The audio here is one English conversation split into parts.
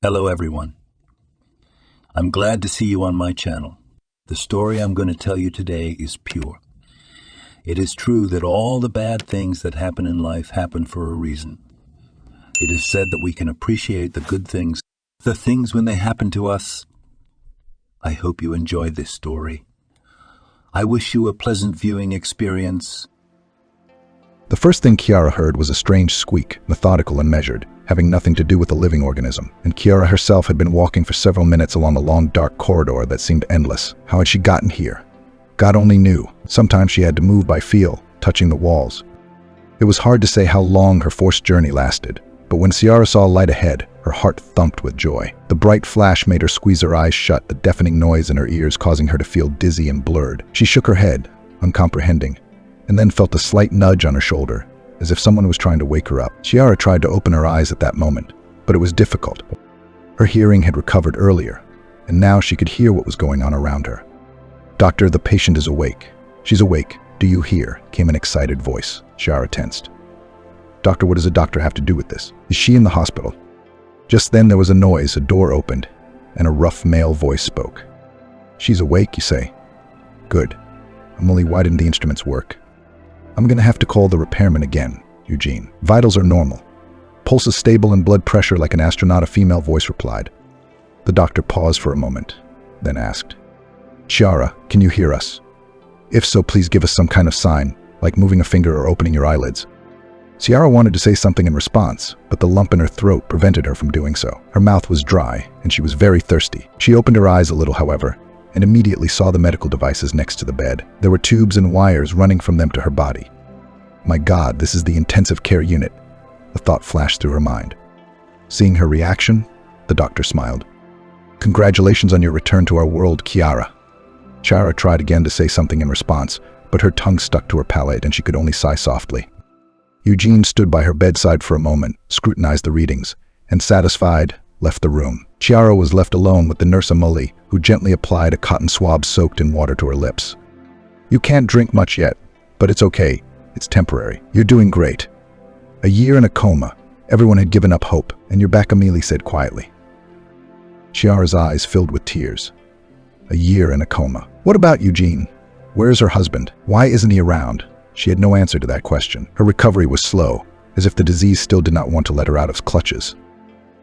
Hello everyone. I'm glad to see you on my channel. The story I'm going to tell you today is pure. It is true that all the bad things that happen in life happen for a reason. It is said that we can appreciate the good things, the things when they happen to us. I hope you enjoy this story. I wish you a pleasant viewing experience. The first thing Kiara heard was a strange squeak, methodical and measured, having nothing to do with a living organism, and Kiara herself had been walking for several minutes along a long dark corridor that seemed endless. How had she gotten here? God only knew. Sometimes she had to move by feel, touching the walls. It was hard to say how long her forced journey lasted, but when Ciara saw a light ahead, her heart thumped with joy. The bright flash made her squeeze her eyes shut, the deafening noise in her ears causing her to feel dizzy and blurred. She shook her head, uncomprehending, and then felt a slight nudge on her shoulder, as if someone was trying to wake her up. Ciara tried to open her eyes at that moment, but it was difficult. Her hearing had recovered earlier, and now she could hear what was going on around her. "Doctor, the patient is awake." "She's awake. Do you hear?" came an excited voice. Ciara tensed. "Doctor, what does a doctor have to do with this? Is she in the hospital?" Just then there was a noise, a door opened, and a rough male voice spoke. "She's awake, you say? Good. Emily, why didn't the instruments work?" "I'm gonna have to call the repairman again, Eugene. Vitals are normal. Pulse is stable and blood pressure like an astronaut," a female voice replied. The doctor paused for a moment, then asked, "Ciara, can you hear us? If so, please give us some kind of sign, like moving a finger or opening your eyelids." Ciara wanted to say something in response, but the lump in her throat prevented her from doing so. Her mouth was dry, and she was very thirsty. She opened her eyes a little, however, and immediately saw the medical devices next to the bed. There were tubes and wires running from them to her body. "My God, this is the intensive care unit," a thought flashed through her mind. Seeing her reaction, the doctor smiled. "Congratulations on your return to our world, Ciara." Ciara tried again to say something in response, but her tongue stuck to her palate and she could only sigh softly. Eugene stood by her bedside for a moment, scrutinized the readings, and satisfied, left the room. Ciara was left alone with the nurse Emily, who gently applied a cotton swab soaked in water to her lips. "You can't drink much yet, but it's okay. It's temporary. You're doing great." "A year in a coma. Everyone had given up hope, and you're back," Emily said quietly. Ciara's eyes filled with tears. "A year in a coma. What about Eugene? Where is her husband? Why isn't he around?" She had no answer to that question. Her recovery was slow, as if the disease still did not want to let her out of clutches.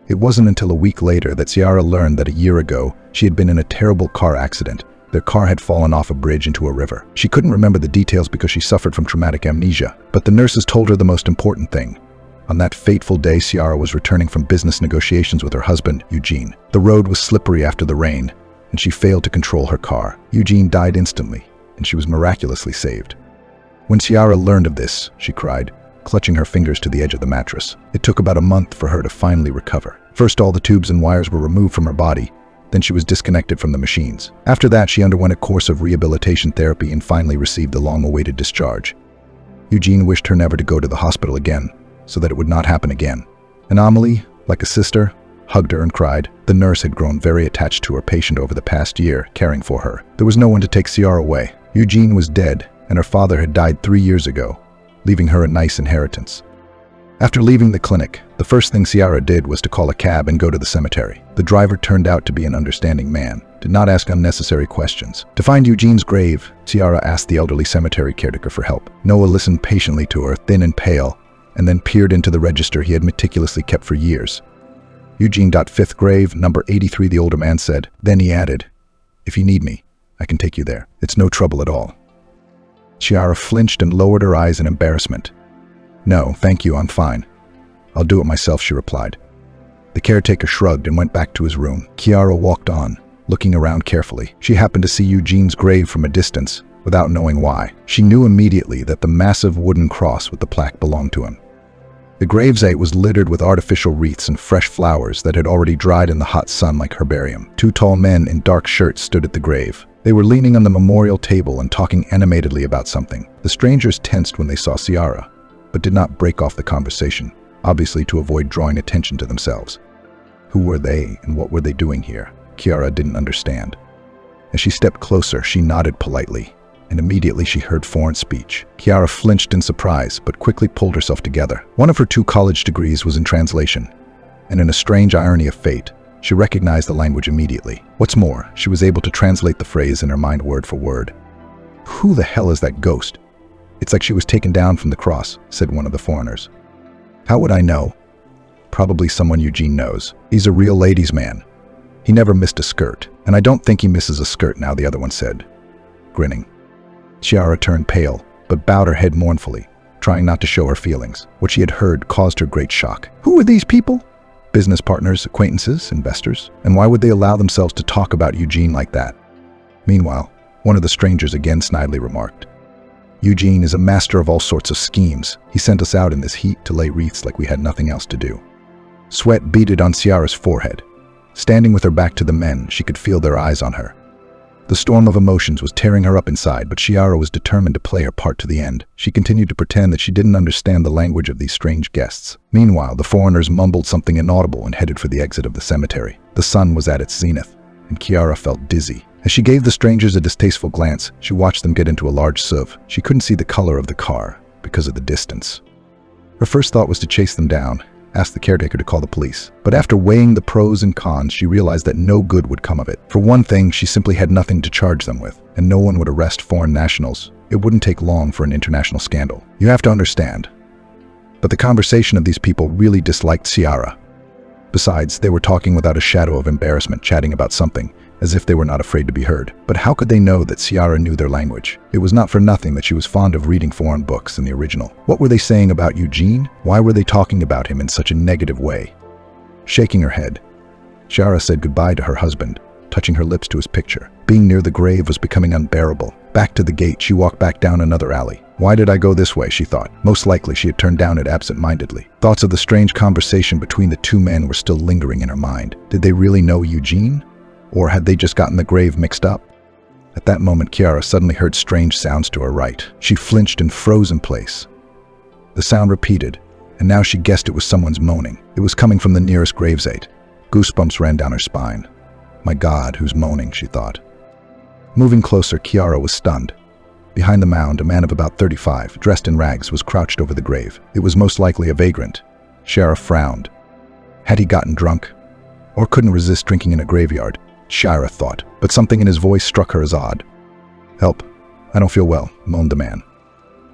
It wasn't until a week later that Ciara learned that a year ago she had been in a terrible car accident. Their car had fallen off a bridge into a river. She couldn't remember the details because she suffered from traumatic amnesia, but the nurses told her the most important thing. On that fateful day, Ciara was returning from business negotiations with her husband, Eugene. The road was slippery after the rain, and she failed to control her car. Eugene died instantly, and she was miraculously saved. When Ciara learned of this, she cried, clutching her fingers to the edge of the mattress. It took about a month for her to finally recover. First, all the tubes and wires were removed from her body. Then she was disconnected from the machines. After that, she underwent a course of rehabilitation therapy and finally received the long-awaited discharge. Eugene wished her never to go to the hospital again, so that it would not happen again. And Amelie, like a sister, hugged her and cried. The nurse had grown very attached to her patient over the past year, caring for her. There was no one to take Ciara away. Eugene was dead, and her father had died 3 years ago, leaving her a nice inheritance. After leaving the clinic, the first thing Ciara did was to call a cab and go to the cemetery. The driver turned out to be an understanding man, did not ask unnecessary questions. To find Eugene's grave, Ciara asked the elderly cemetery caretaker for help. Noah listened patiently to her, thin and pale, and then peered into the register he had meticulously kept for years. "Eugene. 5th grave, number 83, the older man said. Then he added, "If you need me, I can take you there. It's no trouble at all." Ciara flinched and lowered her eyes in embarrassment. "No, thank you, I'm fine. I'll do it myself," she replied. The caretaker shrugged and went back to his room. Ciara walked on, looking around carefully. She happened to see Eugene's grave from a distance, without knowing why. She knew immediately that the massive wooden cross with the plaque belonged to him. The gravesite was littered with artificial wreaths and fresh flowers that had already dried in the hot sun like herbarium. 2 tall men in dark shirts stood at the grave. They were leaning on the memorial table and talking animatedly about something. The strangers tensed when they saw Ciara, but did not break off the conversation, obviously to avoid drawing attention to themselves. Who were they and what were they doing here? Ciara didn't understand. As she stepped closer, she nodded politely, and immediately she heard foreign speech. Ciara flinched in surprise, but quickly pulled herself together. One of her 2 college degrees was in translation, and in a strange irony of fate, She recognized the language immediately. What's more, she was able to translate the phrase in her mind word for word. "Who the hell is that ghost? It's like she was taken down from the cross," said one of the foreigners. "How would I know?" "Probably someone Eugene knows. He's a real ladies' man. He never missed a skirt, and I don't think he misses a skirt now," the other one said, grinning. Chiara turned pale, but bowed her head mournfully, trying not to show her feelings. What she had heard caused her great shock. Who were these people? Business partners, acquaintances, investors? And why would they allow themselves to talk about Eugene like that? Meanwhile, one of the strangers again snidely remarked, "Eugene is a master of all sorts of schemes. He sent us out in this heat to lay wreaths like we had nothing else to do." Sweat beaded on Chiara's forehead. Standing with her back to the men, she could feel their eyes on her. The storm of emotions was tearing her up inside, but Chiara was determined to play her part to the end. She continued to pretend that she didn't understand the language of these strange guests. Meanwhile, the foreigners mumbled something inaudible and headed for the exit of the cemetery. The sun was at its zenith, and Chiara felt dizzy. As she gave the strangers a distasteful glance, she watched them get into a large SUV. She couldn't see the color of the car because of the distance. Her first thought was to chase them down, ask the caretaker to call the police. But after weighing the pros and cons, she realized that no good would come of it. For one thing, she simply had nothing to charge them with, and no one would arrest foreign nationals. It wouldn't take long for an international scandal. You have to understand. But the conversation of these people really disliked Chiara. Besides, they were talking without a shadow of embarrassment, chatting about something, as if they were not afraid to be heard. But how could they know that Chiara knew their language? It was not for nothing that she was fond of reading foreign books in the original. What were they saying about Eugene? Why were they talking about him in such a negative way? Shaking her head, Chiara said goodbye to her husband, touching her lips to his picture. Being near the grave was becoming unbearable. Back to the gate, she walked back down another alley. Why did I go this way, she thought. Most likely she had turned down it absent-mindedly. Thoughts of the strange conversation between the two men were still lingering in her mind. Did they really know Eugene? Or had they just gotten the grave mixed up? At that moment, Chiara suddenly heard strange sounds to her right. She flinched and froze in place. The sound repeated, and now she guessed it was someone's moaning. It was coming from the nearest gravesite. Goosebumps ran down her spine. My God, who's moaning, she thought. Moving closer, Chiara was stunned. Behind the mound, a man of about 35, dressed in rags, was crouched over the grave. It was most likely a vagrant. Chiara frowned. Had he gotten drunk? Or couldn't resist drinking in a graveyard? Chiara thought, but something in his voice struck her as odd. "Help, I don't feel well," moaned the man.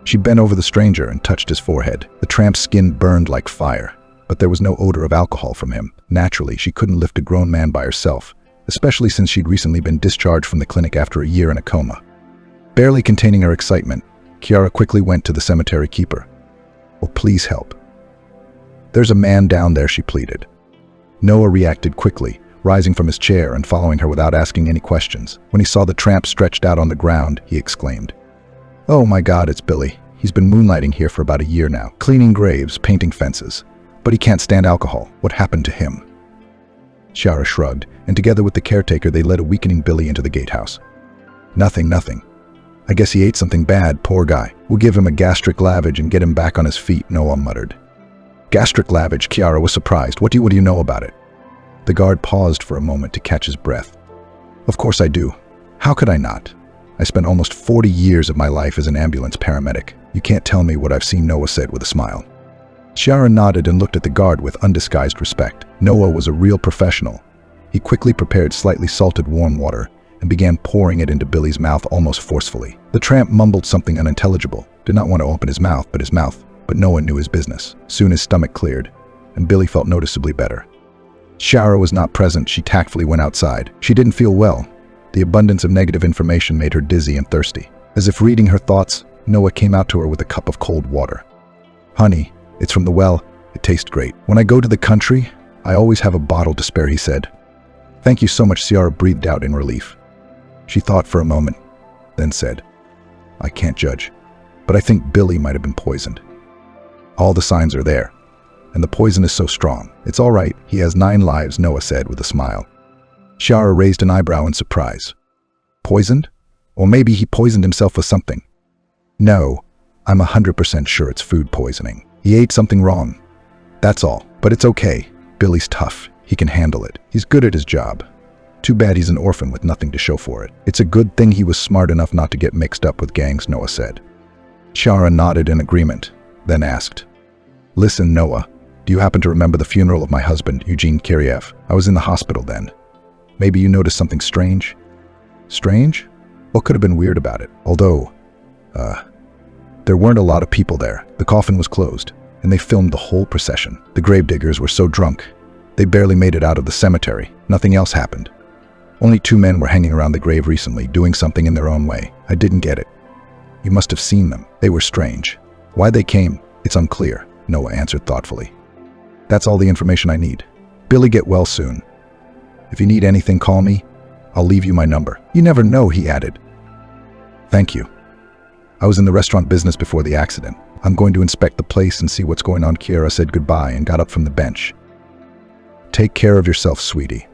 She bent over the stranger and touched his forehead. The tramp's skin burned like fire, but there was no odor of alcohol from him. Naturally, she couldn't lift a grown man by herself, especially since she'd recently been discharged from the clinic after a year in a coma. Barely containing her excitement, Chiara quickly went to the cemetery keeper. "Oh, please help. There's a man down there," she pleaded. Noah reacted quickly, rising from his chair and following her without asking any questions. When he saw the tramp stretched out on the ground, he exclaimed, "Oh my God, it's Billy. He's been moonlighting here for about a year now, cleaning graves, painting fences. But he can't stand alcohol. What happened to him?" Chiara shrugged, and together with the caretaker, they led a weakening Billy into the gatehouse. Nothing. I guess he ate something bad, poor guy. We'll give him a gastric lavage and get him back on his feet," Noah muttered. "Gastric lavage?" Chiara was surprised. What do you know about it?" The guard paused for a moment to catch his breath. "Of course I do. How could I not? I spent almost 40 years of my life as an ambulance paramedic. You can't tell me what I've seen," Noah said with a smile. Chiara nodded and looked at the guard with undisguised respect. Noah was a real professional. He quickly prepared slightly salted warm water and began pouring it into Billy's mouth almost forcefully. The tramp mumbled something unintelligible, did not want to open his mouth, but Noah knew his business. Soon his stomach cleared, and Billy felt noticeably better. Chiara was not present. She tactfully went outside. She didn't feel well. The abundance of negative information made her dizzy and thirsty. As if reading her thoughts, Noah came out to her with a cup of cold water. "Honey, it's from the well. It tastes great. When I go to the country, I always have a bottle to spare," he said. "Thank you so much," Chiara breathed out in relief. She thought for a moment, then said, "I can't judge, but I think Billy might have been poisoned. All the signs are there, and the poison is so strong. It's all right. He has 9 lives," Noah said with a smile. Chiara raised an eyebrow in surprise. "Poisoned? Or maybe he poisoned himself with something." "No, I'm 100% sure it's food poisoning. He ate something wrong. That's all. But it's okay. Billy's tough. He can handle it. He's good at his job. Too bad he's an orphan with nothing to show for it. It's a good thing he was smart enough not to get mixed up with gangs," Noah said. Chiara nodded in agreement, then asked, "Listen, Noah, Do you happen to remember the funeral of my husband, Eugene Kiriev? I was in the hospital then. Maybe you noticed something strange? Strange? What could have been weird about it? Although, there weren't a lot of people there. The coffin was closed, and they filmed the whole procession. The gravediggers were so drunk, they barely made it out of the cemetery. Nothing else happened. Only 2 men were hanging around the grave recently, doing something in their own way. I didn't get it. You must have seen them. They were strange. Why they came, it's unclear, Noah answered thoughtfully. That's all the information I need. Billy, get well soon. If you need anything, call me. I'll leave you my number. You never know, he added. Thank you. I was in the restaurant business before the accident. I'm going to inspect the place and see what's going on. Kiara said goodbye and got up from the bench. Take care of yourself, sweetie.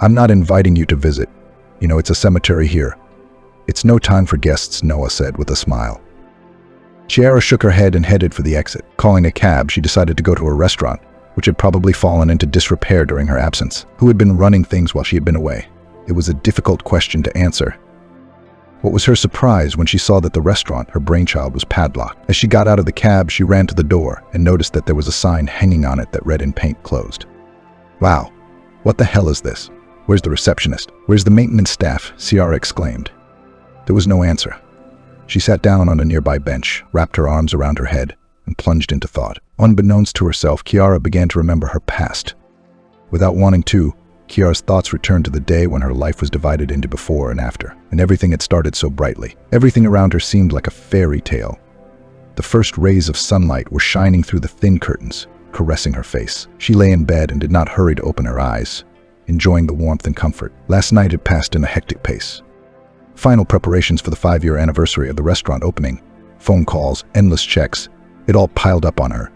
I'm not inviting you to visit. You know, it's a cemetery here. It's no time for guests, Noah said with a smile. Chiara shook her head and headed for the exit. Calling a cab, she decided to go to a restaurant, which had probably fallen into disrepair during her absence. Who had been running things while she had been away? It was a difficult question to answer. What was her surprise when she saw that the restaurant, her brainchild, was padlocked. As she got out of the cab, she ran to the door and noticed that there was a sign hanging on it that read in paint, "Closed." Wow, what the hell is this? Where's the receptionist? Where's the maintenance staff? Ciara exclaimed. There was no answer. She sat down on a nearby bench, wrapped her arms around her head, and plunged into thought. Unbeknownst to herself, Kiara began to remember her past. Without wanting to, Kiara's thoughts returned to the day when her life was divided into before and after, and everything had started so brightly. Everything around her seemed like a fairy tale. The first rays of sunlight were shining through the thin curtains, caressing her face. She lay in bed and did not hurry to open her eyes, enjoying the warmth and comfort. Last night had passed in a hectic pace. Final preparations for the 5-year anniversary of the restaurant opening, phone calls, endless checks, it all piled up on her,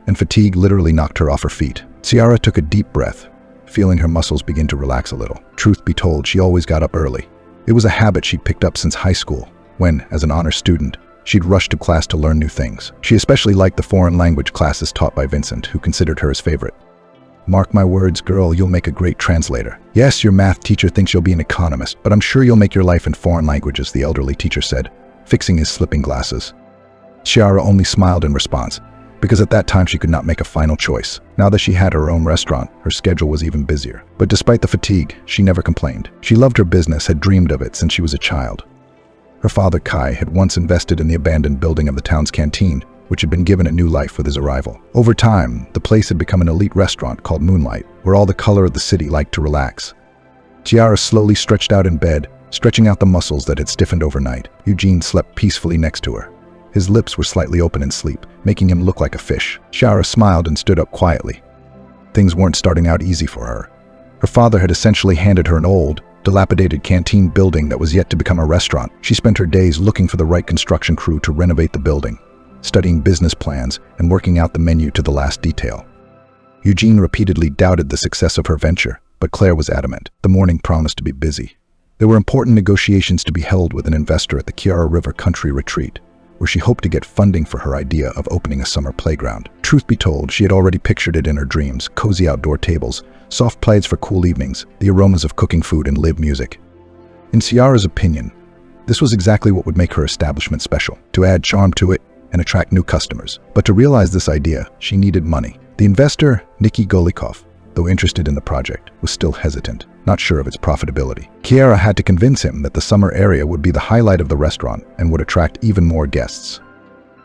and fatigue literally knocked her off her feet. Ciara took a deep breath, feeling her muscles begin to relax a little. Truth be told, she always got up early. It was a habit she'd picked up since high school, when, as an honor student, she'd rush to class to learn new things. She especially liked the foreign language classes taught by Vincent, who considered her his favorite. Mark my words, girl, you'll make a great translator. Yes, your math teacher thinks you'll be an economist, but I'm sure you'll make your life in foreign languages, the elderly teacher said, fixing his slipping glasses. Ciara only smiled in response, because at that time she could not make a final choice. Now that she had her own restaurant, her schedule was even busier. But despite the fatigue, she never complained. She loved her business, had dreamed of it since she was a child. Her father, Kai, had once invested in the abandoned building of the town's canteen, which had been given a new life with his arrival. Over time, the place had become an elite restaurant called Moonlight, where all the color of the city liked to relax. Ciara slowly stretched out in bed, stretching out the muscles that had stiffened overnight. Eugene slept peacefully next to her. His lips were slightly open in sleep, making him look like a fish. Ciara smiled and stood up quietly. Things weren't starting out easy for her. Her father had essentially handed her an old, dilapidated canteen building that was yet to become a restaurant. She spent her days looking for the right construction crew to renovate the building, studying business plans and working out the menu to the last detail. Eugene repeatedly doubted the success of her venture, but Claire was adamant. The morning promised to be busy. There were important negotiations to be held with an investor at the Kiara River Country Retreat, where she hoped to get funding for her idea of opening a summer playground. Truth be told, she had already pictured it in her dreams: cozy outdoor tables, soft plaids for cool evenings, the aromas of cooking food and live music. In Ciara's opinion, this was exactly what would make her establishment special, to add charm to it and attract new customers. But to realize this idea, she needed money. The investor, Nicky Golikov, though interested in the project, was still hesitant, not sure of its profitability. Kiara had to convince him that the summer area would be the highlight of the restaurant and would attract even more guests.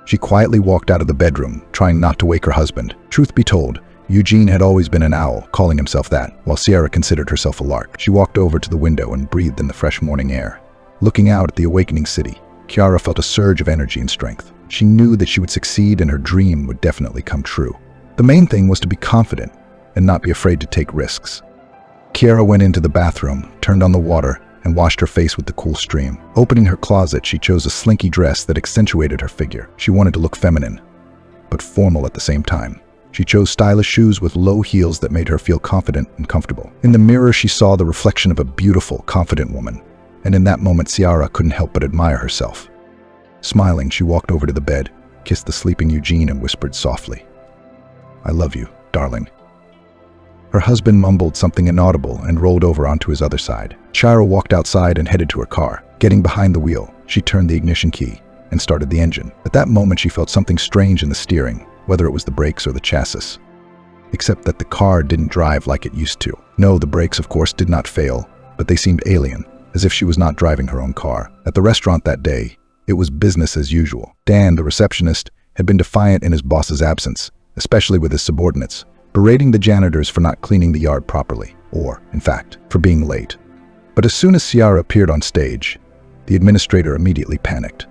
She quietly walked out of the bedroom, trying not to wake her husband. Truth be told, Eugene had always been an owl, calling himself that, while Ciara considered herself a lark. She walked over to the window and breathed in the fresh morning air. Looking out at the awakening city, Kiara felt a surge of energy and strength. She knew that she would succeed and her dream would definitely come true. The main thing was to be confident and not be afraid to take risks. Kiara went into the bathroom, turned on the water, and washed her face with the cool stream. Opening her closet, she chose a slinky dress that accentuated her figure. She wanted to look feminine, but formal at the same time. She chose stylish shoes with low heels that made her feel confident and comfortable. In the mirror, she saw the reflection of a beautiful, confident woman, and in that moment, Ciara couldn't help but admire herself. Smiling, she walked over to the bed, kissed the sleeping Eugene, and whispered softly, "I love you, darling." Her husband mumbled something inaudible and rolled over onto his other side. Ciara walked outside and headed to her car. Getting behind the wheel, she turned the ignition key and started the engine. At that moment, she felt something strange in the steering, whether it was the brakes or the chassis. except that the car didn't drive like it used to. No, the brakes, of course, did not fail, but they seemed alien, as if she was not driving her own car. At the restaurant that day, it was business as usual. Dan, the receptionist, had been defiant in his boss's absence, especially with his subordinates, berating the janitors for not cleaning the yard properly, or, in fact, for being late. But as soon as Ciara appeared on stage, the administrator immediately panicked.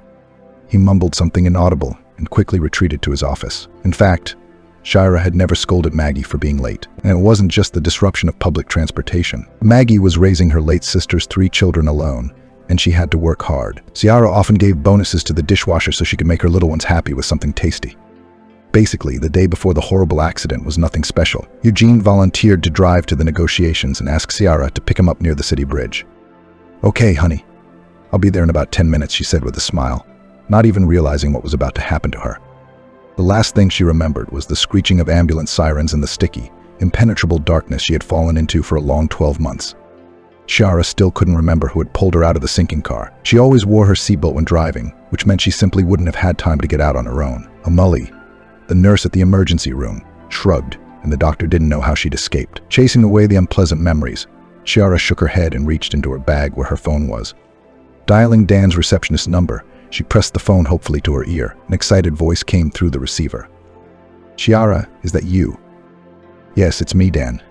He mumbled something inaudible and quickly retreated to his office. In fact, Ciara had never scolded Maggie for being late, and it wasn't just the disruption of public transportation. Maggie was raising her late sister's 3 children alone, and she had to work hard. Ciara often gave bonuses to the dishwasher so she could make her little ones happy with something tasty. Basically, the day before the horrible accident was nothing special. Eugene volunteered to drive to the negotiations and ask Ciara to pick him up near the city bridge. "Okay, honey. I'll be there in about 10 minutes, she said with a smile, not even realizing what was about to happen to her. The last thing she remembered was the screeching of ambulance sirens and the sticky, impenetrable darkness she had fallen into for a long 12 months. Ciara still couldn't remember who had pulled her out of the sinking car. She always wore her seatbelt when driving, which meant she simply wouldn't have had time to get out on her own. Amully, the nurse at the emergency room, shrugged, and the doctor didn't know how she'd escaped. Chasing away the unpleasant memories, Ciara shook her head and reached into her bag where her phone was. Dialing Dan's receptionist's number, she pressed the phone hopefully to her ear. An excited voice came through the receiver. "Ciara, is that you?" "Yes, it's me, Dan.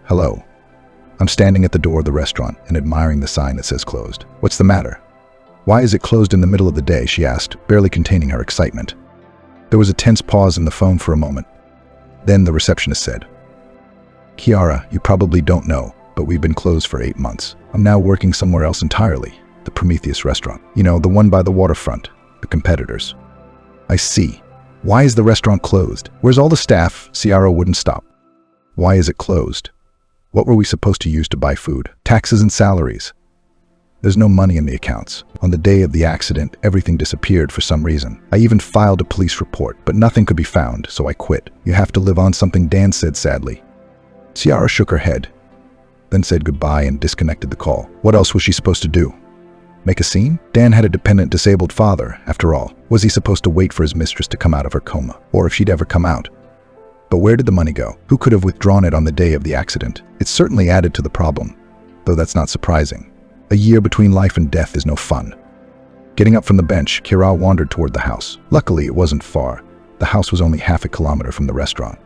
Hello." I'm standing at the door of the restaurant and admiring the sign that says closed. "What's the matter? Why is it closed in the middle of the day?" she asked, barely containing her excitement. There was a tense pause in the phone for a moment. Then the receptionist said, "Ciara, you probably don't know, but we've been closed for 8 months. I'm now working somewhere else entirely, the Prometheus restaurant. You know, the one by the waterfront, the competitors." "I see. Why is the restaurant closed? Where's all the staff?" Ciara wouldn't stop. "Why is it closed? What were we supposed to use to buy food? Taxes and salaries. There's no money in the accounts. On the day of the accident, everything disappeared for some reason. I even filed a police report, but nothing could be found, so I quit. You have to live on something," Dan said sadly. Ciara shook her head, then said goodbye and disconnected the call. What else was she supposed to do? Make a scene? Dan had a dependent, disabled father, after all. Was he supposed to wait for his mistress to come out of her coma? Or if she'd ever come out? But where did the money go? Who could have withdrawn it on the day of the accident? It certainly added to the problem, though that's not surprising. A year between life and death is no fun. Getting up from the bench, Ciara wandered toward the house. Luckily, it wasn't far. The house was only half a kilometer from the restaurant.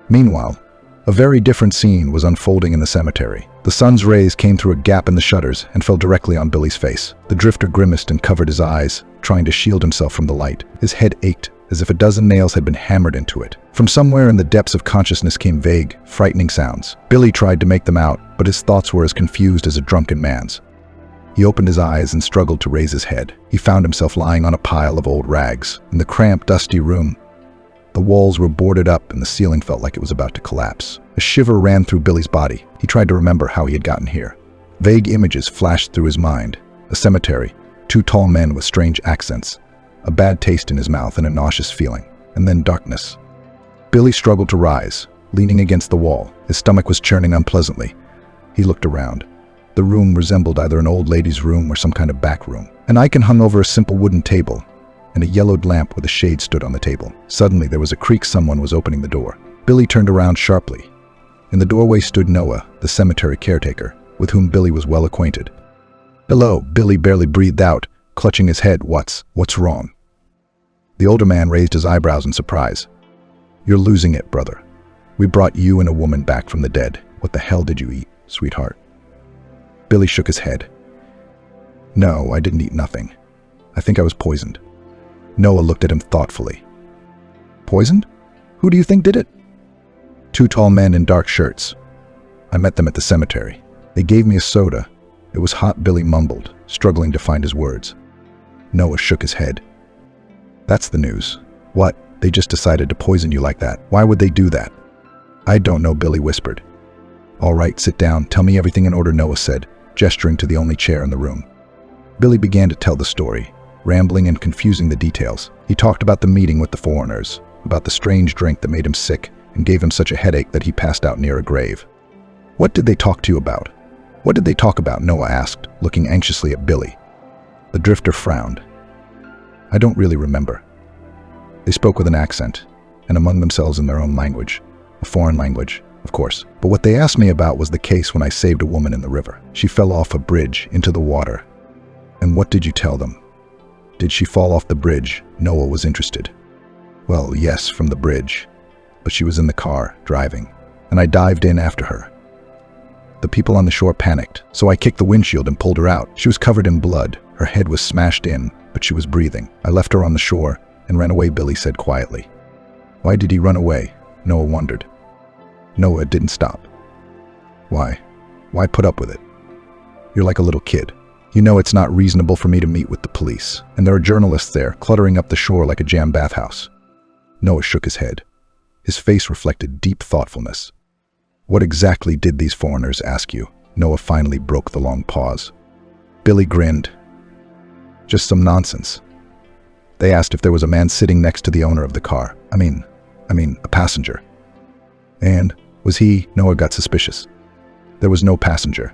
Meanwhile, a very different scene was unfolding in the cemetery. The sun's rays came through a gap in the shutters and fell directly on Billy's face. The drifter grimaced and covered his eyes, trying to shield himself from the light. His head ached, as if a dozen nails had been hammered into it. From somewhere in the depths of consciousness came vague, frightening sounds. Billy tried to make them out, but his thoughts were as confused as a drunken man's. He opened his eyes and struggled to raise his head. He found himself lying on a pile of old rags. In the cramped, dusty room, the walls were boarded up and the ceiling felt like it was about to collapse. A shiver ran through Billy's body. He tried to remember how he had gotten here. Vague images flashed through his mind. A cemetery, 2 tall men with strange accents, a bad taste in his mouth and a nauseous feeling, and then darkness. Billy struggled to rise, leaning against the wall. His stomach was churning unpleasantly. He looked around. The room resembled either an old lady's room or some kind of back room. An icon hung over a simple wooden table, and a yellowed lamp with a shade stood on the table. Suddenly, there was a creak. Someone was opening the door. Billy turned around sharply. In the doorway stood Noah, the cemetery caretaker, with whom Billy was well acquainted. "Hello," Billy barely breathed out, clutching his head. What's wrong?" The older man raised his eyebrows in surprise. "You're losing it, brother. We brought you and a woman back from the dead. What the hell did you eat, sweetheart?" Billy shook his head. "No, I didn't eat nothing. I think I was poisoned." Noah looked at him thoughtfully. "Poisoned? Who do you think did it?" "2 tall men in dark shirts. I met them at the cemetery. They gave me a soda. It was hot," Billy mumbled, struggling to find his words. Noah shook his head. "That's the news." "What? They just decided to poison you like that? Why would they do that?" "I don't know," Billy whispered. "All right, sit down. Tell me everything in order," Noah said, gesturing to the only chair in the room. Billy began to tell the story, rambling and confusing the details. He talked about the meeting with the foreigners, about the strange drink that made him sick and gave him such a headache that he passed out near a grave. "What did they talk to you about?" "What did they talk about?" Noah asked, looking anxiously at Billy. The drifter frowned. "I don't really remember. They spoke with an accent, and among themselves in their own language. a foreign language, of course. But what they asked me about was the case when I saved a woman in the river. She fell off a bridge into the water. And what did you tell them? Did she fall off the bridge? Noah was interested. Well, yes, from the bridge. But she was in the car, driving, and I dived in after her. The people on the shore panicked, so I kicked the windshield and pulled her out. She was covered in blood. Her head was smashed in, but she was breathing. I left her on the shore and ran away, Billy said quietly. Why did he run away? Noah wondered. Noah didn't stop. Why? Why put up with it? You're like a little kid. You know it's not reasonable for me to meet with the police, and there are journalists there cluttering up the shore like a jam bathhouse. Noah shook his head. His face reflected deep thoughtfulness. What exactly did these foreigners ask you? Noah finally broke the long pause. Billy grinned. Just some nonsense. They asked if there was a man sitting next to the owner of the car. I mean, a passenger. And was he? Noah got suspicious. There was no passenger.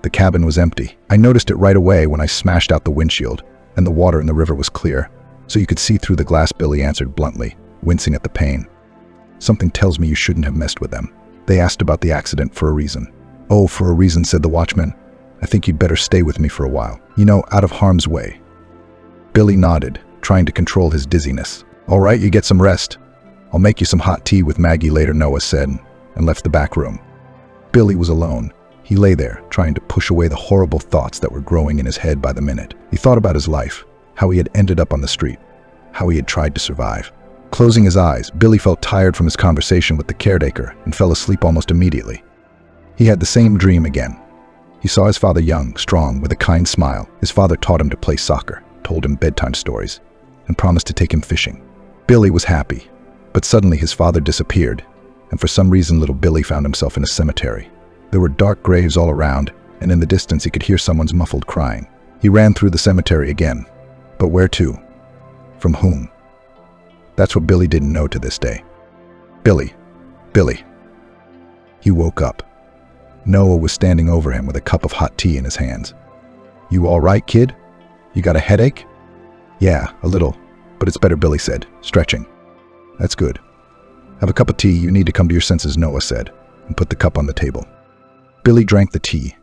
The cabin was empty. I noticed it right away when I smashed out the windshield, and the water in the river was clear, so you could see through the glass, Billy answered bluntly, wincing at the pain. Something tells me you shouldn't have messed with them. They asked about the accident for a reason. Oh, for a reason, said the watchman. I think you'd better stay with me for a while. You know, out of harm's way. Billy nodded, trying to control his dizziness. All right, you get some rest. I'll make you some hot tea with Maggie later, Noah said, and left the back room. Billy was alone. He lay there, trying to push away the horrible thoughts that were growing in his head by the minute. He thought about his life, how he had ended up on the street, how he had tried to survive. Closing his eyes, Billy felt tired from his conversation with the caretaker and fell asleep almost immediately. He had the same dream again. He saw his father young, strong, with a kind smile. His father taught him to play soccer, told him bedtime stories, and promised to take him fishing. Billy was happy, but suddenly his father disappeared, and for some reason little Billy found himself in a cemetery. There were dark graves all around, and in the distance he could hear someone's muffled crying. He ran through the cemetery again. But where to? From whom? That's what Billy didn't know to this day. Billy. He woke up. Noah was standing over him with a cup of hot tea in his hands. You all right, kid? You got a headache? Yeah, a little, but it's better, Billy said, stretching. That's good. Have a cup of tea, you need to come to your senses, Noah said, and put the cup on the table. Billy drank the tea,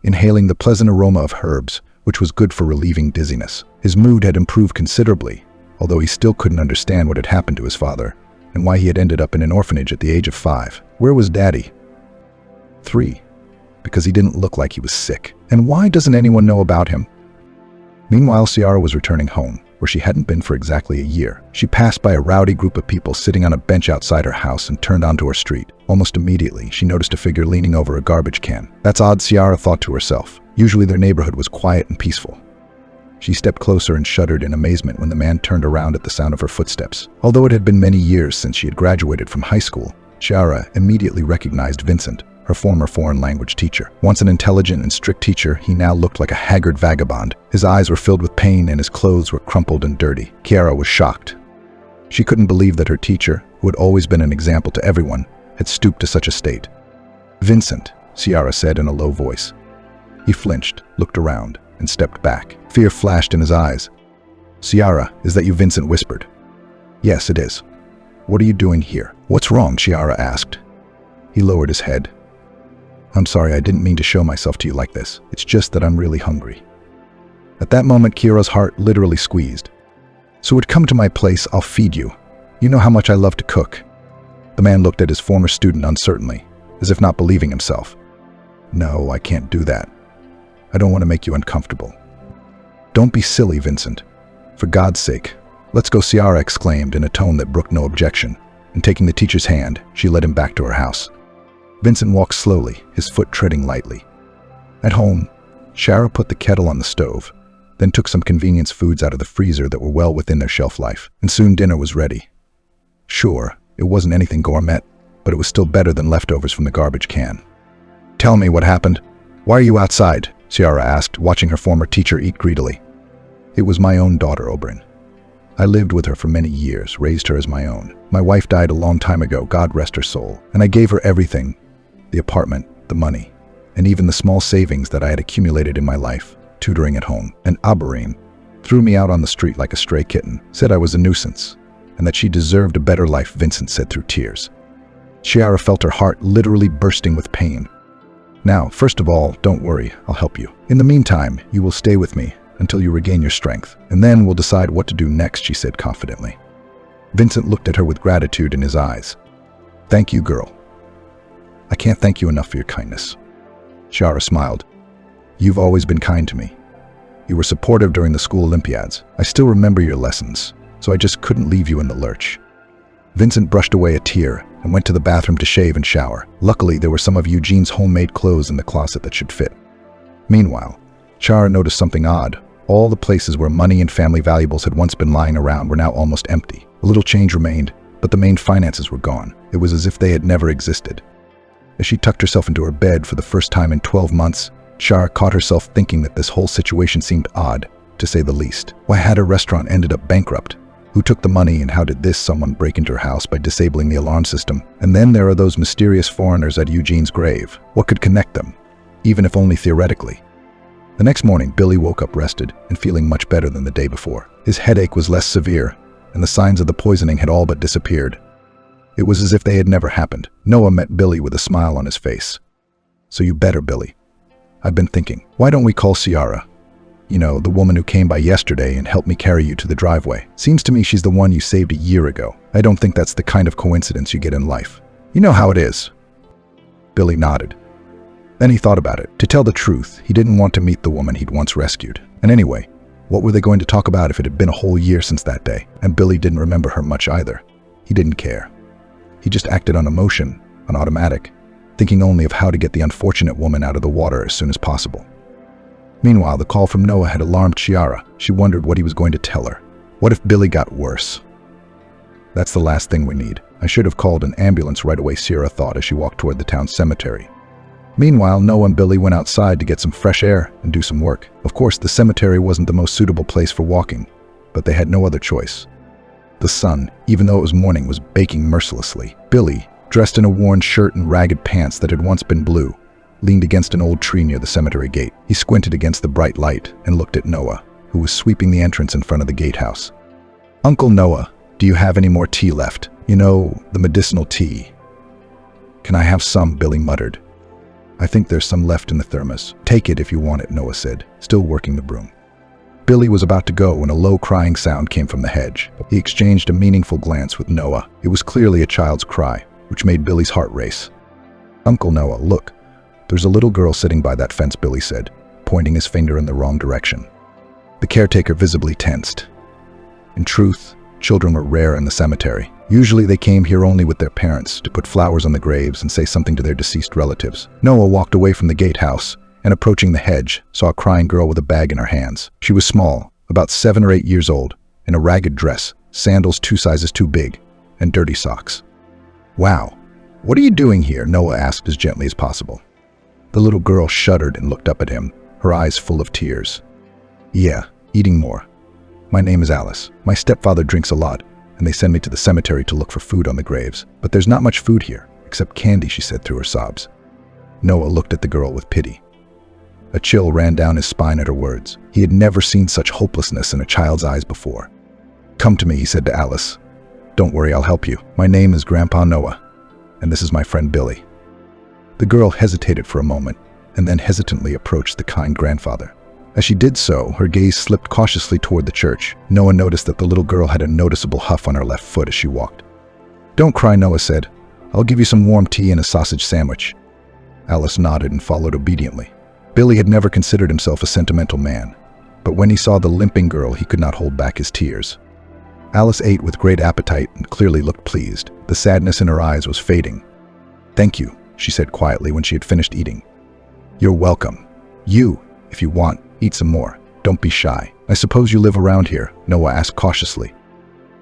inhaling the pleasant aroma of herbs, which was good for relieving dizziness. His mood had improved considerably, although he still couldn't understand what had happened to his father and why he had ended up in an orphanage at the age of 5. Where was Daddy? 3. Because he didn't look like he was sick. And why doesn't anyone know about him? Meanwhile, Ciara was returning home, where she hadn't been for exactly a year. She passed by a rowdy group of people sitting on a bench outside her house and turned onto her street. Almost immediately, she noticed a figure leaning over a garbage can. That's odd, Ciara thought to herself. Usually their neighborhood was quiet and peaceful. She stepped closer and shuddered in amazement when the man turned around at the sound of her footsteps. Although it had been many years since she had graduated from high school, Ciara immediately recognized Vincent, her former foreign language teacher. Once an intelligent and strict teacher, he now looked like a haggard vagabond. His eyes were filled with pain and his clothes were crumpled and dirty. Ciara was shocked. She couldn't believe that her teacher, who had always been an example to everyone, had stooped to such a state. Vincent, Ciara said in a low voice. He flinched, looked around, and stepped back. Fear flashed in his eyes. Ciara, is that you? Vincent whispered. Yes, it is. What are you doing here? What's wrong? Ciara asked. He lowered his head. I'm sorry, I didn't mean to show myself to you like this. It's just that I'm really hungry. At that moment, Ciara's heart literally squeezed. So would come to my place, I'll feed you. You know how much I love to cook. The man looked at his former student uncertainly, as if not believing himself. No, I can't do that. I don't want to make you uncomfortable. Don't be silly, Vincent. For God's sake, let's go, Ciara exclaimed in a tone that brooked no objection, and taking the teacher's hand, she led him back to her house. Vincent walked slowly, his foot treading lightly. At home, Ciara put the kettle on the stove, then took some convenience foods out of the freezer that were well within their shelf life, and soon dinner was ready. Sure, it wasn't anything gourmet, but it was still better than leftovers from the garbage can. Tell me what happened. Why are you outside? Ciara asked, watching her former teacher eat greedily. It was my own daughter, Oberyn. I lived with her for many years, raised her as my own. My wife died a long time ago, God rest her soul, and I gave her everything. The apartment, the money, and even the small savings that I had accumulated in my life, tutoring at home. And Oberyn threw me out on the street like a stray kitten, said I was a nuisance, and that she deserved a better life, Vincent said through tears. Chiara felt her heart literally bursting with pain. Now, first of all, don't worry, I'll help you. In the meantime, you will stay with me until you regain your strength, and then we'll decide what to do next, she said confidently. Vincent looked at her with gratitude in his eyes. Thank you, girl. I can't thank you enough for your kindness. Chiara smiled. You've always been kind to me. You were supportive during the school Olympiads. I still remember your lessons, so I just couldn't leave you in the lurch. Vincent brushed away a tear and went to the bathroom to shave and shower. Luckily, there were some of Eugene's homemade clothes in the closet that should fit. Meanwhile, Chiara noticed something odd. All the places where money and family valuables had once been lying around were now almost empty. A little change remained, but the main finances were gone. It was as if they had never existed. As she tucked herself into her bed for the first time in 12 months, Chiara caught herself thinking that this whole situation seemed odd, to say the least. Why had her restaurant ended up bankrupt? Who took the money, and how did this someone break into her house by disabling the alarm system? And then there are those mysterious foreigners at Eugene's grave. What could connect them, even if only theoretically? The next morning, Billy woke up rested and feeling much better than the day before. His headache was less severe, and the signs of the poisoning had all but disappeared. It was as if they had never happened. Noah met Billy with a smile on his face. So you better, Billy. I've been thinking, why don't we call Ciara? You know, the woman who came by yesterday and helped me carry you to the driveway. Seems to me she's the one you saved a year ago. I don't think that's the kind of coincidence you get in life. You know how it is. Billy nodded. Then he thought about it. To tell the truth, he didn't want to meet the woman he'd once rescued. And anyway, what were they going to talk about if it had been a whole year since that day? And Billy didn't remember her much either. He didn't care. He just acted on emotion, on automatic, thinking only of how to get the unfortunate woman out of the water as soon as possible. Meanwhile, the call from Noah had alarmed Chiara. She wondered what he was going to tell her. What if Billy got worse? That's the last thing we need. I should have called an ambulance right away, Ciara thought as she walked toward the town cemetery. Meanwhile, Noah and Billy went outside to get some fresh air and do some work. Of course, the cemetery wasn't the most suitable place for walking, but they had no other choice. The sun, even though it was morning, was baking mercilessly. Billy, dressed in a worn shirt and ragged pants that had once been blue, leaned against an old tree near the cemetery gate. He squinted against the bright light and looked at Noah, who was sweeping the entrance in front of the gatehouse. Uncle Noah, do you have any more tea left? You know, the medicinal tea. Can I have some? Billy muttered. I think there's some left in the thermos. Take it if you want it, Noah said, still working the broom. Billy was about to go when a low crying sound came from the hedge. He exchanged a meaningful glance with Noah. It was clearly a child's cry, which made Billy's heart race. Uncle Noah, look. There's a little girl sitting by that fence, Billy said, pointing his finger in the wrong direction. The caretaker visibly tensed. In truth, children were rare in the cemetery. Usually they came here only with their parents to put flowers on the graves and say something to their deceased relatives. Noah walked away from the gatehouse and, approaching the hedge, saw a crying girl with a bag in her hands. She was small, about 7 or 8 years old, in a ragged dress, sandals 2 sizes too big, and dirty socks. Wow, what are you doing here? Noah asked as gently as possible. The little girl shuddered and looked up at him, her eyes full of tears. Yeah, eating more. My name is Alice. My stepfather drinks a lot, and they send me to the cemetery to look for food on the graves. But there's not much food here, except candy, she said through her sobs. Noah looked at the girl with pity. A chill ran down his spine at her words. He had never seen such hopelessness in a child's eyes before. Come to me, he said to Alice. Don't worry, I'll help you. My name is Grandpa Noah, and this is my friend Billy. The girl hesitated for a moment, and then hesitantly approached the kind grandfather. As she did so, her gaze slipped cautiously toward the church. Noah noticed that the little girl had a noticeable huff on her left foot as she walked. Don't cry, Noah said. I'll give you some warm tea and a sausage sandwich. Alice nodded and followed obediently. Billy had never considered himself a sentimental man, but when he saw the limping girl, he could not hold back his tears. Alice ate with great appetite and clearly looked pleased. The sadness in her eyes was fading. Thank you, she said quietly when she had finished eating. You're welcome. You, if you want, eat some more. Don't be shy. I suppose you live around here, Noah asked cautiously.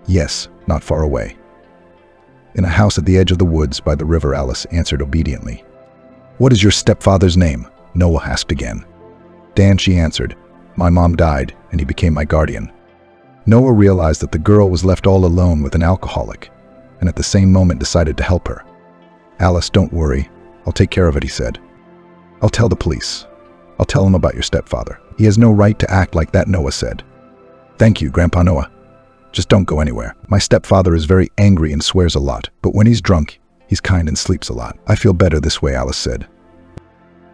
Yes, not far away. In a house at the edge of the woods by the river, Alice answered obediently. What is your stepfather's name? Noah asked again. Dan, she answered. My mom died, and he became my guardian. Noah realized that the girl was left all alone with an alcoholic, and at the same moment decided to help her. Alice, don't worry. I'll take care of it, he said. I'll tell the police. I'll tell him about your stepfather. He has no right to act like that, Noah said. Thank you, Grandpa Noah. Just don't go anywhere. My stepfather is very angry and swears a lot, but when he's drunk, He's kind and sleeps a lot. I feel better this way, Alice said.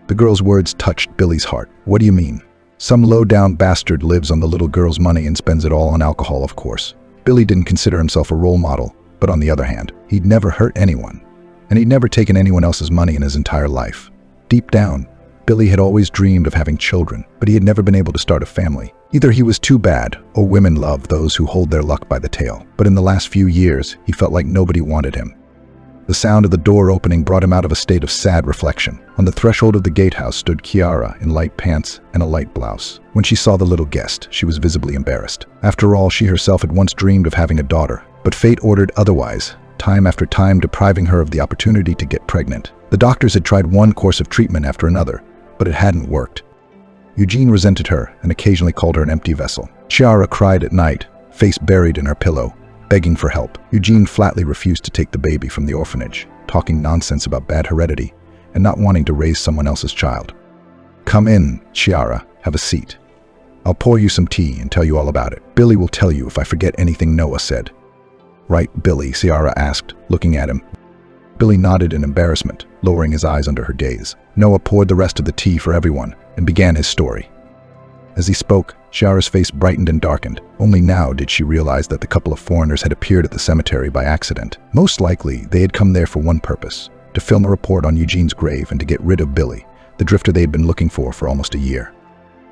The girl's words touched Billy's heart. What do you mean? Some low-down bastard lives on the little girl's money and spends it all on alcohol, of course. Billy didn't consider himself a role model, but on the other hand, he'd never hurt anyone, and he'd never taken anyone else's money in his entire life. Deep down, Billy had always dreamed of having children, but he had never been able to start a family. Either he was too bad, or women love those who hold their luck by the tail. But in the last few years, he felt like nobody wanted him. The sound of the door opening brought him out of a state of sad reflection. On the threshold of the gatehouse stood Kiara in light pants and a light blouse. When she saw the little guest, she was visibly embarrassed. After all, she herself had once dreamed of having a daughter, but fate ordered otherwise, time after time depriving her of the opportunity to get pregnant. The doctors had tried one course of treatment after another, but it hadn't worked. Eugene resented her and occasionally called her an empty vessel. Chiara cried at night, face buried in her pillow, begging for help. Eugene flatly refused to take the baby from the orphanage, talking nonsense about bad heredity and not wanting to raise someone else's child. Come in, Chiara, have a seat. I'll pour you some tea and tell you all about it. Billy will tell you if I forget anything, Noah said. Right, Billy, Chiara asked, looking at him. Billy nodded in embarrassment, lowering his eyes under her gaze. Noah poured the rest of the tea for everyone and began his story. As he spoke, Chiara's face brightened and darkened. Only now did she realize that the couple of foreigners had appeared at the cemetery by accident. Most likely, they had come there for one purpose: to film a report on Eugene's grave and to get rid of Billy, the drifter they had been looking for almost a year.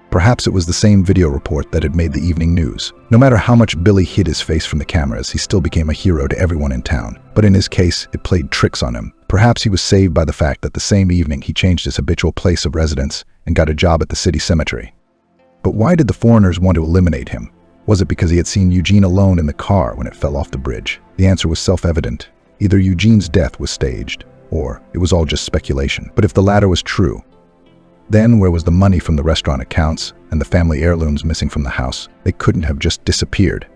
Perhaps it was the same video report that had made the evening news. No matter how much Billy hid his face from the cameras, he still became a hero to everyone in town. But in his case, it played tricks on him. Perhaps he was saved by the fact that the same evening he changed his habitual place of residence and got a job at the city cemetery. But why did the foreigners want to eliminate him? Was it because he had seen Eugene alone in the car when it fell off the bridge? The answer was self-evident. Either Eugene's death was staged, or it was all just speculation. But if the latter was true, then where was the money from the restaurant accounts and the family heirlooms missing from the house? They couldn't have just disappeared.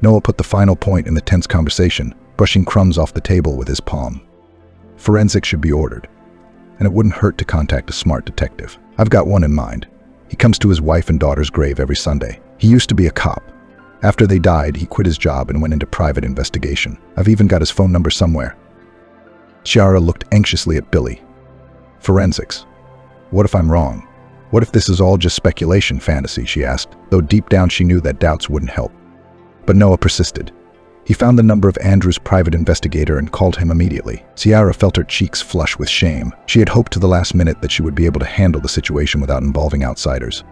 Noah put the final point in the tense conversation, brushing crumbs off the table with his palm. Forensics should be ordered, and it wouldn't hurt to contact a smart detective. I've got one in mind. He comes to his wife and daughter's grave every Sunday. He used to be a cop. After they died, he quit his job and went into private investigation. I've even got his phone number somewhere. Chiara looked anxiously at Billy. Forensics. What if I'm wrong? What if this is all just speculation, fantasy, she asked, though deep down she knew that doubts wouldn't help. But Noah persisted. He found the number of Andrew's private investigator and called him immediately. Chiara felt her cheeks flush with shame. She had hoped to the last minute that she would be able to handle the situation without involving outsiders.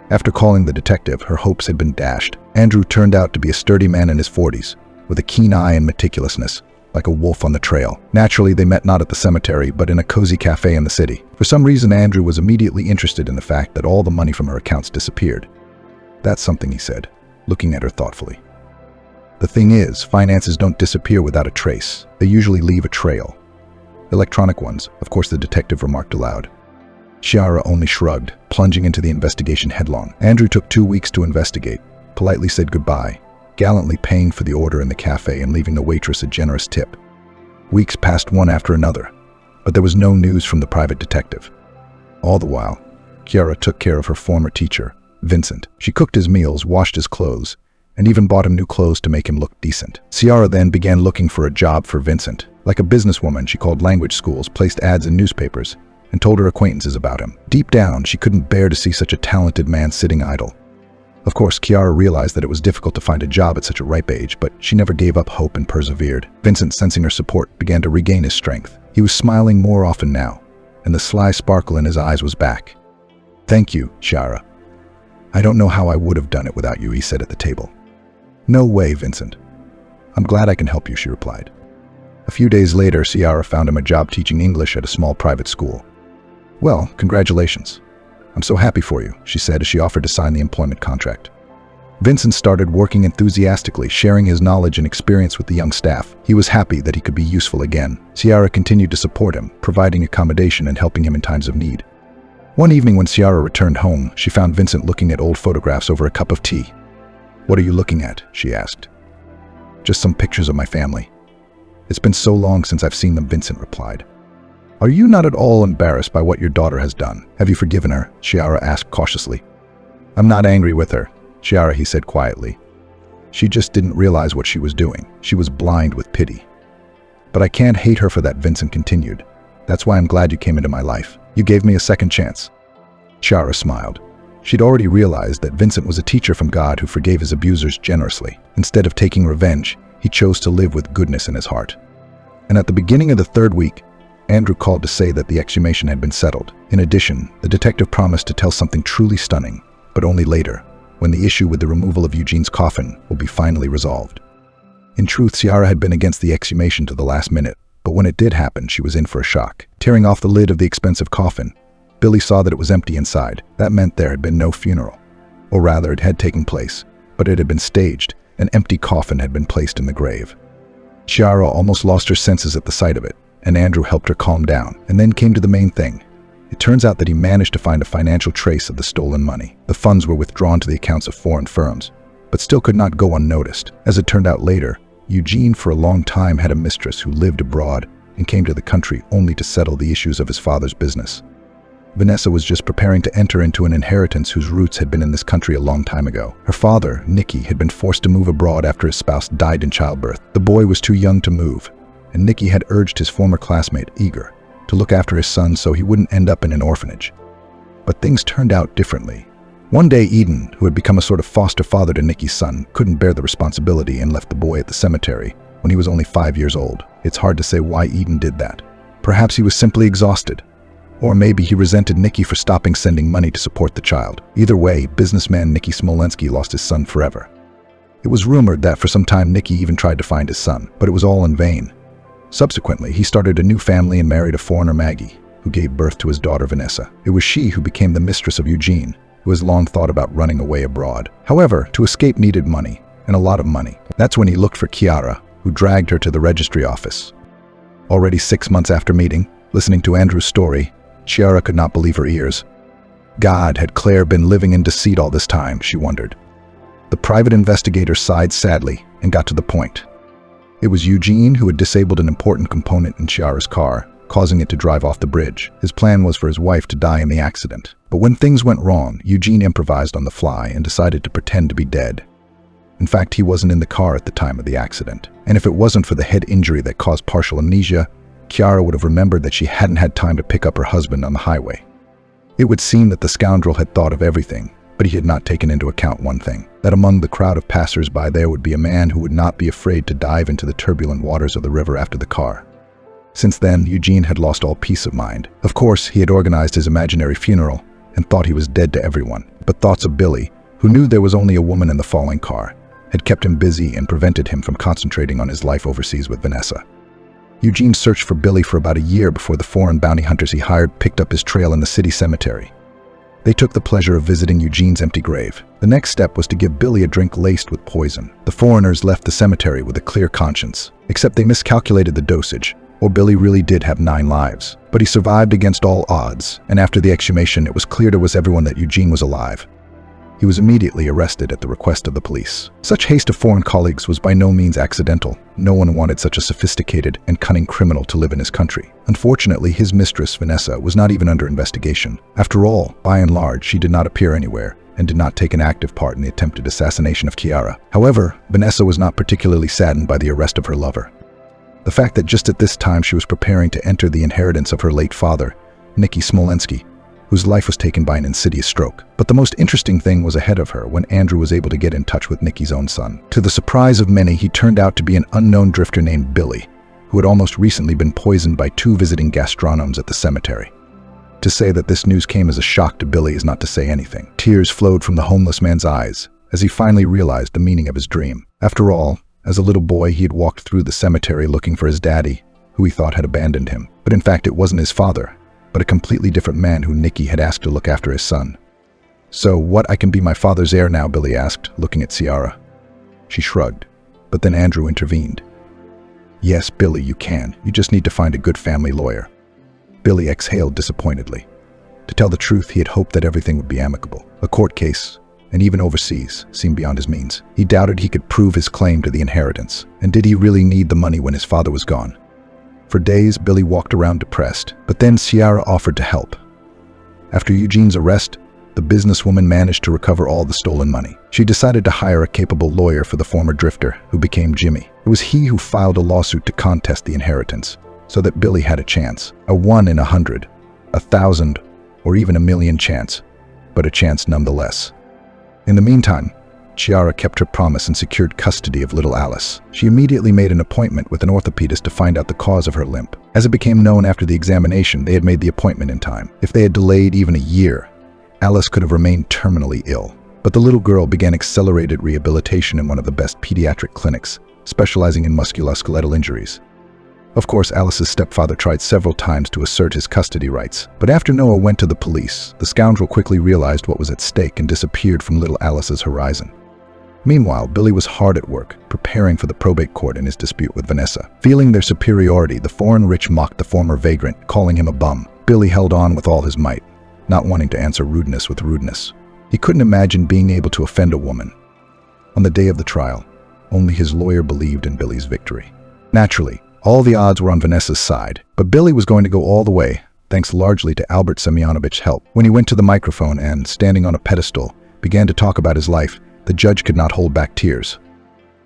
After calling the detective, her hopes had been dashed. Andrew turned out to be a sturdy man in his 40s, with a keen eye and meticulousness, like a wolf on the trail. Naturally, they met not at the cemetery, but in a cozy cafe in the city. For some reason, Andrew was immediately interested in the fact that all the money from her accounts disappeared. That's something, he said, looking at her thoughtfully. The thing is, finances don't disappear without a trace. They usually leave a trail. Electronic ones, of course, the detective remarked aloud. Chiara only shrugged, plunging into the investigation headlong. Andrew took 2 weeks to investigate, politely said goodbye, gallantly paying for the order in the cafe and leaving the waitress a generous tip. Weeks passed one after another, but there was no news from the private detective. All the while, Chiara took care of her former teacher, Vincent. She cooked his meals, washed his clothes, and even bought him new clothes to make him look decent. Chiara then began looking for a job for Vincent. Like a businesswoman, she called language schools, placed ads in newspapers, and told her acquaintances about him. Deep down, she couldn't bear to see such a talented man sitting idle. Of course, Chiara realized that it was difficult to find a job at such a ripe age, but she never gave up hope and persevered. Vincent, sensing her support, began to regain his strength. He was smiling more often now, and the sly sparkle in his eyes was back. "Thank you, Chiara. I don't know how I would have done it without you," he said at the table. "No way, Vincent. I'm glad I can help you," she replied. A few days later, Chiara found him a job teaching English at a small private school. "Well, congratulations. I'm so happy for you," she said as she offered to sign the employment contract. Vincent started working enthusiastically, sharing his knowledge and experience with the young staff. He was happy that he could be useful again. Chiara continued to support him, providing accommodation and helping him in times of need. One evening when Chiara returned home, she found Vincent looking at old photographs over a cup of tea. "What are you looking at?" she asked. "Just some pictures of my family. It's been so long since I've seen them," Vincent replied. "Are you not at all embarrassed by what your daughter has done? Have you forgiven her?" Chiara asked cautiously. "I'm not angry with her, Chiara," he said quietly. "She just didn't realize what she was doing. She was blind with pity. But I can't hate her for that, Vincent continued. That's why I'm glad you came into my life. You gave me a second chance. Chiara smiled. She'd already realized that Vincent was a teacher from God who forgave his abusers generously. Instead of taking revenge, he chose to live with goodness in his heart. And at the beginning of the third week, Andrew called to say that the exhumation had been settled. In addition, the detective promised to tell something truly stunning, but only later, when the issue with the removal of Eugene's coffin will be finally resolved. In truth, Chiara had been against the exhumation to the last minute, but when it did happen, she was in for a shock. Tearing off the lid of the expensive coffin, Billy saw that it was empty inside. That meant there had been no funeral. Or rather, it had taken place, but it had been staged. An empty coffin had been placed in the grave. Chiara almost lost her senses at the sight of it, and Andrew helped her calm down, and then came to the main thing. It turns out that he managed to find a financial trace of the stolen money. The funds were withdrawn to the accounts of foreign firms, but still could not go unnoticed. As it turned out later, Eugene for a long time had a mistress who lived abroad and came to the country only to settle the issues of his father's business. Vanessa was just preparing to enter into an inheritance whose roots had been in this country a long time ago. Her father, Nicky, had been forced to move abroad after his spouse died in childbirth. The boy was too young to move, and Nicky had urged his former classmate, Igor, to look after his son so he wouldn't end up in an orphanage. But things turned out differently. One day, Eden, who had become a sort of foster father to Nicky's son, couldn't bear the responsibility and left the boy at the cemetery when he was only 5 years old. It's hard to say why Eden did that. Perhaps he was simply exhausted. Or maybe he resented Nicky for stopping sending money to support the child. Either way, businessman Nicky Smolensky lost his son forever. It was rumored that for some time Nicky even tried to find his son, but it was all in vain. Subsequently, he started a new family and married a foreigner, Maggie, who gave birth to his daughter Vanessa. It was she who became the mistress of Eugene, who has long thought about running away abroad. However, to escape needed money, and a lot of money. That's when he looked for Chiara, who dragged her to the registry office. Already 6 months after meeting, listening to Andrew's story, Chiara could not believe her ears. God, had Claire been living in deceit all this time, she wondered. The private investigator sighed sadly and got to the point. It was Eugene who had disabled an important component in Chiara's car, causing it to drive off the bridge. His plan was for his wife to die in the accident. But when things went wrong, Eugene improvised on the fly and decided to pretend to be dead. In fact, he wasn't in the car at the time of the accident. And if it wasn't for the head injury that caused partial amnesia, Chiara would have remembered that she hadn't had time to pick up her husband on the highway. It would seem that the scoundrel had thought of everything, but he had not taken into account one thing, that among the crowd of passers-by there would be a man who would not be afraid to dive into the turbulent waters of the river after the car. Since then, Eugene had lost all peace of mind. Of course, he had organized his imaginary funeral and thought he was dead to everyone, but thoughts of Billy, who knew there was only a woman in the falling car, had kept him busy and prevented him from concentrating on his life overseas with Vanessa. Eugene searched for Billy for about a year before the foreign bounty hunters he hired picked up his trail in the city cemetery. They took the pleasure of visiting Eugene's empty grave. The next step was to give Billy a drink laced with poison. The foreigners left the cemetery with a clear conscience, except they miscalculated the dosage, or Billy really did have 9 lives. But he survived against all odds, and after the exhumation it was clear to everyone that Eugene was alive. He was immediately arrested at the request of the police. Such haste of foreign colleagues was by no means accidental. No one wanted such a sophisticated and cunning criminal to live in his country. Unfortunately, his mistress, Vanessa, was not even under investigation. After all, by and large, she did not appear anywhere and did not take an active part in the attempted assassination of Chiara. However, Vanessa was not particularly saddened by the arrest of her lover. The fact that just at this time she was preparing to enter the inheritance of her late father, Nicky Smolensky, whose life was taken by an insidious stroke. But the most interesting thing was ahead of her when Andrew was able to get in touch with Nicky's own son. To the surprise of many, he turned out to be an unknown drifter named Billy, who had almost recently been poisoned by 2 visiting gastronomes at the cemetery. To say that this news came as a shock to Billy is not to say anything. Tears flowed from the homeless man's eyes as he finally realized the meaning of his dream. After all, as a little boy, he had walked through the cemetery looking for his daddy, who he thought had abandoned him. But in fact, it wasn't his father, but a completely different man who Nicky had asked to look after his son. "So what, I can be my father's heir now?" Billy asked, looking at Chiara. She shrugged, but then Andrew intervened. "Yes, Billy, you can. You just need to find a good family lawyer." Billy exhaled disappointedly. To tell the truth, he had hoped that everything would be amicable. A court case, and even overseas, seemed beyond his means. He doubted he could prove his claim to the inheritance. And did he really need the money when his father was gone? For days, Billy walked around depressed, but then Chiara offered to help. After Eugene's arrest, the businesswoman managed to recover all the stolen money. She decided to hire a capable lawyer for the former drifter, who became Jimmy. It was he who filed a lawsuit to contest the inheritance, so that Billy had a chance. A 1 in 100, 1,000, or even a million chance, but a chance nonetheless. In the meantime, Chiara kept her promise and secured custody of little Alice. She immediately made an appointment with an orthopedist to find out the cause of her limp. As it became known after the examination, they had made the appointment in time. If they had delayed even a year, Alice could have remained terminally ill. But the little girl began accelerated rehabilitation in one of the best pediatric clinics, specializing in musculoskeletal injuries. Of course, Alice's stepfather tried several times to assert his custody rights, but after Noah went to the police, the scoundrel quickly realized what was at stake and disappeared from little Alice's horizon. Meanwhile, Billy was hard at work, preparing for the probate court in his dispute with Vanessa. Feeling their superiority, the foreign rich mocked the former vagrant, calling him a bum. Billy held on with all his might, not wanting to answer rudeness with rudeness. He couldn't imagine being able to offend a woman. On the day of the trial, only his lawyer believed in Billy's victory. Naturally, all the odds were on Vanessa's side, but Billy was going to go all the way, thanks largely to Albert Semyonovich's help. When he went to the microphone and, standing on a pedestal, began to talk about his life, the judge could not hold back tears.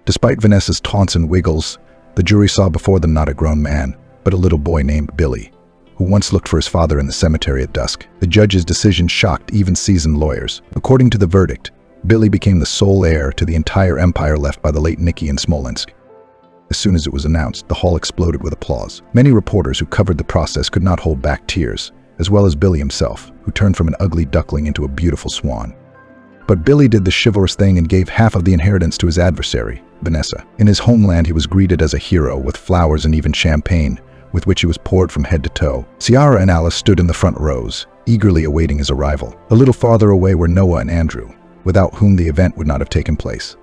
Despite Vanessa's taunts and wiggles, the jury saw before them not a grown man, but a little boy named Billy, who once looked for his father in the cemetery at dusk. The judge's decision shocked even seasoned lawyers. According to the verdict, Billy became the sole heir to the entire empire left by the late Nicky in Smolensk. As soon as it was announced, the hall exploded with applause. Many reporters who covered the process could not hold back tears, as well as Billy himself, who turned from an ugly duckling into a beautiful swan. But Billy did the chivalrous thing and gave half of the inheritance to his adversary, Vanessa. In his homeland, he was greeted as a hero with flowers and even champagne, with which he was poured from head to toe. Ciara and Alice stood in the front rows, eagerly awaiting his arrival. A little farther away were Noah and Andrew, without whom the event would not have taken place.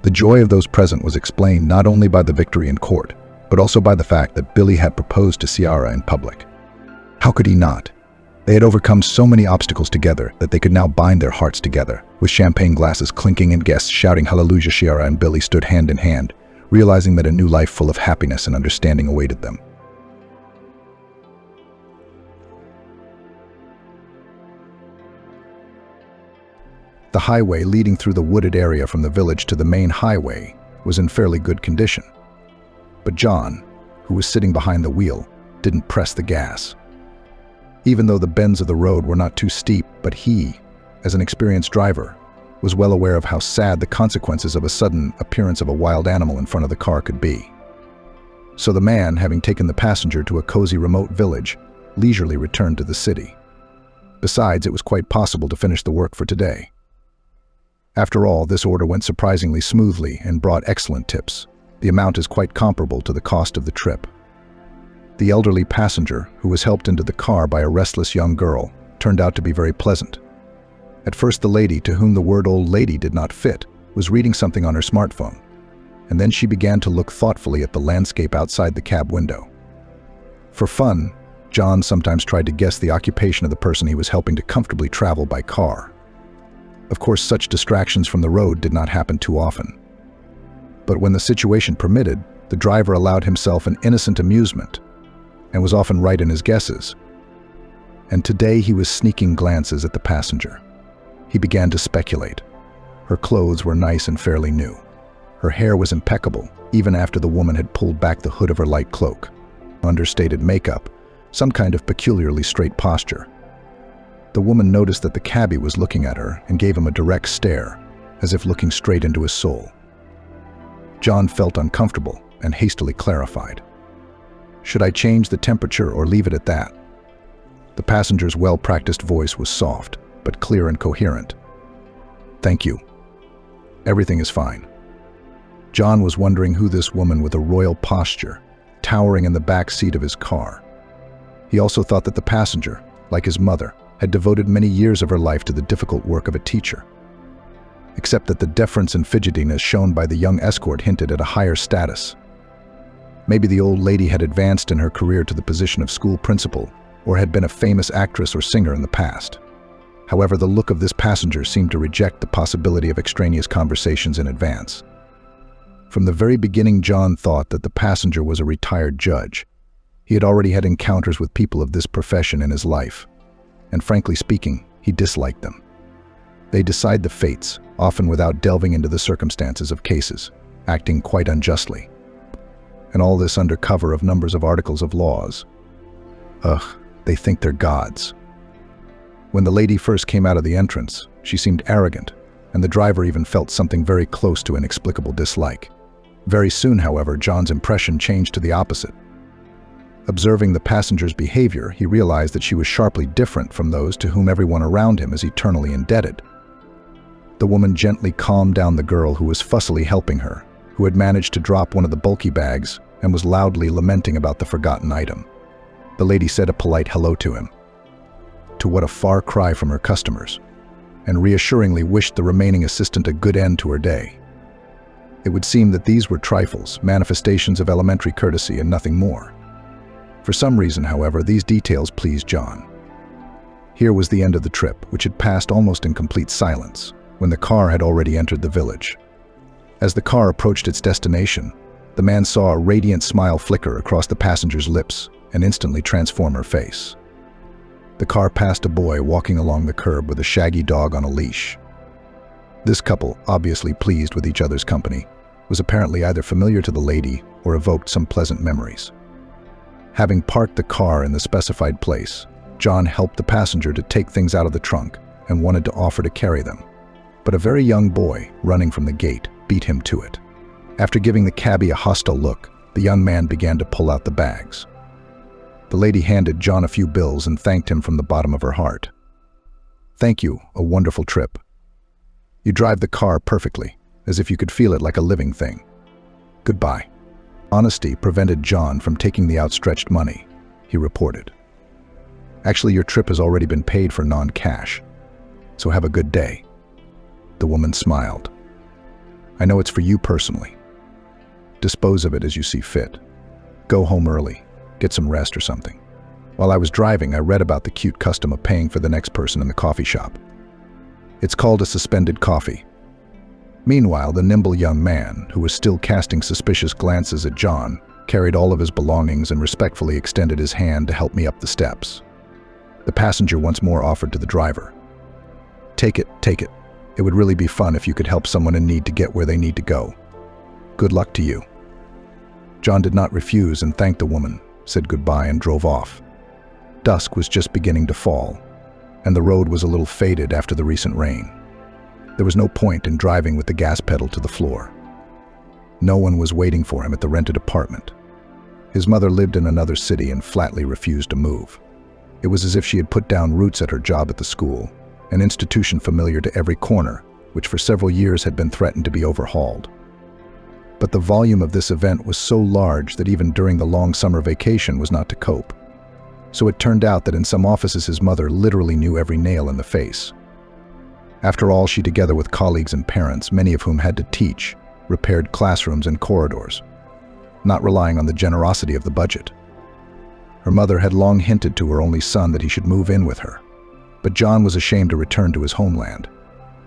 The joy of those present was explained not only by the victory in court, but also by the fact that Billy had proposed to Ciara in public. How could he not? They had overcome so many obstacles together that they could now bind their hearts together. With champagne glasses clinking and guests shouting hallelujah, Ciara and Billy stood hand in hand, realizing that a new life full of happiness and understanding awaited them. The highway leading through the wooded area from the village to the main highway was in fairly good condition. But John, who was sitting behind the wheel, didn't press the gas. Even though the bends of the road were not too steep, but he, as an experienced driver, was well aware of how sad the consequences of a sudden appearance of a wild animal in front of the car could be. So the man, having taken the passenger to a cozy remote village, leisurely returned to the city. Besides, it was quite possible to finish the work for today. After all, this order went surprisingly smoothly and brought excellent tips. The amount is quite comparable to the cost of the trip. The elderly passenger, who was helped into the car by a restless young girl, turned out to be very pleasant. At first, the lady, to whom the word old lady did not fit, was reading something on her smartphone, and then she began to look thoughtfully at the landscape outside the cab window. For fun, John sometimes tried to guess the occupation of the person he was helping to comfortably travel by car. Of course, such distractions from the road did not happen too often. But when the situation permitted, the driver allowed himself an innocent amusement and was often right in his guesses. And today he was sneaking glances at the passenger. He began to speculate. Her clothes were nice and fairly new. Her hair was impeccable, even after the woman had pulled back the hood of her light cloak. Understated makeup, some kind of peculiarly straight posture. The woman noticed that the cabbie was looking at her and gave him a direct stare, as if looking straight into his soul. John felt uncomfortable and hastily clarified. Should I change the temperature or leave it at that? The passenger's well-practiced voice was soft, but clear and coherent. Thank you. Everything is fine. John was wondering who this woman with a royal posture, towering in the back seat of his car. He also thought that the passenger, like his mother, had devoted many years of her life to the difficult work of a teacher. Except that the deference and fidgetiness shown by the young escort hinted at a higher status. Maybe the old lady had advanced in her career to the position of school principal, or had been a famous actress or singer in the past. However, the look of this passenger seemed to reject the possibility of extraneous conversations in advance. From the very beginning, John thought that the passenger was a retired judge. He had already had encounters with people of this profession in his life, and frankly speaking, he disliked them. They decide the fates, often without delving into the circumstances of cases, acting quite unjustly. And all this under cover of numbers of articles of laws. Ugh, they think they're gods. When the lady first came out of the entrance, she seemed arrogant, and the driver even felt something very close to inexplicable dislike. Very soon, however, John's impression changed to the opposite. Observing the passenger's behavior, he realized that she was sharply different from those to whom everyone around him is eternally indebted. The woman gently calmed down the girl who was fussily helping her, who had managed to drop one of the bulky bags and was loudly lamenting about the forgotten item. The lady said a polite hello to him, to what a far cry from her customers, and reassuringly wished the remaining assistant a good end to her day. It would seem that these were trifles, manifestations of elementary courtesy and nothing more. For some reason, however, these details pleased John. Here was the end of the trip, which had passed almost in complete silence, when the car had already entered the village. As the car approached its destination, the man saw a radiant smile flicker across the passenger's lips and instantly transform her face. The car passed a boy walking along the curb with a shaggy dog on a leash. This couple, obviously pleased with each other's company, was apparently either familiar to the lady or evoked some pleasant memories. Having parked the car in the specified place, John helped the passenger to take things out of the trunk and wanted to offer to carry them. But a very young boy, running from the gate, beat him to it. After giving the cabbie a hostile look, the young man began to pull out the bags. The lady handed John a few bills and thanked him from the bottom of her heart. "Thank you, a wonderful trip. You drive the car perfectly, as if you could feel it like a living thing. Goodbye." Honesty prevented John from taking the outstretched money, he reported. "Actually, your trip has already been paid for non-cash, so have a good day." The woman smiled. "I know it's for you personally. Dispose of it as you see fit. Go home early, get some rest or something. While I was driving, I read about the cute custom of paying for the next person in the coffee shop. It's called a suspended coffee." Meanwhile, the nimble young man, who was still casting suspicious glances at John, carried all of his belongings and respectfully extended his hand to help me up the steps. The passenger once more offered to the driver, take it. It would really be fun if you could help someone in need to get where they need to go. Good luck to you." John did not refuse and thanked the woman, said goodbye and drove off. Dusk was just beginning to fall, and the road was a little faded after the recent rain. There was no point in driving with the gas pedal to the floor. No one was waiting for him at the rented apartment. His mother lived in another city and flatly refused to move. It was as if she had put down roots at her job at the school, an institution familiar to every corner, which for several years had been threatened to be overhauled. But the volume of this event was so large that even during the long summer vacation was not to cope. So it turned out that in some offices his mother literally knew every nail in the face. After all, she, together with colleagues and parents, many of whom had to teach, repaired classrooms and corridors, not relying on the generosity of the budget. Her mother had long hinted to her only son that he should move in with her, but John was ashamed to return to his homeland.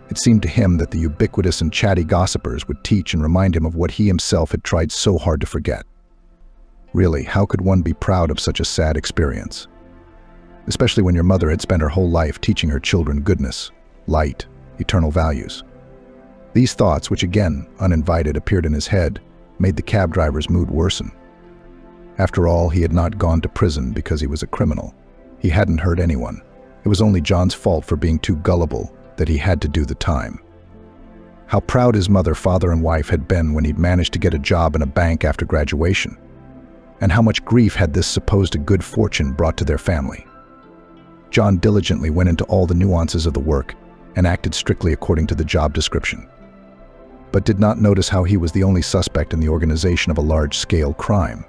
It seemed to him that the ubiquitous and chatty gossipers would teach and remind him of what he himself had tried so hard to forget. Really, how could one be proud of such a sad experience? Especially when your mother had spent her whole life teaching her children goodness, light, eternal values. These thoughts, which again, uninvited, appeared in his head, made the cab driver's mood worsen. After all, he had not gone to prison because he was a criminal. He hadn't hurt anyone. It was only John's fault for being too gullible that he had to do the time. How proud his mother, father, and wife had been when he'd managed to get a job in a bank after graduation. And how much grief had this supposed good fortune brought to their family. John diligently went into all the nuances of the work and acted strictly according to the job description, but did not notice how he was the only suspect in the organization of a large-scale crime.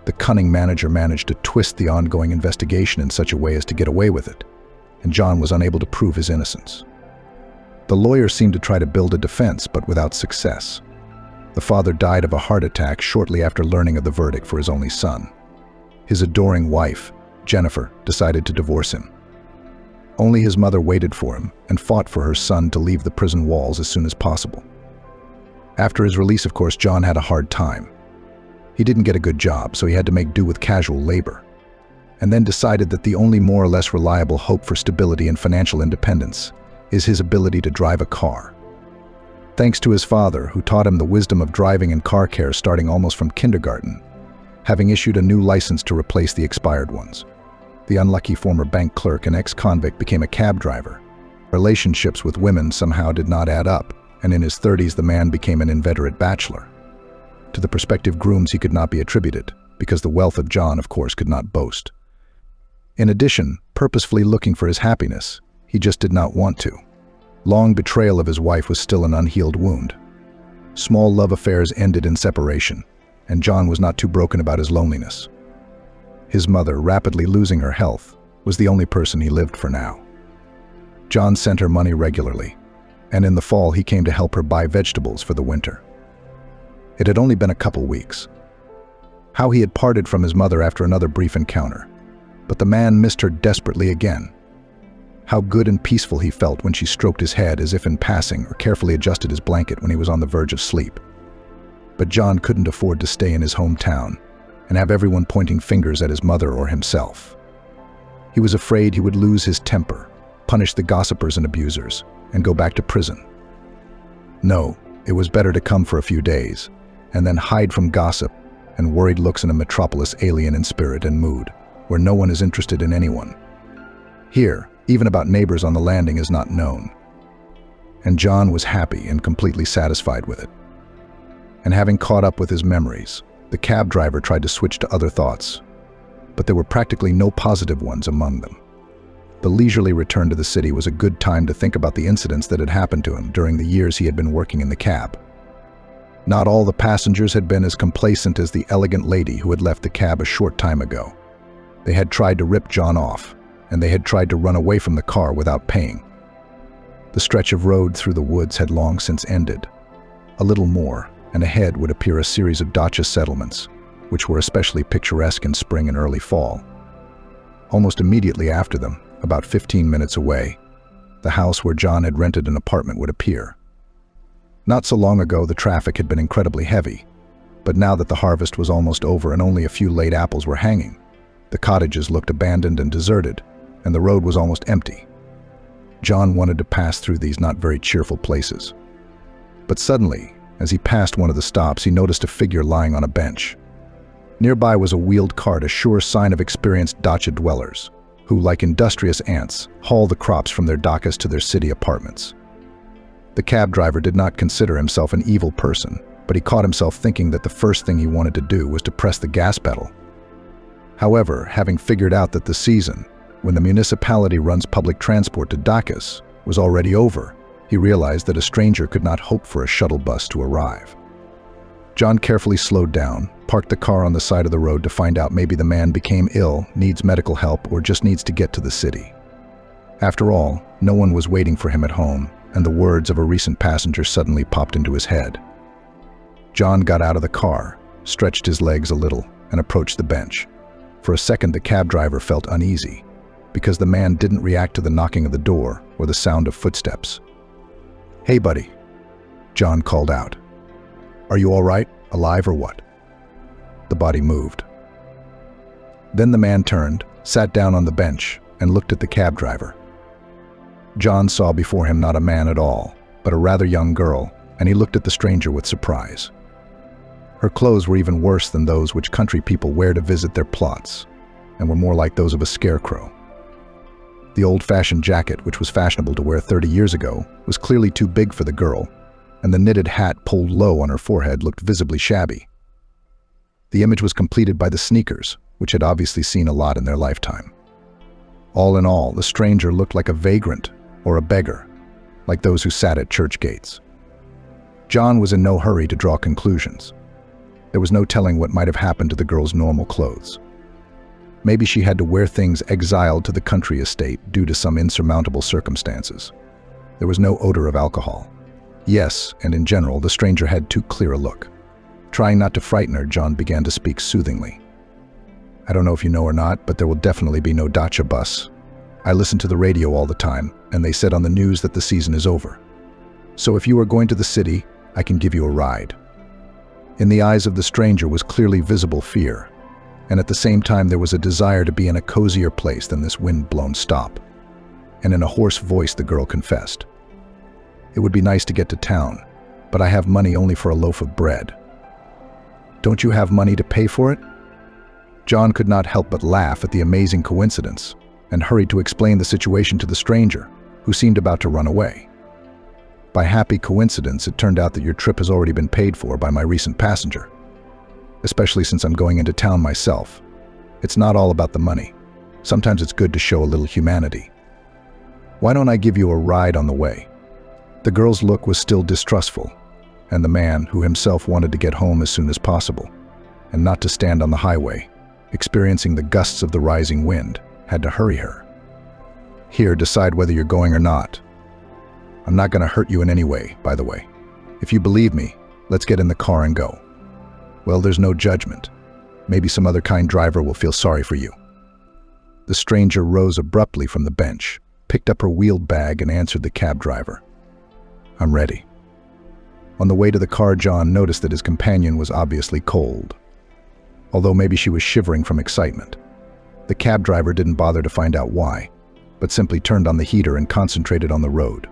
The cunning manager managed to twist the ongoing investigation in such a way as to get away with it, and John was unable to prove his innocence. The lawyer seemed to try to build a defense, but without success. The father died of a heart attack shortly after learning of the verdict for his only son. His adoring wife, Jennifer, decided to divorce him. Only his mother waited for him and fought for her son to leave the prison walls as soon as possible. After his release, of course, John had a hard time. He didn't get a good job, so he had to make do with casual labor, and then decided that the only more or less reliable hope for stability and financial independence is his ability to drive a car. Thanks to his father, who taught him the wisdom of driving and car care starting almost from kindergarten, having issued a new license to replace the expired ones. The unlucky former bank clerk and ex-convict became a cab driver. Relationships with women somehow did not add up, and in his 30s the man became an inveterate bachelor. To the prospective grooms he could not be attributed, because the wealth of John, of course, could not boast. In addition, purposefully looking for his happiness, he just did not want to. Long betrayal of his wife was still an unhealed wound. Small love affairs ended in separation, and John was not too broken about his loneliness. His mother, rapidly losing her health, was the only person he lived for now. John sent her money regularly, and in the fall he came to help her buy vegetables for the winter. It had only been a couple weeks. How he had parted from his mother after another brief encounter, but the man missed her desperately again. How good and peaceful he felt when she stroked his head as if in passing or carefully adjusted his blanket when he was on the verge of sleep. But John couldn't afford to stay in his hometown and have everyone pointing fingers at his mother or himself. He was afraid he would lose his temper, punish the gossipers and abusers, and go back to prison. No, it was better to come for a few days, and then hide from gossip and worried looks in a metropolis alien in spirit and mood, where no one is interested in anyone. Here, even about neighbors on the landing is not known. And John was happy and completely satisfied with it. And having caught up with his memories, the cab driver tried to switch to other thoughts, but there were practically no positive ones among them. The leisurely return to the city was a good time to think about the incidents that had happened to him during the years he had been working in the cab. Not all the passengers had been as complacent as the elegant lady who had left the cab a short time ago. They had tried to rip John off, and they had tried to run away from the car without paying. The stretch of road through the woods had long since ended. A little more, and ahead would appear a series of dacha settlements, which were especially picturesque in spring and early fall. Almost immediately after them, about 15 minutes away, the house where John had rented an apartment would appear. Not so long ago, the traffic had been incredibly heavy, but now that the harvest was almost over and only a few late apples were hanging, the cottages looked abandoned and deserted, and the road was almost empty. John wanted to pass through these not very cheerful places. But suddenly, as he passed one of the stops, he noticed a figure lying on a bench. Nearby was a wheeled cart, a sure sign of experienced dacha dwellers, who, like industrious ants, haul the crops from their dachas to their city apartments. The cab driver did not consider himself an evil person, but he caught himself thinking that the first thing he wanted to do was to press the gas pedal. However, having figured out that the season, when the municipality runs public transport to dachas, was already over, he realized that a stranger could not hope for a shuttle bus to arrive. John carefully slowed down, parked the car on the side of the road to find out maybe the man became ill, needs medical help, or just needs to get to the city. After all, no one was waiting for him at home, and the words of a recent passenger suddenly popped into his head. John got out of the car, stretched his legs a little, and approached the bench. For a second, the cab driver felt uneasy, because the man didn't react to the knocking of the door or the sound of footsteps. "Hey, buddy," John called out. "Are you all right? Alive or what?" The body moved. Then the man turned, sat down on the bench, and looked at the cab driver. John saw before him not a man at all, but a rather young girl, and he looked at the stranger with surprise. Her clothes were even worse than those which country people wear to visit their plots, and were more like those of a scarecrow. The old-fashioned jacket, which was fashionable to wear 30 years ago, was clearly too big for the girl, and the knitted hat pulled low on her forehead looked visibly shabby. The image was completed by the sneakers, which had obviously seen a lot in their lifetime. All in all, the stranger looked like a vagrant or a beggar, like those who sat at church gates. John was in no hurry to draw conclusions. There was no telling what might have happened to the girl's normal clothes. Maybe she had to wear things exiled to the country estate due to some insurmountable circumstances. There was no odor of alcohol. Yes, and in general, the stranger had too clear a look. Trying not to frighten her, John began to speak soothingly. "I don't know if you know or not, but there will definitely be no dacha bus. I listen to the radio all the time, and they said on the news that the season is over. So if you are going to the city, I can give you a ride." In the eyes of the stranger was clearly visible fear, and at the same time there was a desire to be in a cozier place than this wind-blown stop. and in a hoarse voice the girl confessed. "It would be nice to get to town, but I have money only for a loaf of bread." "Don't you have money to pay for it?" John could not help but laugh at the amazing coincidence and hurried to explain the situation to the stranger, who seemed about to run away. "By happy coincidence, it turned out that your trip has already been paid for by my recent passenger. Especially since I'm going into town myself. It's not all about the money. Sometimes it's good to show a little humanity. Why don't I give you a ride on the way?" The girl's look was still distrustful, and the man, who himself wanted to get home as soon as possible, and not to stand on the highway, experiencing the gusts of the rising wind, had to hurry her. "Here, decide whether you're going or not. I'm not going to hurt you in any way, by the way. If you believe me, let's get in the car and go." "Well, there's no judgment. Maybe some other kind driver will feel sorry for you." The stranger rose abruptly from the bench, picked up her wheeled bag and answered the cab driver. "I'm ready." On the way to the car, John noticed that his companion was obviously cold, although maybe she was shivering from excitement. The cab driver didn't bother to find out why, but simply turned on the heater and concentrated on the road.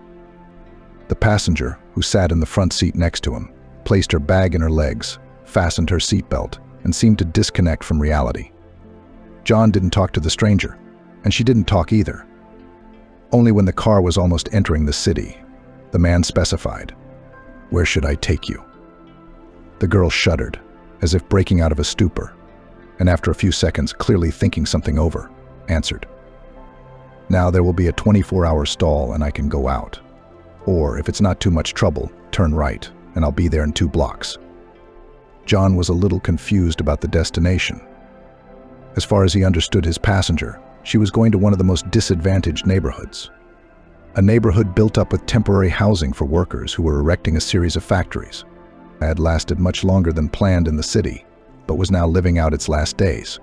The passenger, who sat in the front seat next to him, placed her bag in her legs, fastened her seatbelt, and seemed to disconnect from reality. John didn't talk to the stranger, and she didn't talk either. Only when the car was almost entering the city, the man specified, "Where should I take you?" The girl shuddered, as if breaking out of a stupor, and after a few seconds, clearly thinking something over, answered, "Now there will be a 24-hour stall and I can go out. Or, if it's not too much trouble, turn right, and I'll be there in 2 blocks. John was a little confused about the destination. As far as he understood his passenger, she was going to one of the most disadvantaged neighborhoods. A neighborhood built up with temporary housing for workers who were erecting a series of factories. It had lasted much longer than planned in the city, but was now living out its last days.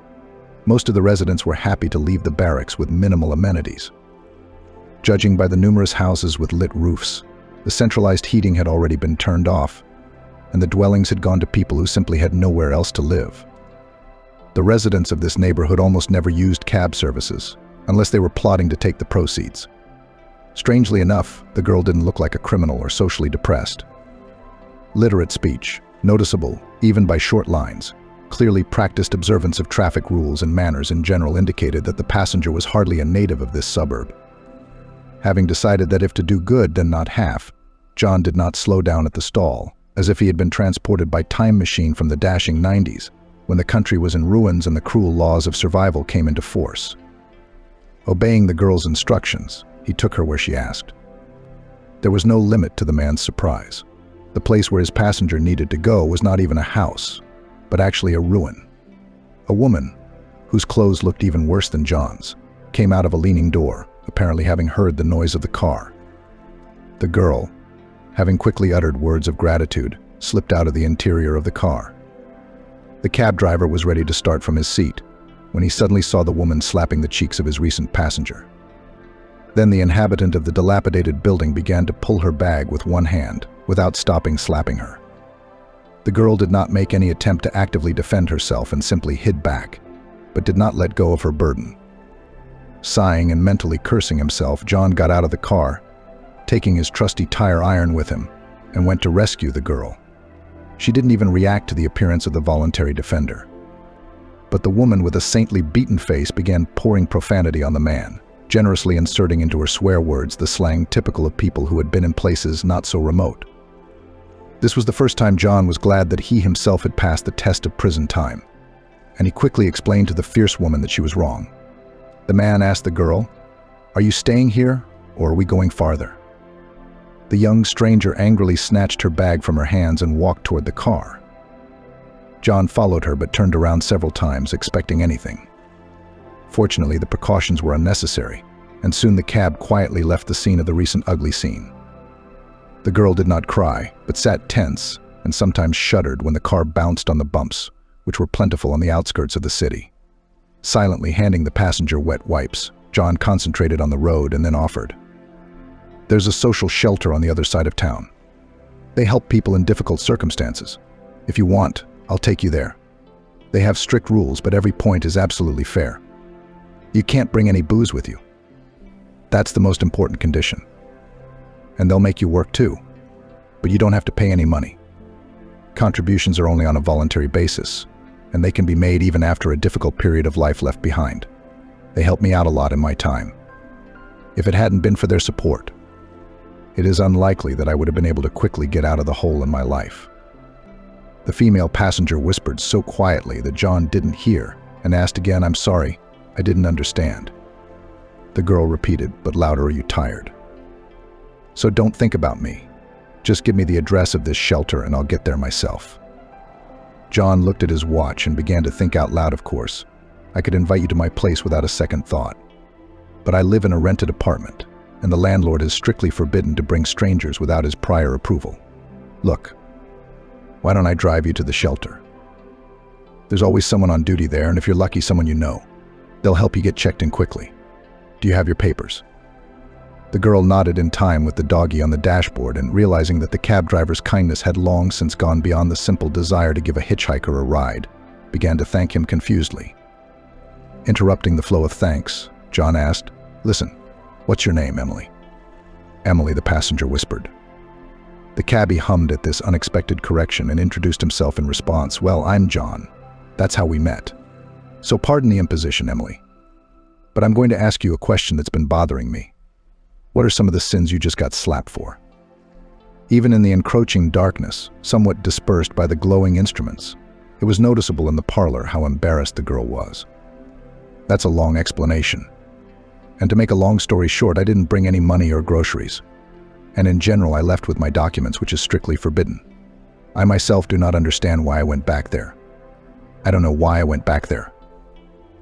Most of the residents were happy to leave the barracks with minimal amenities. Judging by the numerous houses with lit roofs, the centralized heating had already been turned off, and the dwellings had gone to people who simply had nowhere else to live. The residents of this neighborhood almost never used cab services, unless they were plotting to take the proceeds. Strangely enough, the girl didn't look like a criminal or socially depressed. Literate speech, noticeable even by short lines, clearly practiced observance of traffic rules and manners in general indicated that the passenger was hardly a native of this suburb. Having decided that if to do good, then not half, John did not slow down at the stall, as if he had been transported by time machine from the dashing 90s, when the country was in ruins and the cruel laws of survival came into force. Obeying the girl's instructions, he took her where she asked. There was no limit to the man's surprise. The place where his passenger needed to go was not even a house, but actually a ruin. A woman, whose clothes looked even worse than John's, came out of a leaning door, apparently having heard the noise of the car. The girl, having quickly uttered words of gratitude, slipped out of the interior of the car. The cab driver was ready to start from his seat, when he suddenly saw the woman slapping the cheeks of his recent passenger. Then the inhabitant of the dilapidated building began to pull her bag with one hand, without stopping slapping her. The girl did not make any attempt to actively defend herself and simply hid back, but did not let go of her burden. Sighing and mentally cursing himself, John got out of the car, taking his trusty tire iron with him, and went to rescue the girl. She didn't even react to the appearance of the voluntary defender. But the woman with a saintly beaten face began pouring profanity on the man, generously inserting into her swear words the slang typical of people who had been in places not so remote. This was the first time John was glad that he himself had passed the test of prison time, and he quickly explained to the fierce woman that she was wrong. The man asked the girl, "Are you staying here, or are we going farther?" The young stranger angrily snatched her bag from her hands and walked toward the car. John followed her but turned around several times, expecting anything. Fortunately, the precautions were unnecessary, and soon the cab quietly left the scene of the recent ugly scene. The girl did not cry, but sat tense and sometimes shuddered when the car bounced on the bumps, which were plentiful on the outskirts of the city. Silently handing the passenger wet wipes, John concentrated on the road and then offered, "There's a social shelter on the other side of town. They help people in difficult circumstances. If you want, I'll take you there. They have strict rules, but every point is absolutely fair. You can't bring any booze with you." That's the most important condition. And they'll make you work too. But you don't have to pay any money. Contributions are only on a voluntary basis, and they can be made even after a difficult period of life left behind. They helped me out a lot in my time. If it hadn't been for their support, it is unlikely that I would have been able to quickly get out of the hole in my life. The female passenger whispered so quietly that John didn't hear and asked again, "I'm sorry, I didn't understand." The girl repeated, but louder, "Are you tired? So don't think about me. Just give me the address of this shelter and I'll get there myself." John looked at his watch and began to think out loud. "Of course, I could invite you to my place without a second thought. But I live in a rented apartment, and the landlord is strictly forbidden to bring strangers without his prior approval. Look, why don't I drive you to the shelter? There's always someone on duty there, and if you're lucky, someone you know. They'll help you get checked in quickly. Do you have your papers?" The girl nodded in time with the doggy on the dashboard, and realizing that the cab driver's kindness had long since gone beyond the simple desire to give a hitchhiker a ride, began to thank him confusedly. Interrupting the flow of thanks, John asked, "Listen, what's your name, Emily?" "Emily," the passenger whispered. The cabbie hummed at this unexpected correction and introduced himself in response. "Well, I'm John. That's how we met. So pardon the imposition, Emily. But I'm going to ask you a question that's been bothering me. What are some of the sins you just got slapped for?" Even in the encroaching darkness, somewhat dispersed by the glowing instruments, it was noticeable in the parlor how embarrassed the girl was. "That's a long explanation. And to make a long story short, I didn't bring any money or groceries. And in general, I left with my documents, which is strictly forbidden. I myself do not understand why I went back there. I don't know why I went back there."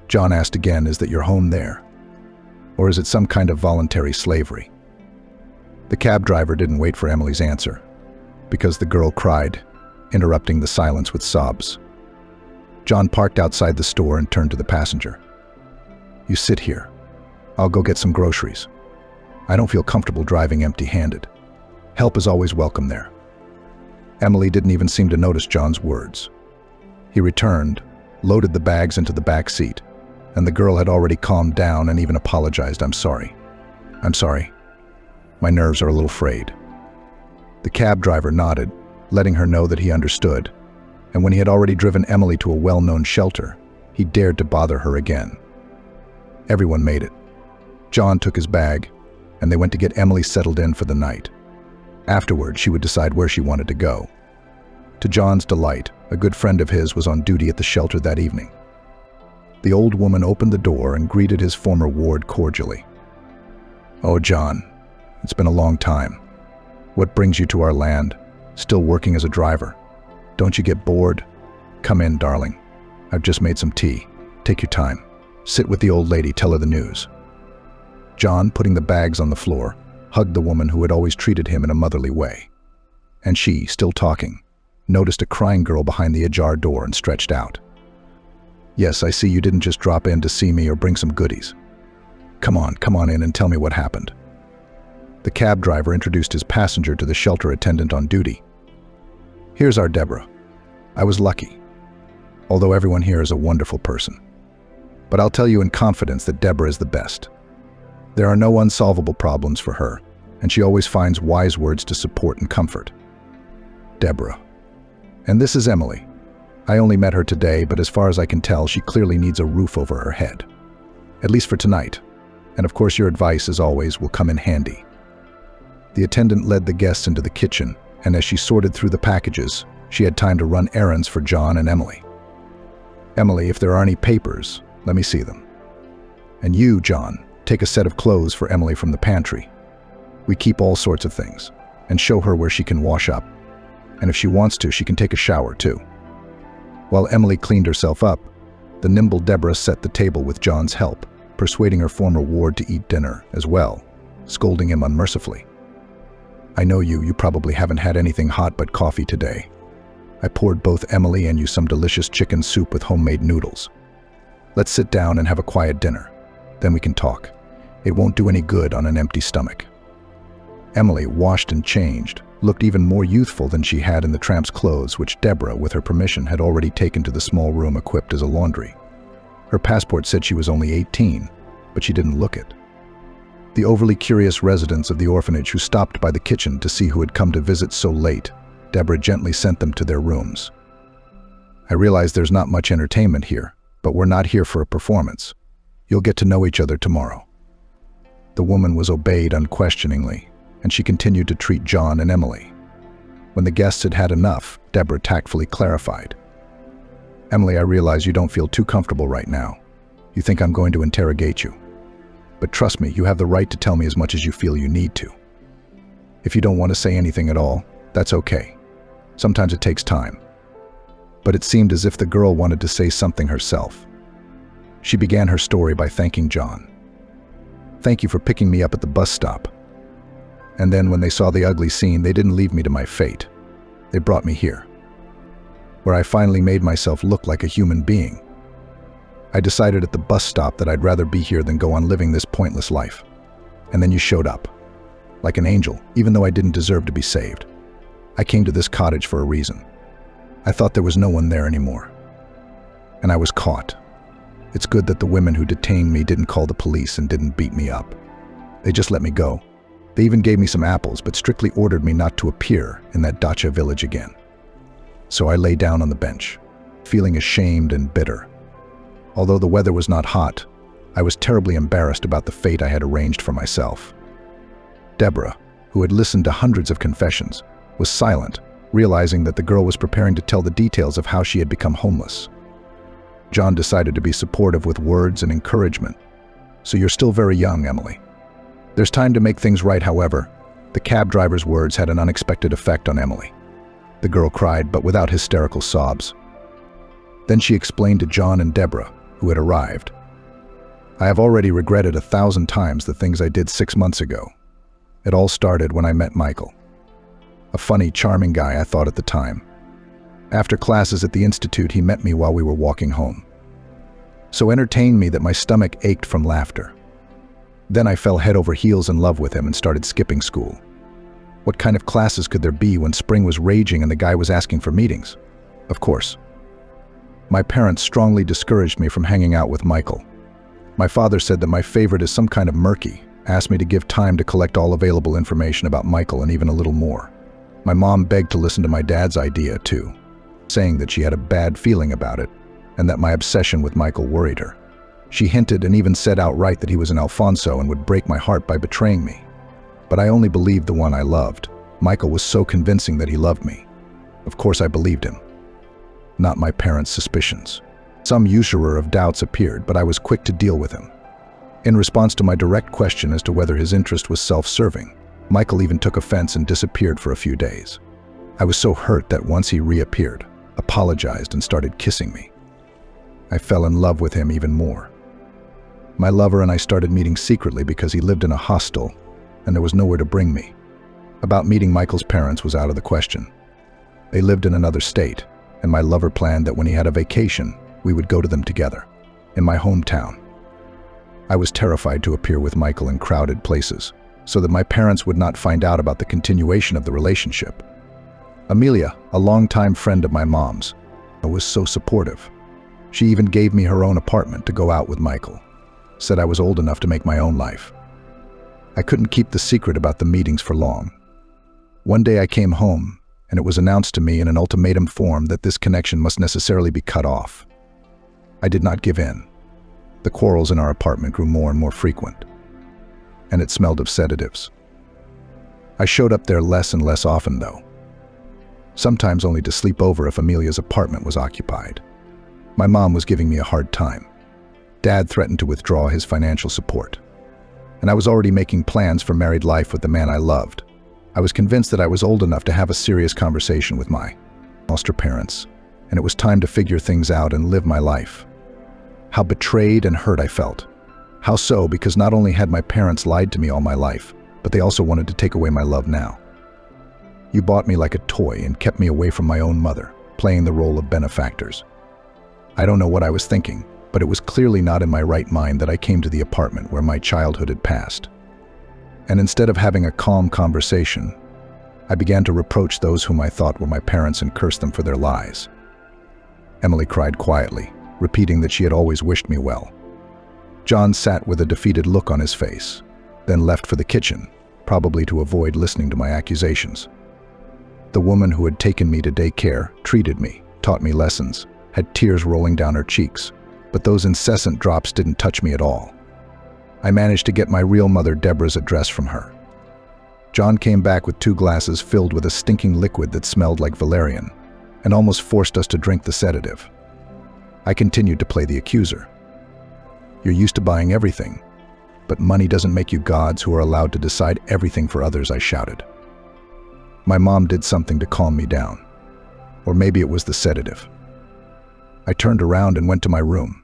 John asked again, "Is that your home there? Or is it some kind of voluntary slavery?" The cab driver didn't wait for Emily's answer, because the girl cried, interrupting the silence with sobs. John parked outside the store and turned to the passenger. "You sit here. I'll go get some groceries. I don't feel comfortable driving empty-handed. Help is always welcome there." Emily didn't even seem to notice John's words. He returned, loaded the bags into the back seat, and the girl had already calmed down and even apologized. "I'm sorry. I'm sorry. My nerves are a little frayed." The cab driver nodded, letting her know that he understood, and when he had already driven Emily to a well-known shelter, he dared to bother her again. Everyone made it. John took his bag, and they went to get Emily settled in for the night. Afterward, she would decide where she wanted to go. To John's delight, a good friend of his was on duty at the shelter that evening. The old woman opened the door and greeted his former ward cordially. "Oh, John, it's been a long time. What brings you to our land, still working as a driver? Don't you get bored? Come in, darling. I've just made some tea. Take your time. Sit with the old lady, tell her the news." John, putting the bags on the floor, hugged the woman who had always treated him in a motherly way. And she, still talking, noticed a crying girl behind the ajar door and stretched out. "Yes, I see you didn't just drop in to see me or bring some goodies. Come on in and tell me what happened." The cab driver introduced his passenger to the shelter attendant on duty. "Here's our Deborah. I was lucky, although everyone here is a wonderful person. But I'll tell you in confidence that Deborah is the best. There are no unsolvable problems for her, and she always finds wise words to support and comfort. Deborah. And this is Emily. I only met her today, but as far as I can tell, she clearly needs a roof over her head. At least for tonight. And of course your advice, as always, will come in handy." The attendant led the guests into the kitchen, and as she sorted through the packages, she had time to run errands for John and Emily. "Emily, if there are any papers, let me see them. And you, John, take a set of clothes for Emily from the pantry. We keep all sorts of things, and show her where she can wash up. And if she wants to, she can take a shower too." While Emily cleaned herself up, the nimble Deborah set the table with John's help, persuading her former ward to eat dinner as well, scolding him unmercifully. "I know you probably haven't had anything hot but coffee today. I poured both Emily and you some delicious chicken soup with homemade noodles. Let's sit down and have a quiet dinner. Then we can talk. It won't do any good on an empty stomach." Emily, washed and changed, looked even more youthful than she had in the tramp's clothes, which Deborah, with her permission, had already taken to the small room equipped as a laundry. Her passport said she was only 18, but she didn't look it. The overly curious residents of the orphanage who stopped by the kitchen to see who had come to visit so late, Deborah gently sent them to their rooms. I realize there's not much entertainment here, but we're not here for a performance. You'll get to know each other tomorrow. The woman was obeyed unquestioningly, and she continued to treat John and Emily. When the guests had had enough, Deborah tactfully clarified. Emily, I realize you don't feel too comfortable right now. You think I'm going to interrogate you. But trust me, you have the right to tell me as much as you feel you need to. If you don't want to say anything at all, that's okay. Sometimes it takes time. But it seemed as if the girl wanted to say something herself. She began her story by thanking John. Thank you for picking me up at the bus stop. And then when they saw the ugly scene, they didn't leave me to my fate. They brought me here, where I finally made myself look like a human being. I decided at the bus stop that I'd rather be here than go on living this pointless life. And then you showed up, like an angel, even though I didn't deserve to be saved. I came to this cottage for a reason. I thought there was no one there anymore. And I was caught. It's good that the women who detained me didn't call the police and didn't beat me up. They just let me go. They even gave me some apples, but strictly ordered me not to appear in that dacha village again. So I lay down on the bench, feeling ashamed and bitter. Although the weather was not hot, I was terribly embarrassed about the fate I had arranged for myself. Deborah, who had listened to hundreds of confessions, was silent, realizing that the girl was preparing to tell the details of how she had become homeless. John decided to be supportive with words and encouragement. So you're still very young, Emily. There's time to make things right, however. The cab driver's words had an unexpected effect on Emily. The girl cried, but without hysterical sobs. Then she explained to John and Deborah, who had arrived. I have already regretted 1,000 times the things I did 6 months ago. It all started when I met Michael. A funny, charming guy, I thought at the time. After classes at the institute, he met me while we were walking home. So entertained me that my stomach ached from laughter. Then I fell head over heels in love with him and started skipping school. What kind of classes could there be when spring was raging and the guy was asking for meetings? Of course. My parents strongly discouraged me from hanging out with Michael. My father said that my favorite is some kind of murky, asked me to give time to collect all available information about Michael and even a little more. My mom begged to listen to my dad's idea too, saying that she had a bad feeling about it and that my obsession with Michael worried her. She hinted and even said outright that he was an Alfonso and would break my heart by betraying me. But I only believed the one I loved. Michael was so convincing that he loved me. Of course I believed him. Not my parents' suspicions. Some usurer of doubts appeared, but I was quick to deal with him. In response to my direct question as to whether his interest was self-serving, Michael even took offense and disappeared for a few days. I was so hurt that once he reappeared, apologized and started kissing me. I fell in love with him even more. My lover and I started meeting secretly because he lived in a hostel and there was nowhere to bring me. About meeting Michael's parents was out of the question. They lived in another state, and my lover planned that when he had a vacation, we would go to them together, in my hometown. I was terrified to appear with Michael in crowded places, so that my parents would not find out about the continuation of the relationship. Amelia, a longtime friend of my mom's, was so supportive. She even gave me her own apartment to go out with Michael, said I was old enough to make my own life. I couldn't keep the secret about the meetings for long. One day I came home, and it was announced to me in an ultimatum form that this connection must necessarily be cut off. I did not give in. The quarrels in our apartment grew more and more frequent, and it smelled of sedatives. I showed up there less and less often, though. Sometimes only to sleep over if Amelia's apartment was occupied. My mom was giving me a hard time. Dad threatened to withdraw his financial support. And I was already making plans for married life with the man I loved. I was convinced that I was old enough to have a serious conversation with my foster parents, and it was time to figure things out and live my life. How betrayed and hurt I felt. How so? Because not only had my parents lied to me all my life, but they also wanted to take away my love now. You bought me like a toy and kept me away from my own mother, playing the role of benefactors. I don't know what I was thinking, but it was clearly not in my right mind that I came to the apartment where my childhood had passed. And instead of having a calm conversation, I began to reproach those whom I thought were my parents and curse them for their lies. Emily cried quietly, repeating that she had always wished me well. John sat with a defeated look on his face. then left for the kitchen, probably to avoid listening to my accusations. The woman who had taken me to daycare treated me, taught me lessons, had tears rolling down her cheeks, but those incessant drops didn't touch me at all. I managed to get my real mother Deborah's address from her. John came back with 2 glasses filled with a stinking liquid that smelled like valerian, and almost forced us to drink the sedative. I continued to play the accuser. You're used to buying everything, but money doesn't make you gods who are allowed to decide everything for others, I shouted. My mom did something to calm me down, or maybe it was the sedative. I turned around and went to my room.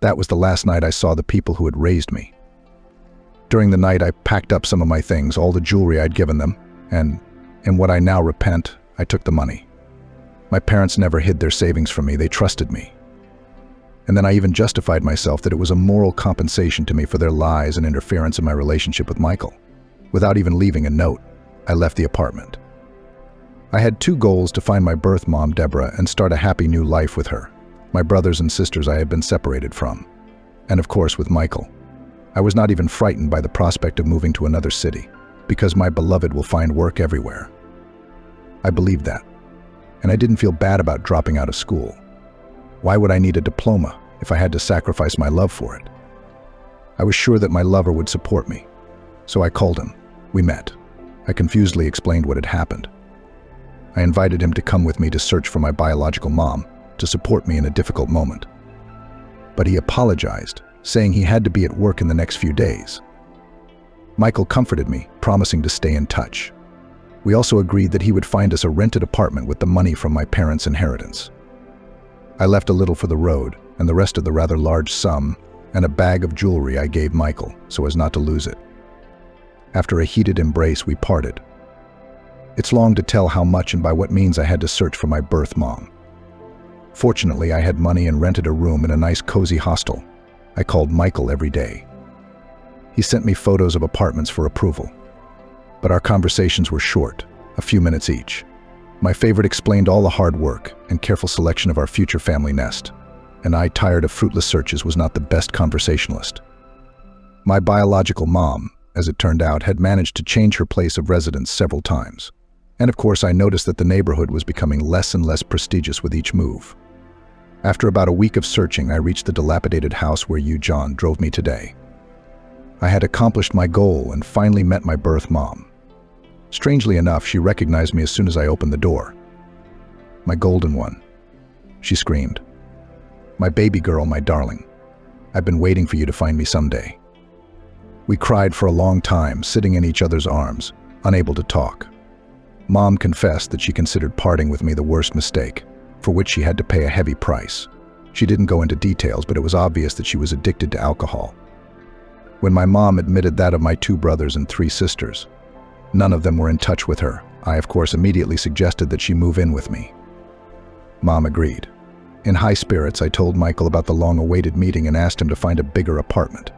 That was the last night I saw the people who had raised me. During the night, I packed up some of my things, all the jewelry I'd given them, and, in what I now repent, I took the money. My parents never hid their savings from me, they trusted me. And then I even justified myself that it was a moral compensation to me for their lies and interference in my relationship with Michael. Without even leaving a note, I left the apartment. I had 2 goals: to find my birth mom, Deborah, and start a happy new life with her, my brothers and sisters I had been separated from, and of course with Michael. I was not even frightened by the prospect of moving to another city, because my beloved will find work everywhere. I believed that, and I didn't feel bad about dropping out of school. Why would I need a diploma if I had to sacrifice my love for it? I was sure that my lover would support me, so I called him. We met. I confusedly explained what had happened. I invited him to come with me to search for my biological mom, to support me in a difficult moment. But he apologized, saying he had to be at work in the next few days. Michael comforted me, promising to stay in touch. We also agreed that he would find us a rented apartment with the money from my parents' inheritance. I left a little for the road, and the rest of the rather large sum, and a bag of jewelry I gave Michael, so as not to lose it. After a heated embrace, we parted. It's long to tell how much and by what means I had to search for my birth mom. Fortunately, I had money and rented a room in a nice cozy hostel. I called Michael every day. He sent me photos of apartments for approval. But our conversations were short, a few minutes each. My favorite explained all the hard work and careful selection of our future family nest, and I, tired of fruitless searches, was not the best conversationalist. My biological mom, as it turned out, had managed to change her place of residence several times. And of course, I noticed that the neighborhood was becoming less and less prestigious with each move. After about a week of searching, I reached the dilapidated house where you, John, drove me today. I had accomplished my goal and finally met my birth mom. Strangely enough, she recognized me as soon as I opened the door. "My golden one," she screamed. "My baby girl, my darling. I've been waiting for you to find me someday." We cried for a long time, sitting in each other's arms, unable to talk. Mom confessed that she considered parting with me the worst mistake, for which she had to pay a heavy price. She didn't go into details, but it was obvious that she was addicted to alcohol. When my mom admitted that of my 2 brothers and 3 sisters, none of them were in touch with her. I, of course, immediately suggested that she move in with me. Mom agreed. In high spirits, I told Michael about the long-awaited meeting and asked him to find a bigger apartment.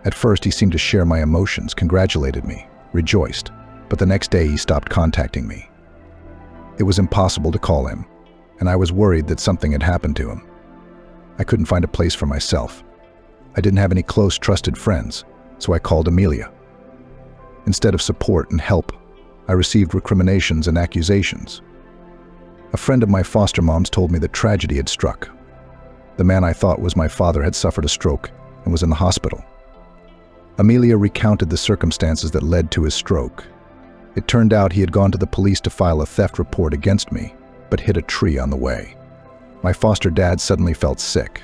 At first, he seemed to share my emotions, congratulated me, rejoiced, but the next day he stopped contacting me. It was impossible to call him, and I was worried that something had happened to him. I couldn't find a place for myself. I didn't have any close, trusted friends, so I called Amelia. Instead of support and help, I received recriminations and accusations. A friend of my foster mom's told me that tragedy had struck. The man I thought was my father had suffered a stroke and was in the hospital. Amelia recounted the circumstances that led to his stroke. It turned out he had gone to the police to file a theft report against me, but hit a tree on the way. My foster dad suddenly felt sick.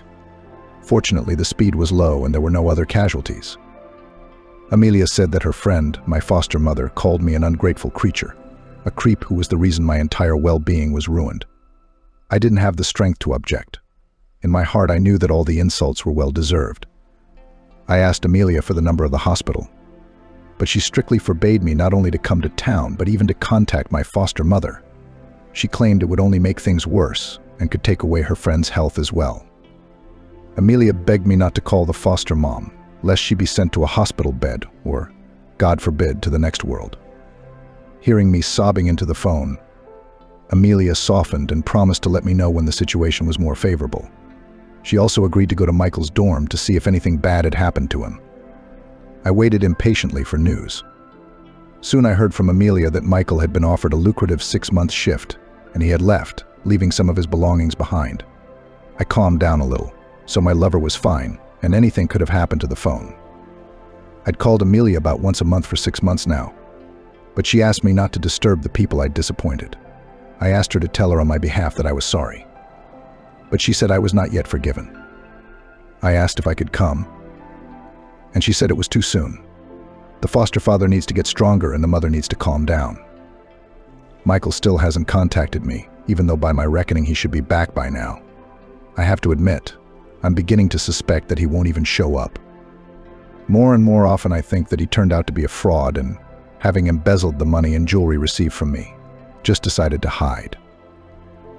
Fortunately, the speed was low and there were no other casualties. Amelia said that her friend, my foster mother, called me an ungrateful creature, a creep who was the reason my entire well-being was ruined. I didn't have the strength to object. In my heart, I knew that all the insults were well-deserved. I asked Amelia for the number of the hospital, but she strictly forbade me not only to come to town, but even to contact my foster mother. She claimed it would only make things worse and could take away her friend's health as well. Amelia begged me not to call the foster mom, lest she be sent to a hospital bed or, God forbid, to the next world. Hearing me sobbing into the phone, Amelia softened and promised to let me know when the situation was more favorable. She also agreed to go to Michael's dorm to see if anything bad had happened to him. I waited impatiently for news. Soon I heard from Amelia that Michael had been offered a lucrative 6-month shift, and he had left, leaving some of his belongings behind. I calmed down a little, so my lover was fine, and anything could have happened to the phone. I'd called Amelia about once a month for 6 months now, but she asked me not to disturb the people I'd disappointed. I asked her to tell her on my behalf that I was sorry, but she said I was not yet forgiven. I asked if I could come, and she said it was too soon. The foster father needs to get stronger and the mother needs to calm down. Michael still hasn't contacted me, even though by my reckoning he should be back by now. I have to admit, I'm beginning to suspect that he won't even show up. More and more often I think that he turned out to be a fraud and, having embezzled the money and jewelry received from me, just decided to hide.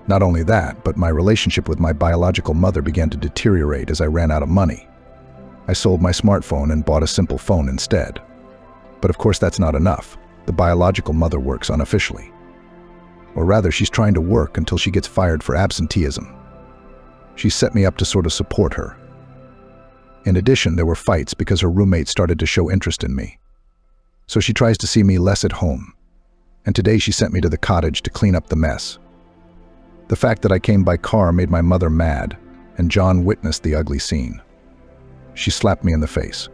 Not only that, but my relationship with my biological mother began to deteriorate as I ran out of money. I sold my smartphone and bought a simple phone instead. But of course that's not enough. The biological mother works unofficially. Or rather, she's trying to work until she gets fired for absenteeism. She set me up to sort of support her. In addition, there were fights because her roommate started to show interest in me. So she tries to see me less at home. And today she sent me to the cottage to clean up the mess. The fact that I came by car made my mother mad, and John witnessed the ugly scene. She slapped me in the face.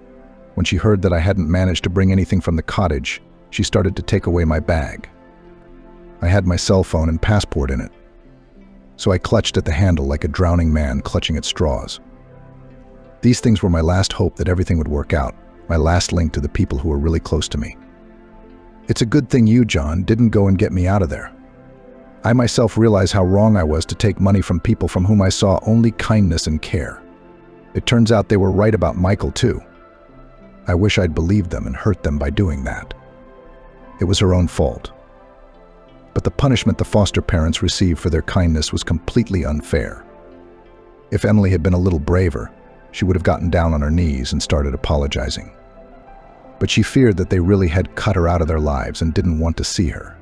When she heard that I hadn't managed to bring anything from the cottage, she started to take away my bag. I had my cell phone and passport in it, so I clutched at the handle like a drowning man clutching at straws. These things were my last hope that everything would work out, my last link to the people who were really close to me. It's a good thing you, John, didn't go and get me out of there. I myself realize how wrong I was to take money from people from whom I saw only kindness and care. It turns out they were right about Michael, too. I wish I'd believed them and hurt them by doing that. It was her own fault. But the punishment the foster parents received for their kindness was completely unfair. If Emily had been a little braver, she would have gotten down on her knees and started apologizing. But she feared that they really had cut her out of their lives and didn't want to see her.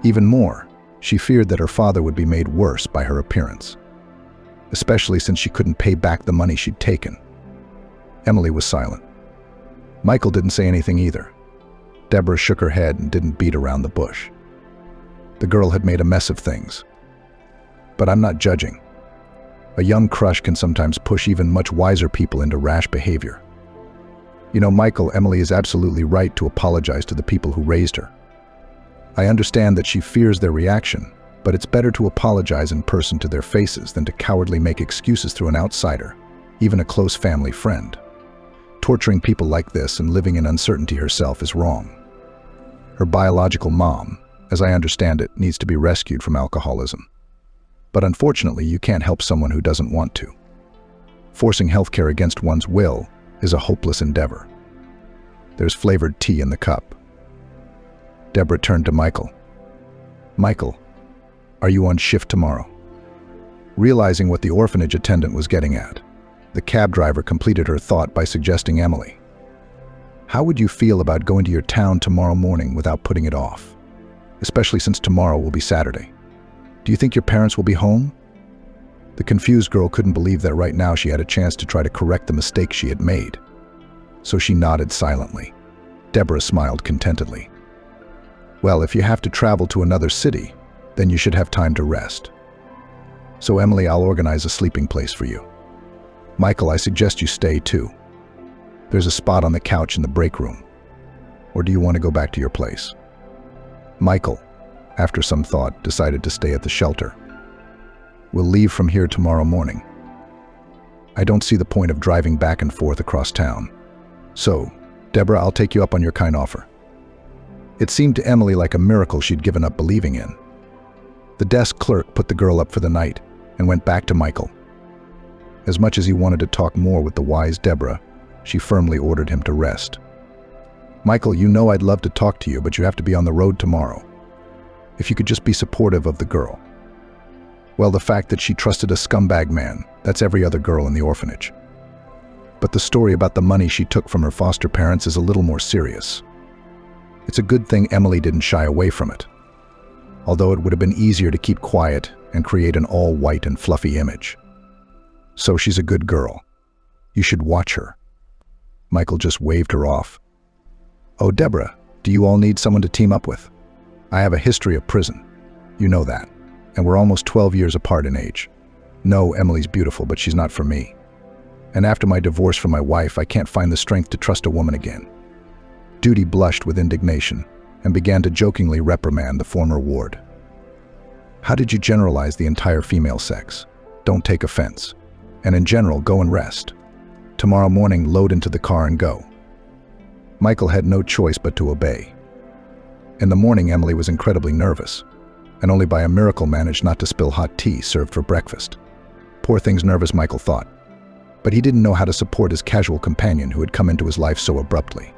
Even more, she feared that her father would be made worse by her appearance, especially since she couldn't pay back the money she'd taken. Emily was silent. Michael didn't say anything either. Deborah shook her head and didn't beat around the bush. The girl had made a mess of things. But I'm not judging. A young crush can sometimes push even much wiser people into rash behavior. You know, Michael, Emily is absolutely right to apologize to the people who raised her. I understand that she fears their reaction, but it's better to apologize in person to their faces than to cowardly make excuses through an outsider, even a close family friend. Torturing people like this and living in uncertainty herself is wrong. Her biological mom, as I understand it, needs to be rescued from alcoholism. But unfortunately, you can't help someone who doesn't want to. Forcing healthcare against one's will is a hopeless endeavor. There's flavored tea in the cup. Deborah turned to Michael. Michael, are you on shift tomorrow? Realizing what the orphanage attendant was getting at, the cab driver completed her thought by suggesting Emily. How would you feel about going to your town tomorrow morning without putting it off? Especially since tomorrow will be Saturday. Do you think your parents will be home? The confused girl couldn't believe that right now she had a chance to try to correct the mistake she had made. So she nodded silently. Deborah smiled contentedly. Well, if you have to travel to another city, then you should have time to rest. So Emily, I'll organize a sleeping place for you. Michael, I suggest you stay too. There's a spot on the couch in the break room. Or do you want to go back to your place? Michael, after some thought, decided to stay at the shelter. We'll leave from here tomorrow morning. I don't see the point of driving back and forth across town. So, Deborah, I'll take you up on your kind offer. It seemed to Emily like a miracle she'd given up believing in. The desk clerk put the girl up for the night and went back to Michael. As much as he wanted to talk more with the wise Deborah, she firmly ordered him to rest. Michael, you know I'd love to talk to you, but you have to be on the road tomorrow. If you could just be supportive of the girl. Well, the fact that she trusted a scumbag man, that's every other girl in the orphanage. But the story about the money she took from her foster parents is a little more serious. It's a good thing Emily didn't shy away from it. Although it would have been easier to keep quiet and create an all-white and fluffy image. So she's a good girl. You should watch her. Michael just waved her off. "Oh, Deborah, do you all need someone to team up with? I have a history of prison. You know that. And we're almost 12 years apart in age. No, Emily's beautiful, but she's not for me. And after my divorce from my wife, I can't find the strength to trust a woman again." Judy blushed with indignation and began to jokingly reprimand the former ward. "How did you generalize the entire female sex? Don't take offense. And in general, go and rest. Tomorrow morning, load into the car and go." Michael had no choice but to obey. In the morning, Emily was incredibly nervous, and only by a miracle managed not to spill hot tea served for breakfast. Poor thing's nervous, Michael thought. But he didn't know how to support his casual companion who had come into his life so abruptly.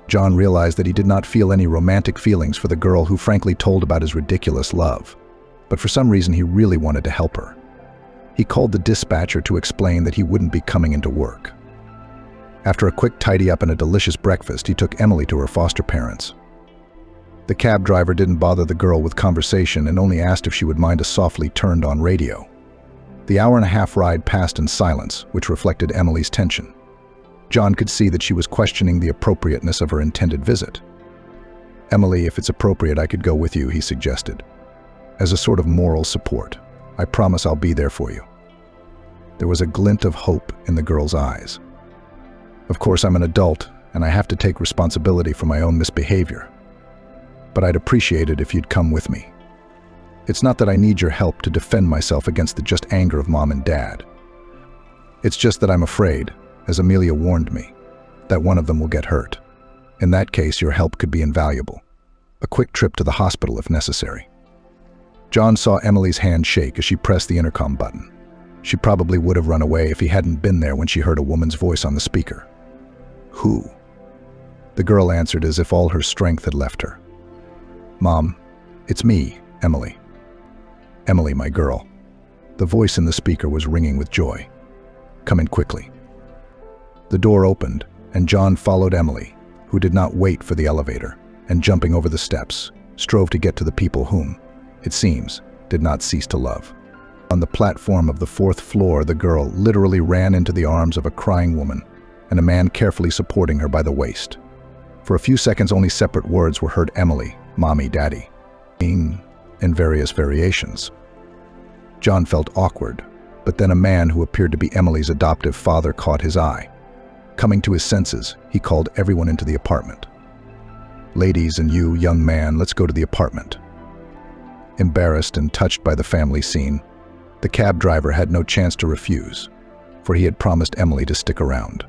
John realized that he did not feel any romantic feelings for the girl who frankly told about his ridiculous love, but for some reason he really wanted to help her. He called the dispatcher to explain that he wouldn't be coming into work. After a quick tidy-up and a delicious breakfast, he took Emily to her foster parents. The cab driver didn't bother the girl with conversation and only asked if she would mind a softly turned-on radio. The hour-and-a-half ride passed in silence, which reflected Emily's tension. John could see that she was questioning the appropriateness of her intended visit. "Emily, if it's appropriate, I could go with you," he suggested. "As a sort of moral support. I promise I'll be there for you." There was a glint of hope in the girl's eyes. "Of course, I'm an adult, and I have to take responsibility for my own misbehavior. But I'd appreciate it if you'd come with me. It's not that I need your help to defend myself against the just anger of Mom and Dad. It's just that I'm afraid, as Amelia warned me, that one of them will get hurt. In that case, your help could be invaluable. A quick trip to the hospital if necessary." John saw Emily's hand shake as she pressed the intercom button. She probably would have run away if he hadn't been there when she heard a woman's voice on the speaker. "Who?" The girl answered as if all her strength had left her. "Mom, it's me, Emily. Emily, my girl." The voice in the speaker was ringing with joy. "Come in quickly." The door opened, and John followed Emily, who did not wait for the elevator, and jumping over the steps, strove to get to the people whom, it seems, did not cease to love. On the platform of the 4th floor, the girl literally ran into the arms of a crying woman, and a man carefully supporting her by the waist. For a few seconds, only separate words were heard: Emily, Mommy, Daddy, in various variations. John felt awkward, but then a man who appeared to be Emily's adoptive father caught his eye. Coming to his senses, he called everyone into the apartment. "Ladies and you, young man, let's go to the apartment." Embarrassed and touched by the family scene, the cab driver had no chance to refuse, for he had promised Emily to stick around.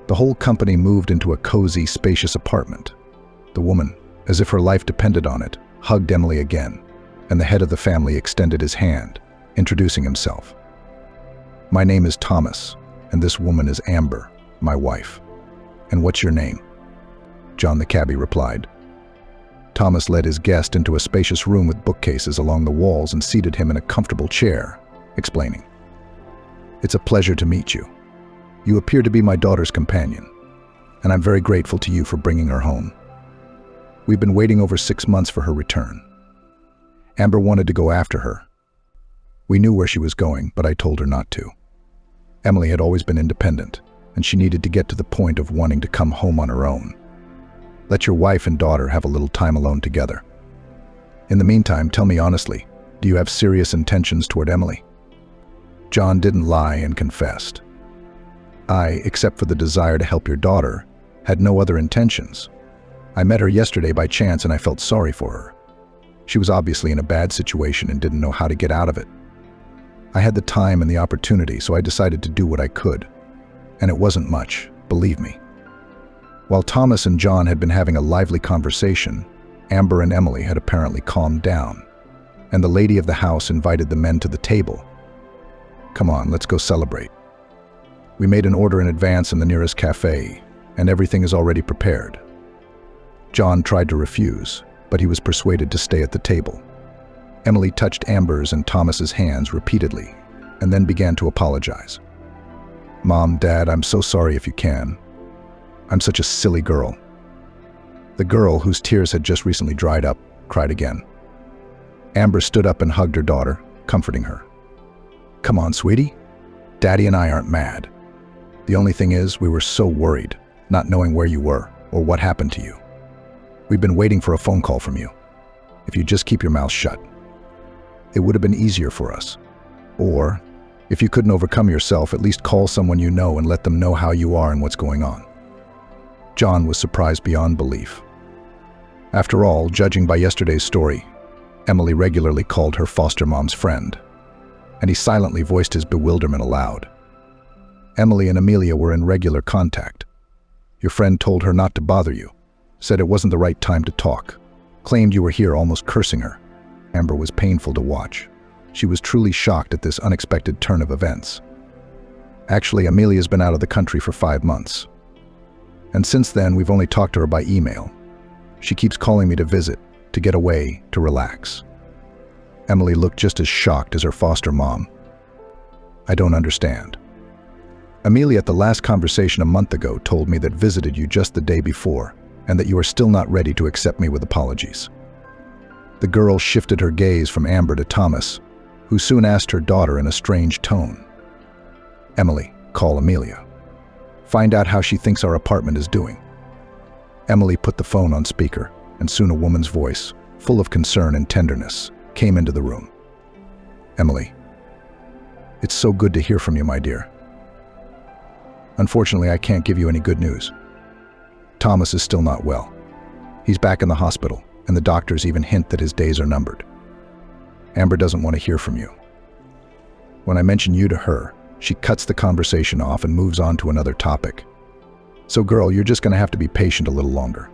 The whole company moved into a cozy, spacious apartment. The woman, as if her life depended on it, hugged Emily again, and the head of the family extended his hand, introducing himself. "My name is Thomas, and this woman is Amber, my wife. And what's your name?" John the cabbie replied. Thomas led his guest into a spacious room with bookcases along the walls and seated him in a comfortable chair, explaining, "It's a pleasure to meet you. You appear to be my daughter's companion, and I'm very grateful to you for bringing her home. We've been waiting over 6 months for her return. Amber wanted to go after her. We knew where she was going, but I told her not to. Emily had always been independent, and she needed to get to the point of wanting to come home on her own. Let your wife and daughter have a little time alone together. In the meantime, tell me honestly, do you have serious intentions toward Emily?" John didn't lie and confessed. "I, except for the desire to help your daughter, had no other intentions. I met her yesterday by chance and I felt sorry for her. She was obviously in a bad situation and didn't know how to get out of it. I had the time and the opportunity, so I decided to do what I could. And it wasn't much, believe me." While Thomas and John had been having a lively conversation, Amber and Emily had apparently calmed down, and the lady of the house invited the men to the table. "Come on, let's go celebrate. We made an order in advance in the nearest cafe, and everything is already prepared." John tried to refuse, but he was persuaded to stay at the table. Emily touched Amber's and Thomas's hands repeatedly, and then began to apologize. "Mom, Dad, I'm so sorry if you can. I'm such a silly girl." The girl, whose tears had just recently dried up, cried again. Amber stood up and hugged her daughter, comforting her. "Come on, sweetie. Daddy and I aren't mad. The only thing is, we were so worried, not knowing where you were or what happened to you. We've been waiting for a phone call from you. If you just keep your mouth shut, it would have been easier for us. Or, if you couldn't overcome yourself, at least call someone you know and let them know how you are and what's going on. John was surprised beyond belief. After all, judging by yesterday's story, Emily regularly called her foster mom's friend, and he silently voiced his bewilderment aloud. Emily and Amelia were in regular contact. Your friend told her not to bother you, said it wasn't the right time to talk, claimed you were here, almost cursing her. Amber was painful to watch. She was truly shocked at this unexpected turn of events. Actually, Amelia's been out of the country for 5 months. And since then, we've only talked to her by email. She keeps calling me to visit, to get away, to relax. Emily looked just as shocked as her foster mom. I don't understand. Amelia, at the last conversation a month ago, told me that visited you just the day before, and that you are still not ready to accept me with apologies. The girl shifted her gaze from Amber to Thomas, who soon asked her daughter in a strange tone. Emily, call Amelia. Find out how she thinks our apartment is doing. Emily put the phone on speaker, and soon a woman's voice, full of concern and tenderness, came into the room. Emily, it's so good to hear from you, my dear. Unfortunately, I can't give you any good news. Thomas is still not well. He's back in the hospital, and the doctors even hint that his days are numbered. Amber doesn't want to hear from you. When I mention you to her, she cuts the conversation off and moves on to another topic. So girl, you're just going to have to be patient a little longer.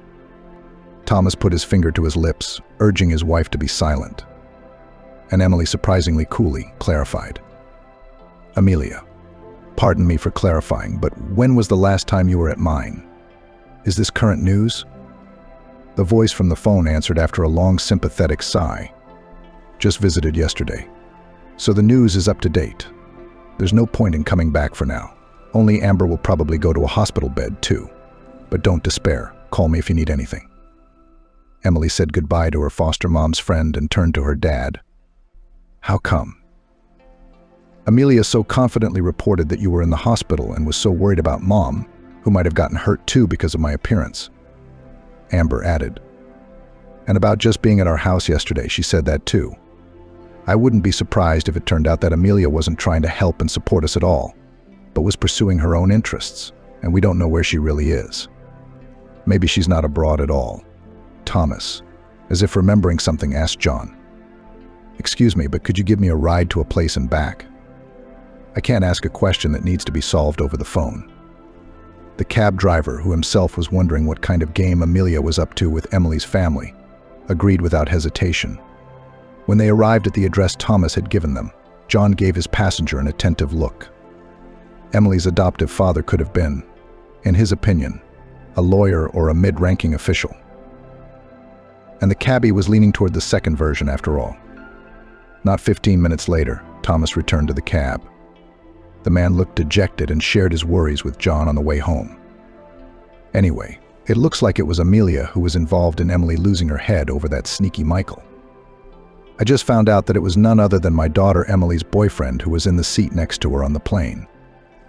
Thomas put his finger to his lips, urging his wife to be silent. And Emily, surprisingly coolly, clarified. Amelia, pardon me for clarifying, but when was the last time you were at mine? Is this current news? The voice from the phone answered after a long, sympathetic sigh. Just visited yesterday. So the news is up to date. There's no point in coming back for now. Only Amber will probably go to a hospital bed, too. But don't despair. Call me if you need anything. Emily said goodbye to her foster mom's friend and turned to her dad. How come? Amelia so confidently reported that you were in the hospital and was so worried about Mom, who might have gotten hurt too because of my appearance. Amber added. And about just being at our house yesterday, she said that too. I wouldn't be surprised if it turned out that Amelia wasn't trying to help and support us at all, but was pursuing her own interests, and we don't know where she really is. Maybe she's not abroad at all. Thomas, as if remembering something, asked John. Excuse me, but could you give me a ride to a place and back? I can't ask a question that needs to be solved over the phone. The cab driver, who himself was wondering what kind of game Amelia was up to with Emily's family, agreed without hesitation. When they arrived at the address Thomas had given them, John gave his passenger an attentive look. Emily's adoptive father could have been, in his opinion, a lawyer or a mid-ranking official. And the cabbie was leaning toward the second version after all. Not 15 minutes later, Thomas returned to the cab. The man looked dejected and shared his worries with John on the way home. Anyway, it looks like it was Amelia who was involved in Emily losing her head over that sneaky Michael. I just found out that it was none other than my daughter Emily's boyfriend who was in the seat next to her on the plane.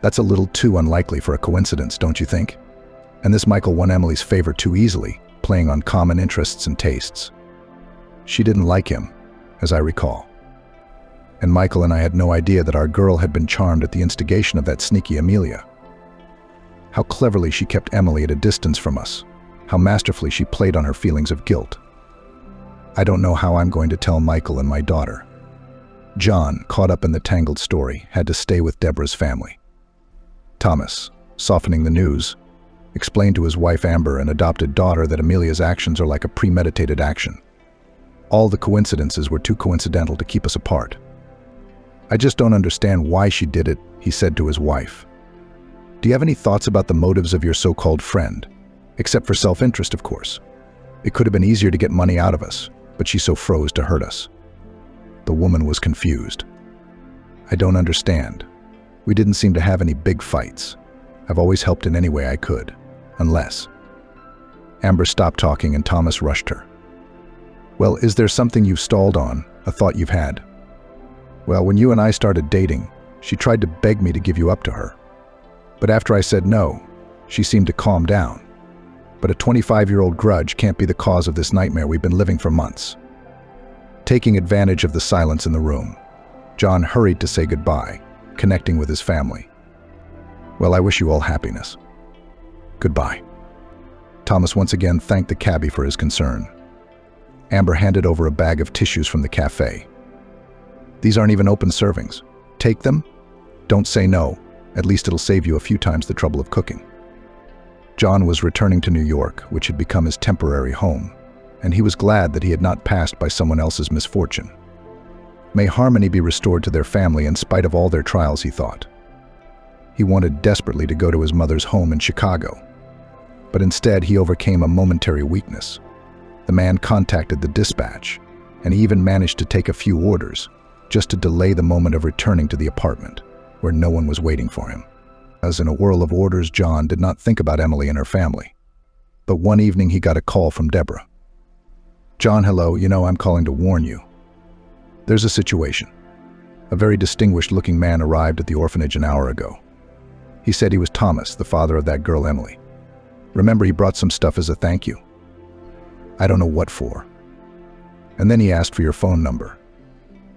That's a little too unlikely for a coincidence, don't you think? And this Michael won Emily's favor too easily, playing on common interests and tastes. She didn't like him, as I recall. And Michael and I had no idea that our girl had been charmed at the instigation of that sneaky Amelia. How cleverly she kept Emily at a distance from us. How masterfully she played on her feelings of guilt. I don't know how I'm going to tell Michael and my daughter. John, caught up in the tangled story, had to stay with Deborah's family. Thomas, softening the news, explained to his wife Amber and adopted daughter that Amelia's actions are like a premeditated action. All the coincidences were too coincidental to keep us apart. I just don't understand why she did it, he said to his wife. Do you have any thoughts about the motives of your so-called friend? Except for self-interest, of course. It could have been easier to get money out of us, but she so froze to hurt us. The woman was confused. I don't understand. We didn't seem to have any big fights. I've always helped in any way I could. Unless. Amber stopped talking and Thomas rushed her. Well, is there something you've stalled on, a thought you've had? Well, when you and I started dating, she tried to beg me to give you up to her. But after I said no, she seemed to calm down. But a 25-year-old grudge can't be the cause of this nightmare we've been living for months. Taking advantage of the silence in the room, John hurried to say goodbye, connecting with his family. Well, I wish you all happiness. Goodbye. Thomas once again thanked the cabbie for his concern. Amber handed over a bag of tissues from the cafe. These aren't even open servings. Take them. Don't say no. At least it'll save you a few times the trouble of cooking. John was returning to New York, which had become his temporary home, and he was glad that he had not passed by someone else's misfortune. May harmony be restored to their family in spite of all their trials, he thought. He wanted desperately to go to his mother's home in Chicago, but instead he overcame a momentary weakness. The man contacted the dispatch, and he even managed to take a few orders, just to delay the moment of returning to the apartment, where no one was waiting for him. As in a whirl of orders, John did not think about Emily and her family. But one evening he got a call from Deborah. John, hello, I'm calling to warn you. There's a situation. A very distinguished-looking man arrived at the orphanage an hour ago. He said he was Thomas, the father of that girl Emily. Remember, he brought some stuff as a thank you. I don't know what for. And then he asked for your phone number.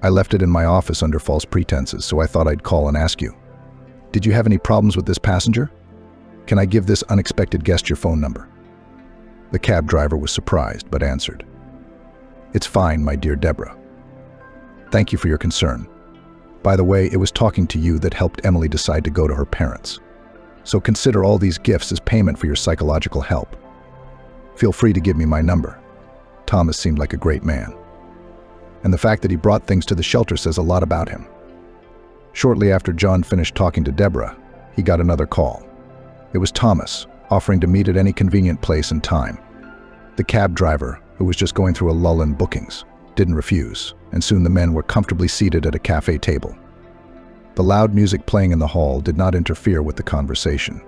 I left it in my office under false pretenses, so I thought I'd call and ask you. Did you have any problems with this passenger? Can I give this unexpected guest your phone number? The cab driver was surprised, but answered. It's fine, my dear Deborah. Thank you for your concern. By the way, it was talking to you that helped Emily decide to go to her parents. So consider all these gifts as payment for your psychological help. Feel free to give me my number. Thomas seemed like a great man. And the fact that he brought things to the shelter says a lot about him. Shortly after John finished talking to Deborah, he got another call. It was Thomas, offering to meet at any convenient place and time. The cab driver, who was just going through a lull in bookings, didn't refuse, and soon the men were comfortably seated at a cafe table. The loud music playing in the hall did not interfere with the conversation.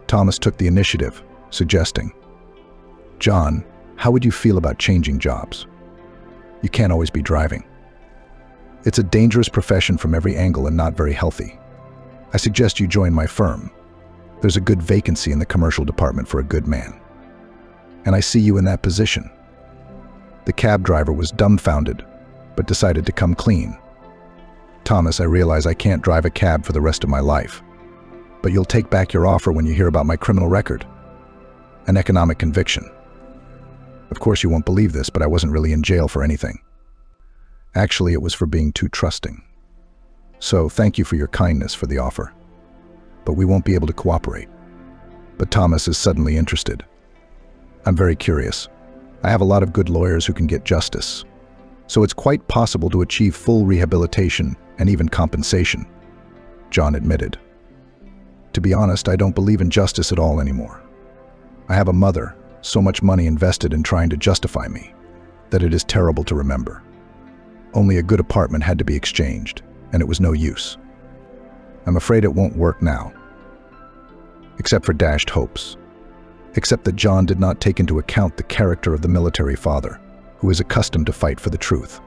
Thomas took the initiative, suggesting, John, how would you feel about changing jobs? You can't always be driving. It's a dangerous profession from every angle and not very healthy. I suggest you join my firm. There's a good vacancy in the commercial department for a good man. And I see you in that position. The cab driver was dumbfounded, but decided to come clean. Thomas, I realize I can't drive a cab for the rest of my life, but you'll take back your offer when you hear about my criminal record. An economic conviction. Of course you won't believe this, but I wasn't really in jail for anything. Actually, it was for being too trusting. So thank you for your kindness for the offer. But we won't be able to cooperate. But Thomas is suddenly interested. I'm very curious. I have a lot of good lawyers who can get justice. So it's quite possible to achieve full rehabilitation and even compensation, John admitted. To be honest, I don't believe in justice at all anymore. I have a mother, so much money invested in trying to justify me, that it is terrible to remember. Only a good apartment had to be exchanged, and it was no use. I'm afraid it won't work now. Except for dashed hopes. Except that John did not take into account the character of the military father, who is accustomed to fight for the truth.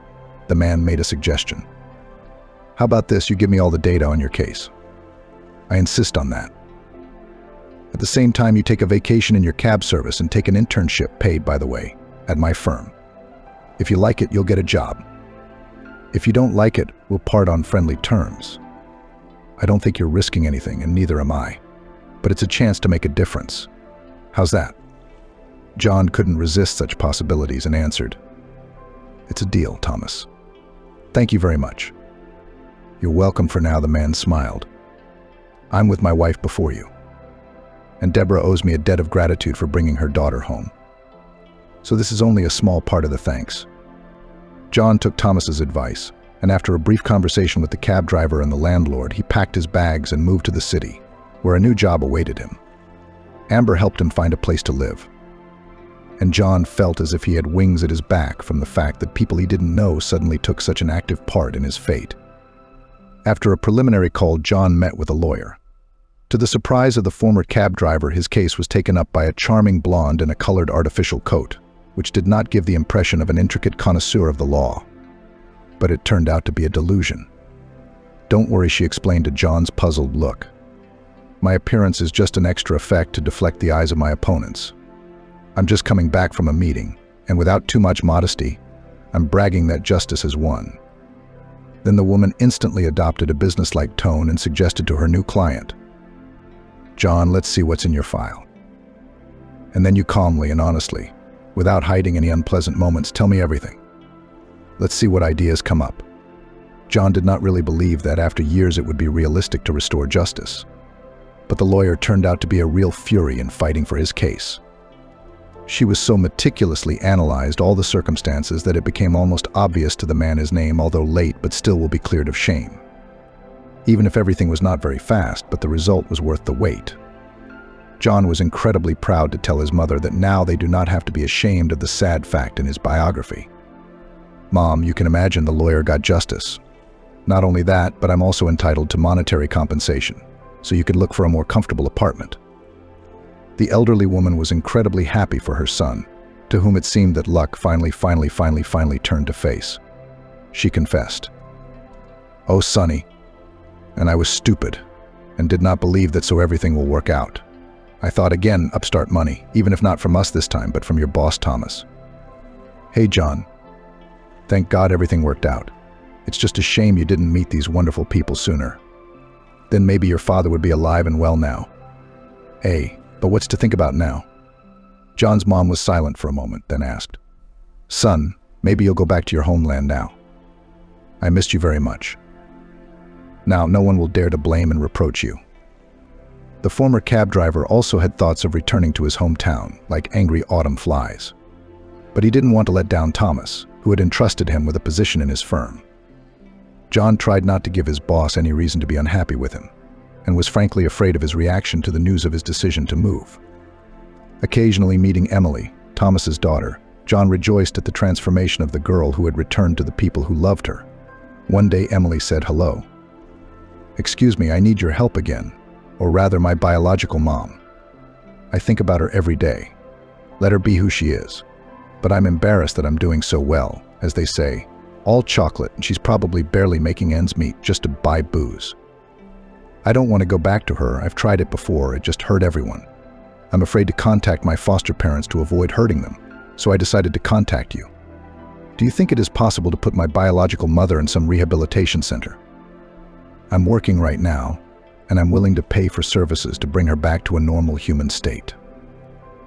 The man made a suggestion. How about this, you give me all the data on your case? I insist on that. At the same time, you take a vacation in your cab service and take an internship, paid, by the way, at my firm. If you like it, you'll get a job. If you don't like it, we'll part on friendly terms. I don't think you're risking anything, and neither am I. But it's a chance to make a difference. How's that? John couldn't resist such possibilities and answered, It's a deal, Thomas. Thank you very much. You're welcome for now, the man smiled. I'm with my wife before you. And Deborah owes me a debt of gratitude for bringing her daughter home. So this is only a small part of the thanks. John took Thomas's advice, and after a brief conversation with the cab driver and the landlord, he packed his bags and moved to the city, where a new job awaited him. Amber helped him find a place to live. And John felt as if he had wings at his back from the fact that people he didn't know suddenly took such an active part in his fate. After a preliminary call, John met with a lawyer. To the surprise of the former cab driver, his case was taken up by a charming blonde in a colored artificial coat, which did not give the impression of an intricate connoisseur of the law. But it turned out to be a delusion. Don't worry, she explained to John's puzzled look. My appearance is just an extra effect to deflect the eyes of my opponents. I'm just coming back from a meeting, and without too much modesty, I'm bragging that justice has won." Then the woman instantly adopted a businesslike tone and suggested to her new client, "John, let's see what's in your file." And then you calmly and honestly, without hiding any unpleasant moments, tell me everything. Let's see what ideas come up. John did not really believe that after years it would be realistic to restore justice. But the lawyer turned out to be a real fury in fighting for his case. She was so meticulously analyzed all the circumstances that it became almost obvious to the man his name, although late, but still will be cleared of shame. Even if everything was not very fast, but the result was worth the wait. John was incredibly proud to tell his mother that now they do not have to be ashamed of the sad fact in his biography. "Mom, you can imagine the lawyer got justice. Not only that, but I'm also entitled to monetary compensation, so you could look for a more comfortable apartment." The elderly woman was incredibly happy for her son, to whom it seemed that luck finally turned to face. She confessed, "Oh, Sonny, and I was stupid, and did not believe that so everything will work out. I thought again, upstart money, even if not from us this time, but from your boss, Thomas. Hey, John, thank God everything worked out. It's just a shame you didn't meet these wonderful people sooner. Then maybe your father would be alive and well now. Hey, but what's to think about now?" John's mom was silent for a moment, then asked, "Son, maybe you'll go back to your homeland now. I missed you very much. Now no one will dare to blame and reproach you." The former cab driver also had thoughts of returning to his hometown, like angry autumn flies. But he didn't want to let down Thomas, who had entrusted him with a position in his firm. John tried not to give his boss any reason to be unhappy with him, and was frankly afraid of his reaction to the news of his decision to move. Occasionally meeting Emily, Thomas's daughter, John rejoiced at the transformation of the girl who had returned to the people who loved her. One day Emily said hello. "Excuse me, I need your help again, or rather my biological mom. I think about her every day. Let her be who she is. But I'm embarrassed that I'm doing so well, as they say, all chocolate, and she's probably barely making ends meet just to buy booze. I don't want to go back to her. I've tried it before. It just hurt everyone. I'm afraid to contact my foster parents to avoid hurting them, so I decided to contact you. Do you think it is possible to put my biological mother in some rehabilitation center? I'm working right now, and I'm willing to pay for services to bring her back to a normal human state."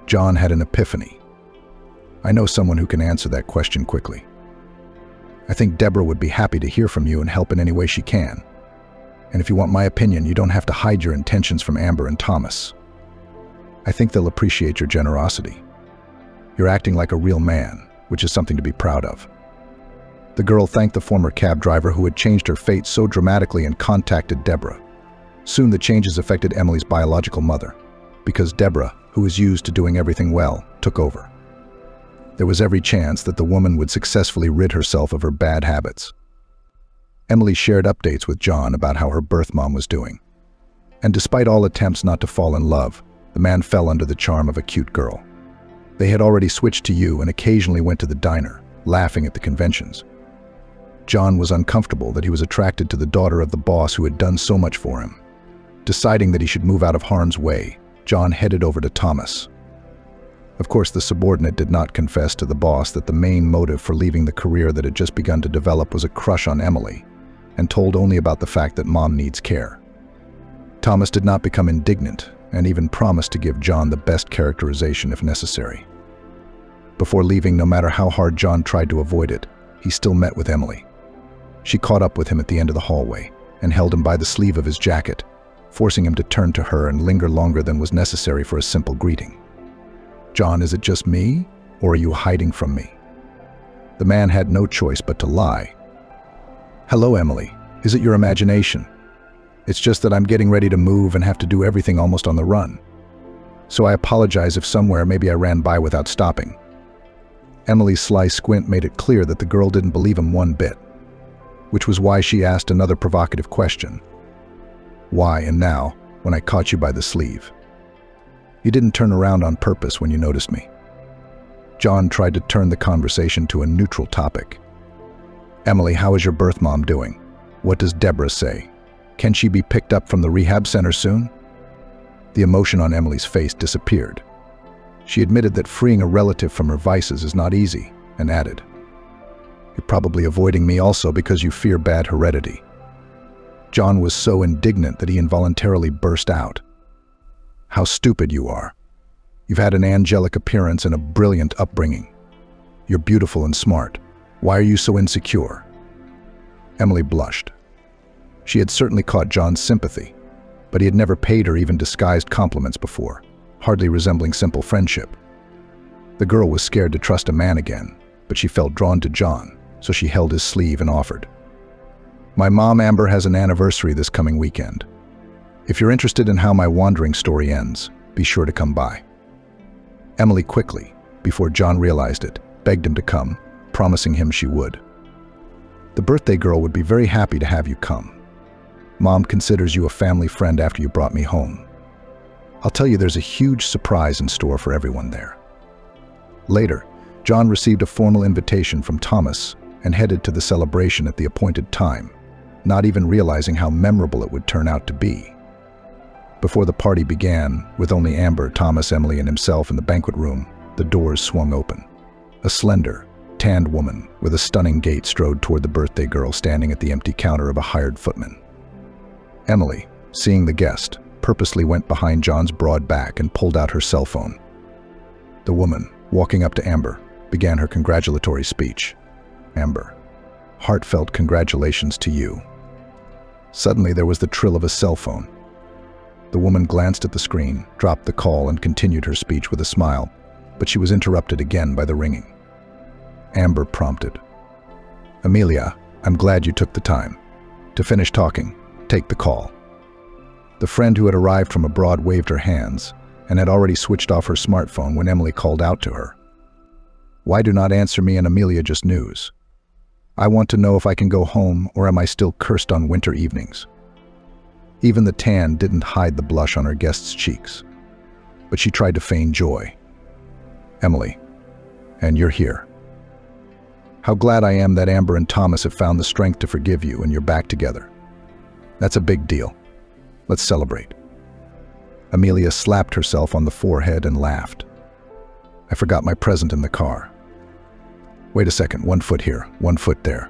John had an epiphany. "I know someone who can answer that question quickly. I think Deborah would be happy to hear from you and help in any way she can. And if you want my opinion, you don't have to hide your intentions from Amber and Thomas. I think they'll appreciate your generosity. You're acting like a real man, which is something to be proud of." The girl thanked the former cab driver who had changed her fate so dramatically and contacted Deborah. Soon the changes affected Emily's biological mother, because Deborah, who was used to doing everything well, took over. There was every chance that the woman would successfully rid herself of her bad habits. Emily shared updates with John about how her birth mom was doing. And despite all attempts not to fall in love, the man fell under the charm of a cute girl. They had already switched to you and occasionally went to the diner, laughing at the conventions. John was uncomfortable that he was attracted to the daughter of the boss who had done so much for him. Deciding that he should move out of harm's way, John headed over to Thomas. Of course, the subordinate did not confess to the boss that the main motive for leaving the career that had just begun to develop was a crush on Emily, and told only about the fact that mom needs care. Thomas did not become indignant, and even promised to give John the best characterization if necessary. Before leaving, no matter how hard John tried to avoid it, he still met with Emily. She caught up with him at the end of the hallway, and held him by the sleeve of his jacket, forcing him to turn to her and linger longer than was necessary for a simple greeting. "John, is it just me, or are you hiding from me?" The man had no choice but to lie. "Hello, Emily. Is it your imagination? It's just that I'm getting ready to move and have to do everything almost on the run. So I apologize if somewhere maybe I ran by without stopping." Emily's sly squint made it clear that the girl didn't believe him one bit, which was why she asked another provocative question. "Why, and now, when I caught you by the sleeve? You didn't turn around on purpose when you noticed me." John tried to turn the conversation to a neutral topic. "Emily, how is your birth mom doing? What does Deborah say? Can she be picked up from the rehab center soon?" The emotion on Emily's face disappeared. She admitted that freeing a relative from her vices is not easy, and added, "You're probably avoiding me also because you fear bad heredity." John was so indignant that he involuntarily burst out. "How stupid you are. You've had an angelic appearance and a brilliant upbringing. You're beautiful and smart. Why are you so insecure?" Emily blushed. She had certainly caught John's sympathy, but he had never paid her even disguised compliments before, hardly resembling simple friendship. The girl was scared to trust a man again, but she felt drawn to John, so she held his sleeve and offered, "My mom, Amber, has an anniversary this coming weekend. If you're interested in how my wandering story ends, be sure to come by." Emily quickly, before John realized it, begged him to come, promising him she would. "The birthday girl would be very happy to have you come. Mom considers you a family friend after you brought me home. I'll tell you there's a huge surprise in store for everyone there." Later, John received a formal invitation from Thomas and headed to the celebration at the appointed time, not even realizing how memorable it would turn out to be. Before the party began, with only Amber, Thomas, Emily, and himself in the banquet room, the doors swung open. A slender, tanned woman with a stunning gait strode toward the birthday girl standing at the empty counter of a hired footman. Emily, seeing the guest, purposely went behind John's broad back and pulled out her cell phone. The woman, walking up to Amber, began her congratulatory speech. "Amber, heartfelt congratulations to you." Suddenly there was the trill of a cell phone. The woman glanced at the screen, dropped the call, and continued her speech with a smile, but she was interrupted again by the ringing. Amber prompted, "Amelia, I'm glad you took the time. To finish talking, take the call." The friend who had arrived from abroad waved her hands and had already switched off her smartphone when Emily called out to her. "Why do not answer me and Amelia just news? I want to know if I can go home or am I still cursed on winter evenings?" Even the tan didn't hide the blush on her guest's cheeks, but she tried to feign joy. "Emily, and you're here. How glad I am that Amber and Thomas have found the strength to forgive you and you're back together. That's a big deal. Let's celebrate." Amelia slapped herself on the forehead and laughed. "I forgot my present in the car. Wait a second, 1 foot here, 1 foot there.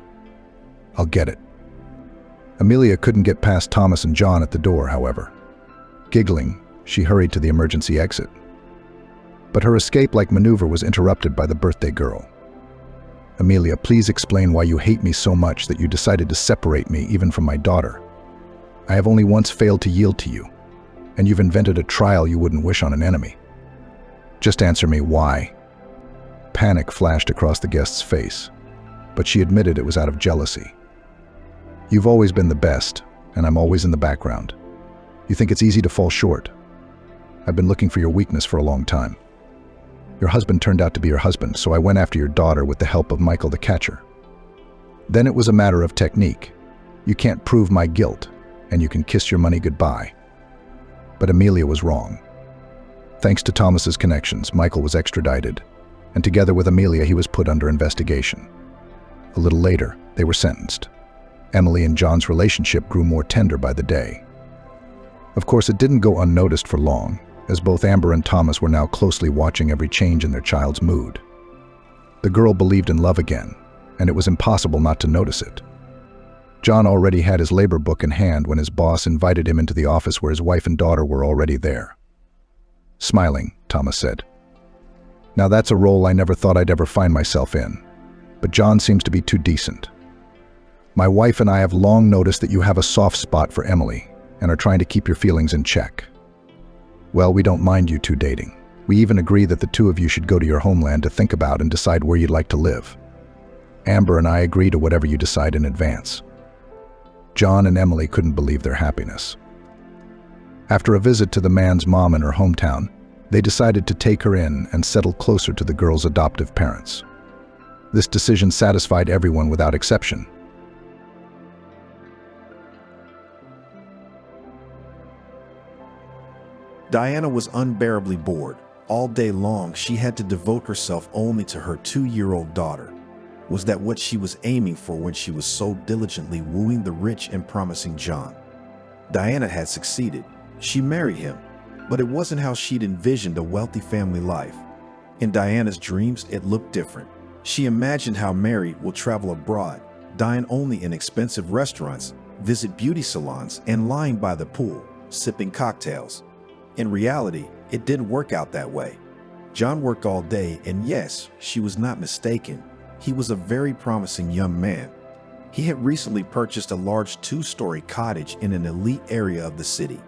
I'll get it." Amelia couldn't get past Thomas and John at the door, however. Giggling, she hurried to the emergency exit. But her escape-like maneuver was interrupted by the birthday girl. "Amelia, please explain why you hate me so much that you decided to separate me even from my daughter. I have only once failed to yield to you, and you've invented a trial you wouldn't wish on an enemy. Just answer me why." Panic flashed across the guest's face, but she admitted it was out of jealousy. "You've always been the best, and I'm always in the background. You think it's easy to fall short. I've been looking for your weakness for a long time. Your husband turned out to be your husband, so I went after your daughter with the help of Michael the catcher. Then it was a matter of technique. You can't prove my guilt, and you can kiss your money goodbye." But Amelia was wrong. Thanks to Thomas's connections, Michael was extradited, and together with Amelia he was put under investigation. A little later, they were sentenced. Emily and John's relationship grew more tender by the day. Of course, it didn't go unnoticed for long, as both Amber and Thomas were now closely watching every change in their child's mood. The girl believed in love again, and it was impossible not to notice it. John already had his labor book in hand when his boss invited him into the office where his wife and daughter were already there. Smiling, Thomas said, "Now that's a role I never thought I'd ever find myself in, but John seems to be too decent. My wife and I have long noticed that you have a soft spot for Emily and are trying to keep your feelings in check. Well, we don't mind you two dating. We even agree that the two of you should go to your homeland to think about and decide where you'd like to live. Amber and I agree to whatever you decide in advance." John and Emily couldn't believe their happiness. After a visit to the man's mom in her hometown, they decided to take her in and settle closer to the girl's adoptive parents. This decision satisfied everyone without exception. Diana was unbearably bored. All day long, she had to devote herself only to her 2-year-old daughter. Was that what she was aiming for when she was so diligently wooing the rich and promising John? Diana had succeeded. She married him, But it wasn't how she'd envisioned a wealthy family life. In Diana's dreams, it looked different. She imagined how Mary will travel abroad, dine only in expensive restaurants, visit beauty salons, and lying by the pool, sipping cocktails. In reality, it didn't work out that way. John worked all day, and yes, she was not mistaken. He was a very promising young man. He had recently purchased a large 2-story cottage in an elite area of the city.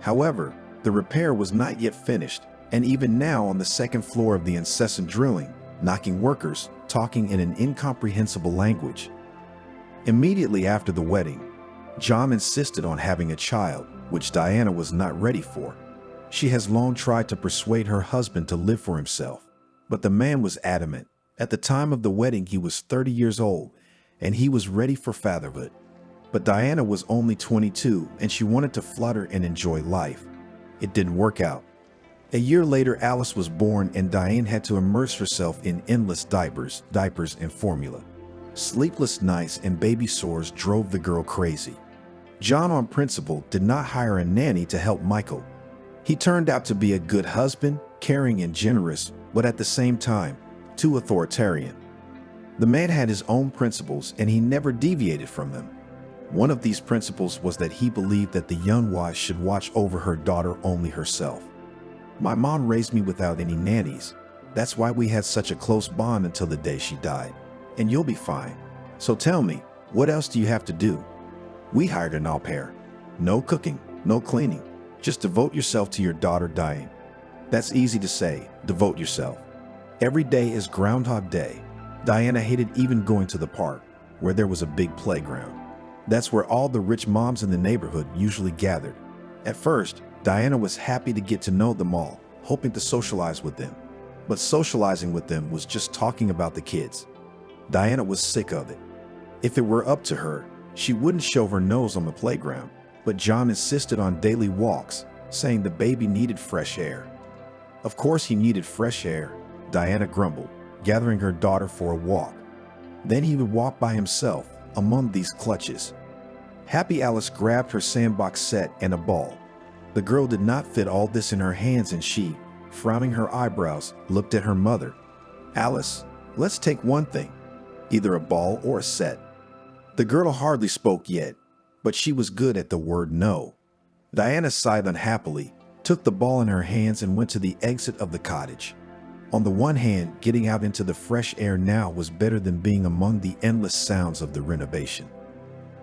However, the repair was not yet finished, and even now on the second floor of the incessant drilling, knocking workers, talking in an incomprehensible language. Immediately after the wedding, John insisted on having a child, which Diana was not ready for. She has long tried to persuade her husband to live for himself, but the man was adamant. At the time of the wedding, he was 30 years old, and he was ready for fatherhood. But Diana was only 22, and she wanted to flutter and enjoy life. It didn't work out. A year later, Alice was born, and Diane had to immerse herself in endless diapers, and formula. Sleepless nights and baby sores drove the girl crazy. John, on principle, did not hire a nanny to help Michael. He turned out to be a good husband, caring and generous, but at the same time, too authoritarian. The man had his own principles, and he never deviated from them. One of these principles was that he believed that the young wife should watch over her daughter only herself. My mom raised me without any nannies. That's why we had such a close bond until the day she died. And you'll be fine. So tell me, what else do you have to do? We hired an au pair. No cooking, no cleaning. Just devote yourself to your daughter dying. That's easy to say, devote yourself. Every day is Groundhog Day. Diana hated even going to the park, where there was a big playground. That's where all the rich moms in the neighborhood usually gathered. At first, Diana was happy to get to know them all, hoping to socialize with them. But socializing with them was just talking about the kids. Diana was sick of it. If it were up to her, she wouldn't shove her nose on the playground, but John insisted on daily walks, saying the baby needed fresh air. Of course he needed fresh air, Diana grumbled, gathering her daughter for a walk. Then he would walk by himself among these clutches. Happy Alice grabbed her sandbox set and a ball. The girl did not fit all this in her hands, and she, frowning her eyebrows, looked at her mother. Alice, let's take one thing, either a ball or a set. The girl hardly spoke yet, but she was good at the word no. Diana sighed unhappily, took the ball in her hands, and went to the exit of the cottage. On the one hand, getting out into the fresh air now was better than being among the endless sounds of the renovation.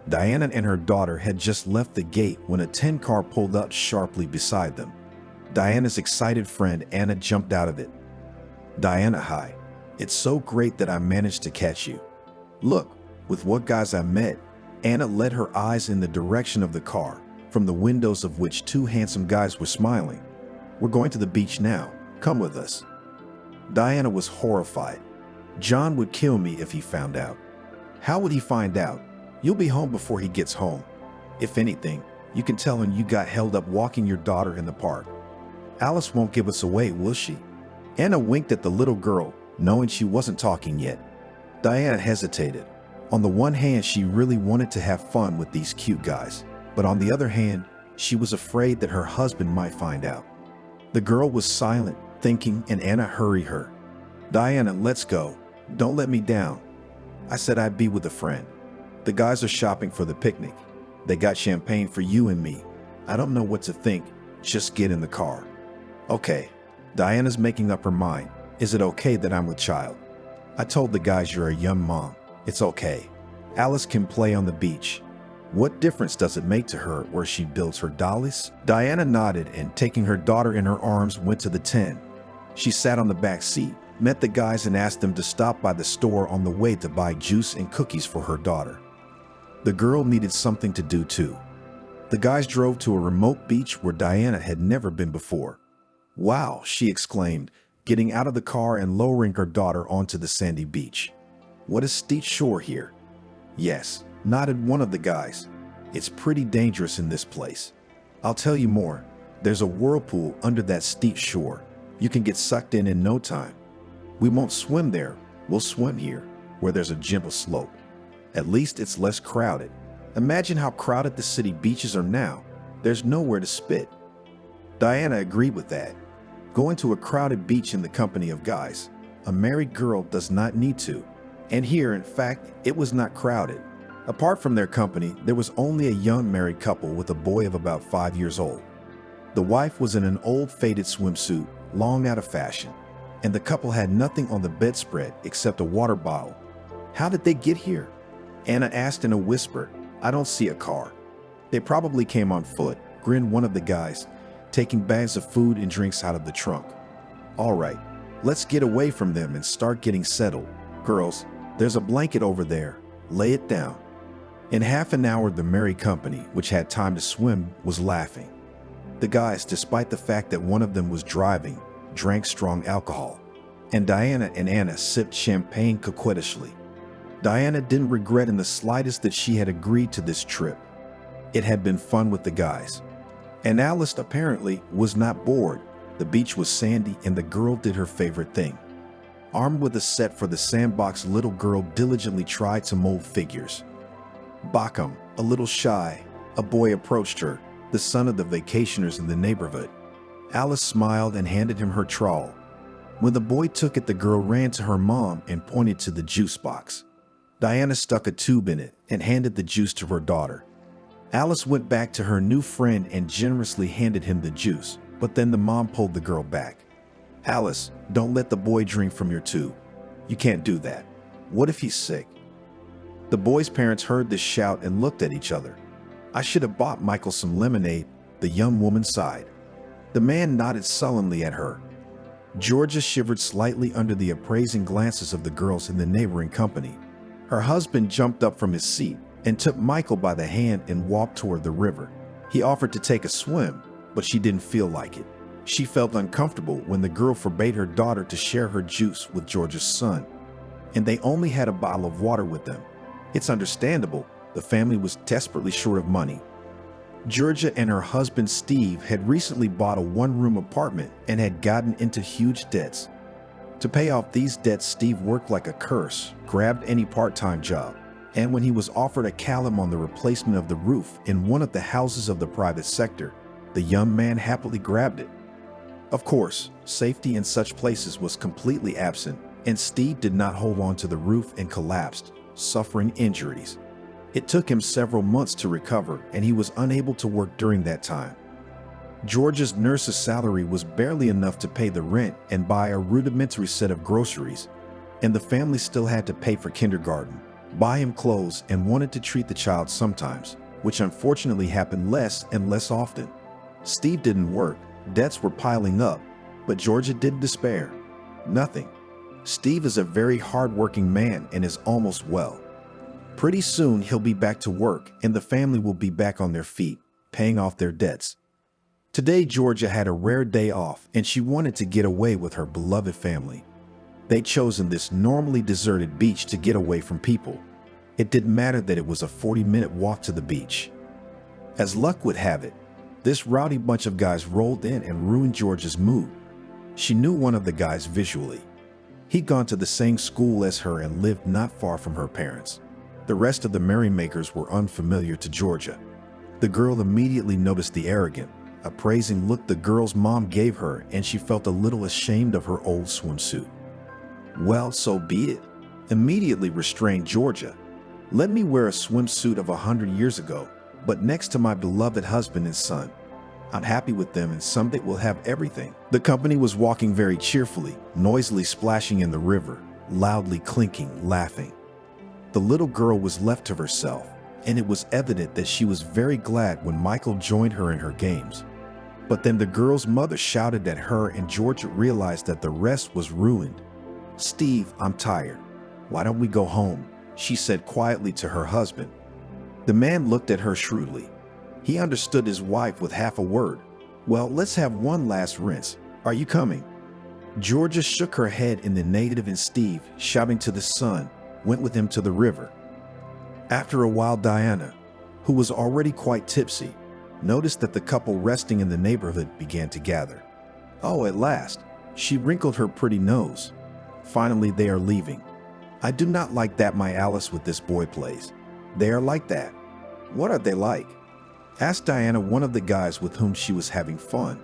Diana and her daughter had just left the gate when a 10-car pulled up sharply beside them. Diana's excited friend Anna jumped out of it. Diana, hi. It's so great that I managed to catch you. Look, with what guys I met. Anna led her eyes in the direction of the car, from the windows of which 2 handsome guys were smiling. We're going to the beach now. Come with us. Diana was horrified. John would kill me if he found out. How would he find out? You'll be home before he gets home. If anything, you can tell him you got held up walking your daughter in the park. Alice won't give us away, will she? Anna winked at the little girl, knowing she wasn't talking yet. Diana hesitated. On the one hand, she really wanted to have fun with these cute guys, but on the other hand, she was afraid that her husband might find out. The girl was silent, thinking, and Anna hurried her. Diana, let's go. Don't let me down. I said I'd be with a friend. The guys are shopping for the picnic. They got champagne for you and me. I don't know what to think. Just get in the car. Okay. Diana's making up her mind. Is it okay that I'm with child? I told the guys you're a young mom. It's okay. Alice can play on the beach. What difference does it make to her where she builds her dollies? Diana nodded and, taking her daughter in her arms, went to the tent. She sat on the back seat, met the guys, and asked them to stop by the store on the way to buy juice and cookies for her daughter. The girl needed something to do too. The guys drove to a remote beach where Diana had never been before. Wow, she exclaimed, getting out of the car and lowering her daughter onto the sandy beach. What a steep shore here. Yes, nodded one of the guys. It's pretty dangerous in this place. I'll tell you more. There's a whirlpool under that steep shore. You can get sucked in no time. We won't swim there. We'll swim here, where there's a gentle slope. At least it's less crowded. Imagine how crowded the city beaches are now. There's nowhere to spit. Diana agreed with that. Going to a crowded beach in the company of guys. A married girl does not need to. And here, in fact, it was not crowded. Apart from their company, there was only a young married couple with a boy of about 5 years old. The wife was in an old faded swimsuit, long out of fashion, and the couple had nothing on the bedspread except a water bottle. How did they get here? Anna asked in a whisper. I don't see a car. They probably came on foot, grinned one of the guys, taking bags of food and drinks out of the trunk. All right, let's get away from them and start getting settled. Girls, there's a blanket over there. Lay it down. In half an hour, the married company, which had time to swim, was laughing. The guys, despite the fact that one of them was driving, drank strong alcohol, and Diana and Anna sipped champagne coquettishly. Diana didn't regret in the slightest that she had agreed to this trip. It had been fun with the guys. And Alice apparently was not bored. The beach was sandy and the girl did her favorite thing. Armed with a set for the sandbox, little girl diligently tried to mold figures. Bacchum, a little shy, a boy approached her, the son of the vacationers in the neighborhood. Alice smiled and handed him her trowel. When the boy took it, the girl ran to her mom and pointed to the juice box. Diana stuck a tube in it and handed the juice to her daughter. Alice went back to her new friend and generously handed him the juice, but then the mom pulled the girl back. Alice, don't let the boy drink from your tube. You can't do that. What if he's sick? The boy's parents heard this shout and looked at each other. I should have bought Michael some lemonade, the young woman sighed. The man nodded sullenly at her. Georgia shivered slightly under the appraising glances of the girls in the neighboring company. Her husband jumped up from his seat and took Michael by the hand and walked toward the river. He offered to take a swim, but she didn't feel like it. She felt uncomfortable when the girl forbade her daughter to share her juice with Georgia's son, and they only had a bottle of water with them. It's understandable, the family was desperately short of money. Georgia and her husband Steve had recently bought a one-room apartment and had gotten into huge debts. To pay off these debts, Steve worked like a curse, grabbed any part-time job, and when he was offered a column on the replacement of the roof in one of the houses of the private sector, the young man happily grabbed it. Of course, safety in such places was completely absent, and Steve did not hold on to the roof and collapsed, suffering injuries. It took him several months to recover, and he was unable to work during that time. Georgia's nurse's salary was barely enough to pay the rent and buy a rudimentary set of groceries, and the family still had to pay for kindergarten, buy him clothes, and wanted to treat the child sometimes, which unfortunately happened less and less often. Steve didn't work, debts were piling up, but Georgia didn't despair. Nothing. Steve is a very hard-working man and is almost well. Pretty soon he'll be back to work and the family will be back on their feet, paying off their debts. Today Georgia had a rare day off and she wanted to get away with her beloved family. They'd chosen this normally deserted beach to get away from people. It didn't matter that it was a 40-minute walk to the beach. As luck would have it, this rowdy bunch of guys rolled in and ruined Georgia's mood. She knew one of the guys visually. He'd gone to the same school as her and lived not far from her parents. The rest of the merrymakers were unfamiliar to Georgia. The girl immediately noticed the arrogant, appraising look the girl's mom gave her, and she felt a little ashamed of her old swimsuit. Well, so be it. Immediately restrained Georgia. Let me wear a swimsuit of 100 years ago, but next to my beloved husband and son. I'm happy with them and someday we'll have everything. The company was walking very cheerfully, noisily splashing in the river, loudly clinking, laughing. The little girl was left to herself, and it was evident that she was very glad when Michael joined her in her games. But then the girl's mother shouted at her and Georgia realized that the rest was ruined. Steve, I'm tired. Why don't we go home? She said quietly to her husband. The man looked at her shrewdly. He understood his wife with half a word. Well, let's have one last rinse. Are you coming? Georgia shook her head in the negative and Steve, shouting to the son, went with him to the river. After a while, Diana, who was already quite tipsy, noticed that the couple resting in the neighborhood began to gather. Oh, at last, she wrinkled her pretty nose. Finally, they are leaving. I do not like that my Alice with this boy plays. They are like that. What are they like? Asked Diana one of the guys with whom she was having fun.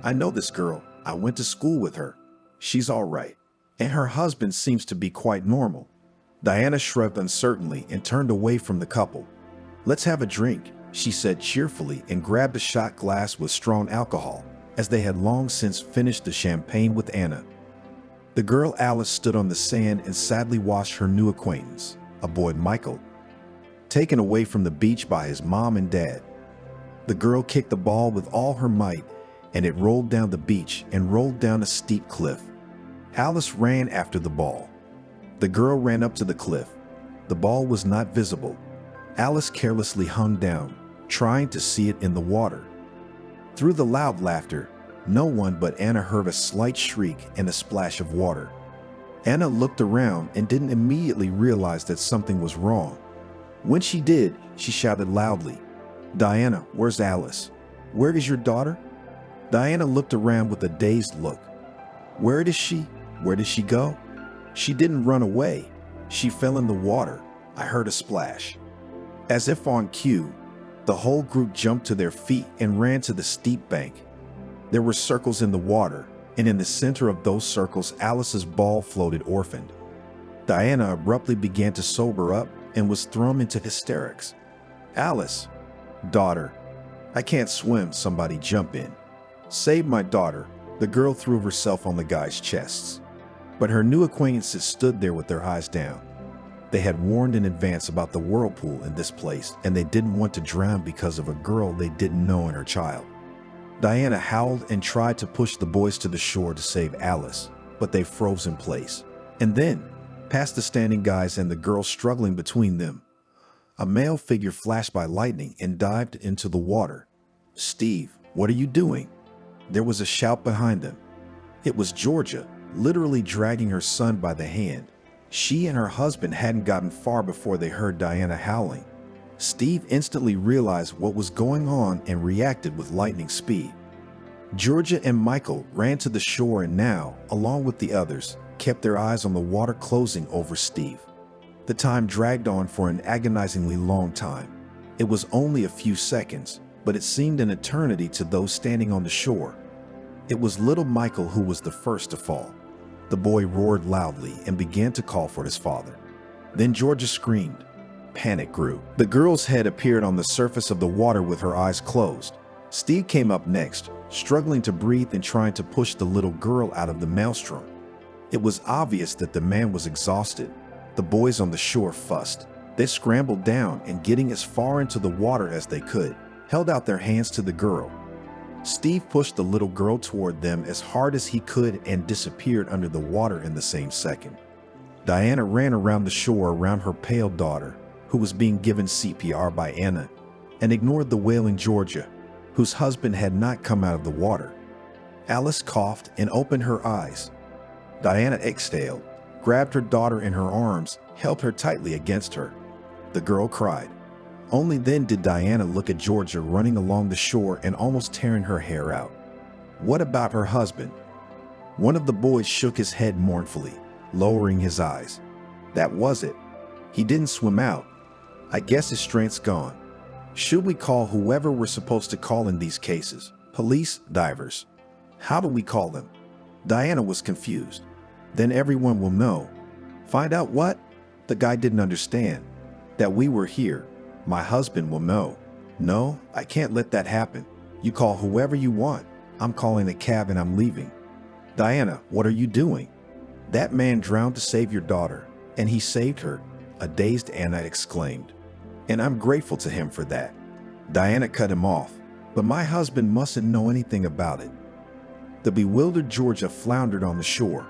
I know this girl. I went to school with her. She's all right. And her husband seems to be quite normal. Diana shrugged uncertainly and turned away from the couple. Let's have a drink, she said cheerfully and grabbed a shot glass with strong alcohol, as they had long since finished the champagne with Anna. The girl Alice stood on the sand and sadly watched her new acquaintance, a boy Michael, taken away from the beach by his mom and dad. The girl kicked the ball with all her might, and it rolled down the beach and rolled down a steep cliff. Alice ran after the ball. The girl ran up to the cliff. The ball was not visible. Alice carelessly hung down, trying to see it in the water. Through the loud laughter, no one but Anna heard a slight shriek and a splash of water. Anna looked around and didn't immediately realize that something was wrong. When she did, she shouted loudly, "Diana, where's Alice? Where is your daughter?" Diana looked around with a dazed look. Where is she? Where did she go? She didn't run away. She fell in the water. I heard a splash. As if on cue, the whole group jumped to their feet and ran to the steep bank. There were circles in the water, and in the center of those circles, Alice's ball floated orphaned. Diana abruptly began to sober up and was thrown into hysterics. "Alice, daughter, I can't swim, somebody jump in. Save my daughter." The girl threw herself on the guys' chests. But her new acquaintances stood there with their eyes down. They had warned in advance about the whirlpool in this place, and they didn't want to drown because of a girl they didn't know and her child. Diana howled and tried to push the boys to the shore to save Alice, but they froze in place. And then, past the standing guys and the girl struggling between them, a male figure flashed by lightning and dived into the water. "Steve, what are you doing?" There was a shout behind them. It was Georgia, literally dragging her son by the hand. She and her husband hadn't gotten far before they heard Diana howling. Steve instantly realized what was going on and reacted with lightning speed. Georgia and Michael ran to the shore and now, along with the others, kept their eyes on the water closing over Steve. The time dragged on for an agonizingly long time. It was only a few seconds, but it seemed an eternity to those standing on the shore. It was little Michael who was the first to fall. The boy roared loudly and began to call for his father. Then Georgia screamed. Panic grew. The girl's head appeared on the surface of the water with her eyes closed. Steve came up next, struggling to breathe and trying to push the little girl out of the maelstrom. It was obvious that the man was exhausted. The boys on the shore fussed. They scrambled down and, getting as far into the water as they could, held out their hands to the girl. Steve pushed the little girl toward them as hard as he could and disappeared under the water in the same second. Diana ran around the shore around her pale daughter, who was being given CPR by Anna, and ignored the wailing Georgia, whose husband had not come out of the water. Alice coughed and opened her eyes. Diana exhaled, grabbed her daughter in her arms, held her tightly against her. The girl cried. Only then did Diana look at Georgia running along the shore and almost tearing her hair out. What about her husband? One of the boys shook his head mournfully, lowering his eyes. That was it. He didn't swim out. I guess his strength's gone. Should we call whoever we're supposed to call in these cases? Police, divers? How do we call them? Diana was confused. Then everyone will know. Find out what? The guy didn't understand. That we were here. My husband will know. No, I can't let that happen. You call whoever you want. I'm calling a cab and I'm leaving. Diana, what are you doing? That man drowned to save your daughter, and he saved her, a dazed Anna exclaimed. And I'm grateful to him for that. Diana cut him off, but my husband mustn't know anything about it. The bewildered Georgia floundered on the shore.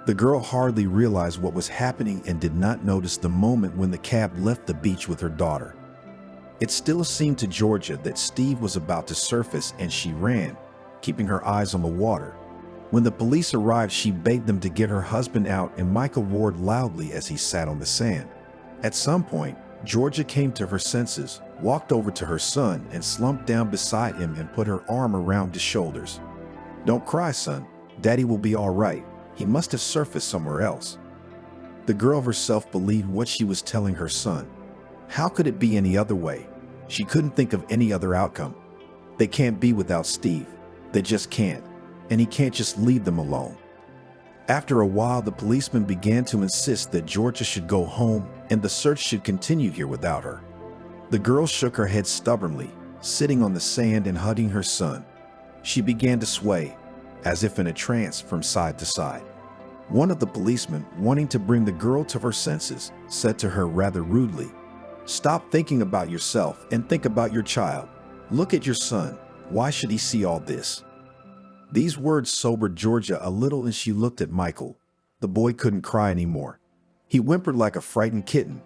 The girl hardly realized what was happening and did not notice the moment when the cab left the beach with her daughter. It still seemed to Georgia that Steve was about to surface, and she ran, keeping her eyes on the water. When the police arrived, she begged them to get her husband out, and Michael roared loudly as he sat on the sand. At some point, Georgia came to her senses, walked over to her son, and slumped down beside him and put her arm around his shoulders. Don't cry, son. Daddy will be all right. He must have surfaced somewhere else. The girl herself believed what she was telling her son. How could it be any other way? She couldn't think of any other outcome. They can't be without Steve. They just can't, and he can't just leave them alone. After a while, the policeman began to insist that Georgia should go home and the search should continue here without her. The girl shook her head stubbornly, sitting on the sand and hugging her son. She began to sway, as if in a trance, from side to side. One of the policemen, wanting to bring the girl to her senses, said to her rather rudely, "Stop thinking about yourself and think about your child. Look at your son. Why should he see all this?" These words sobered Georgia a little and she looked at Michael. The boy couldn't cry anymore. He whimpered like a frightened kitten,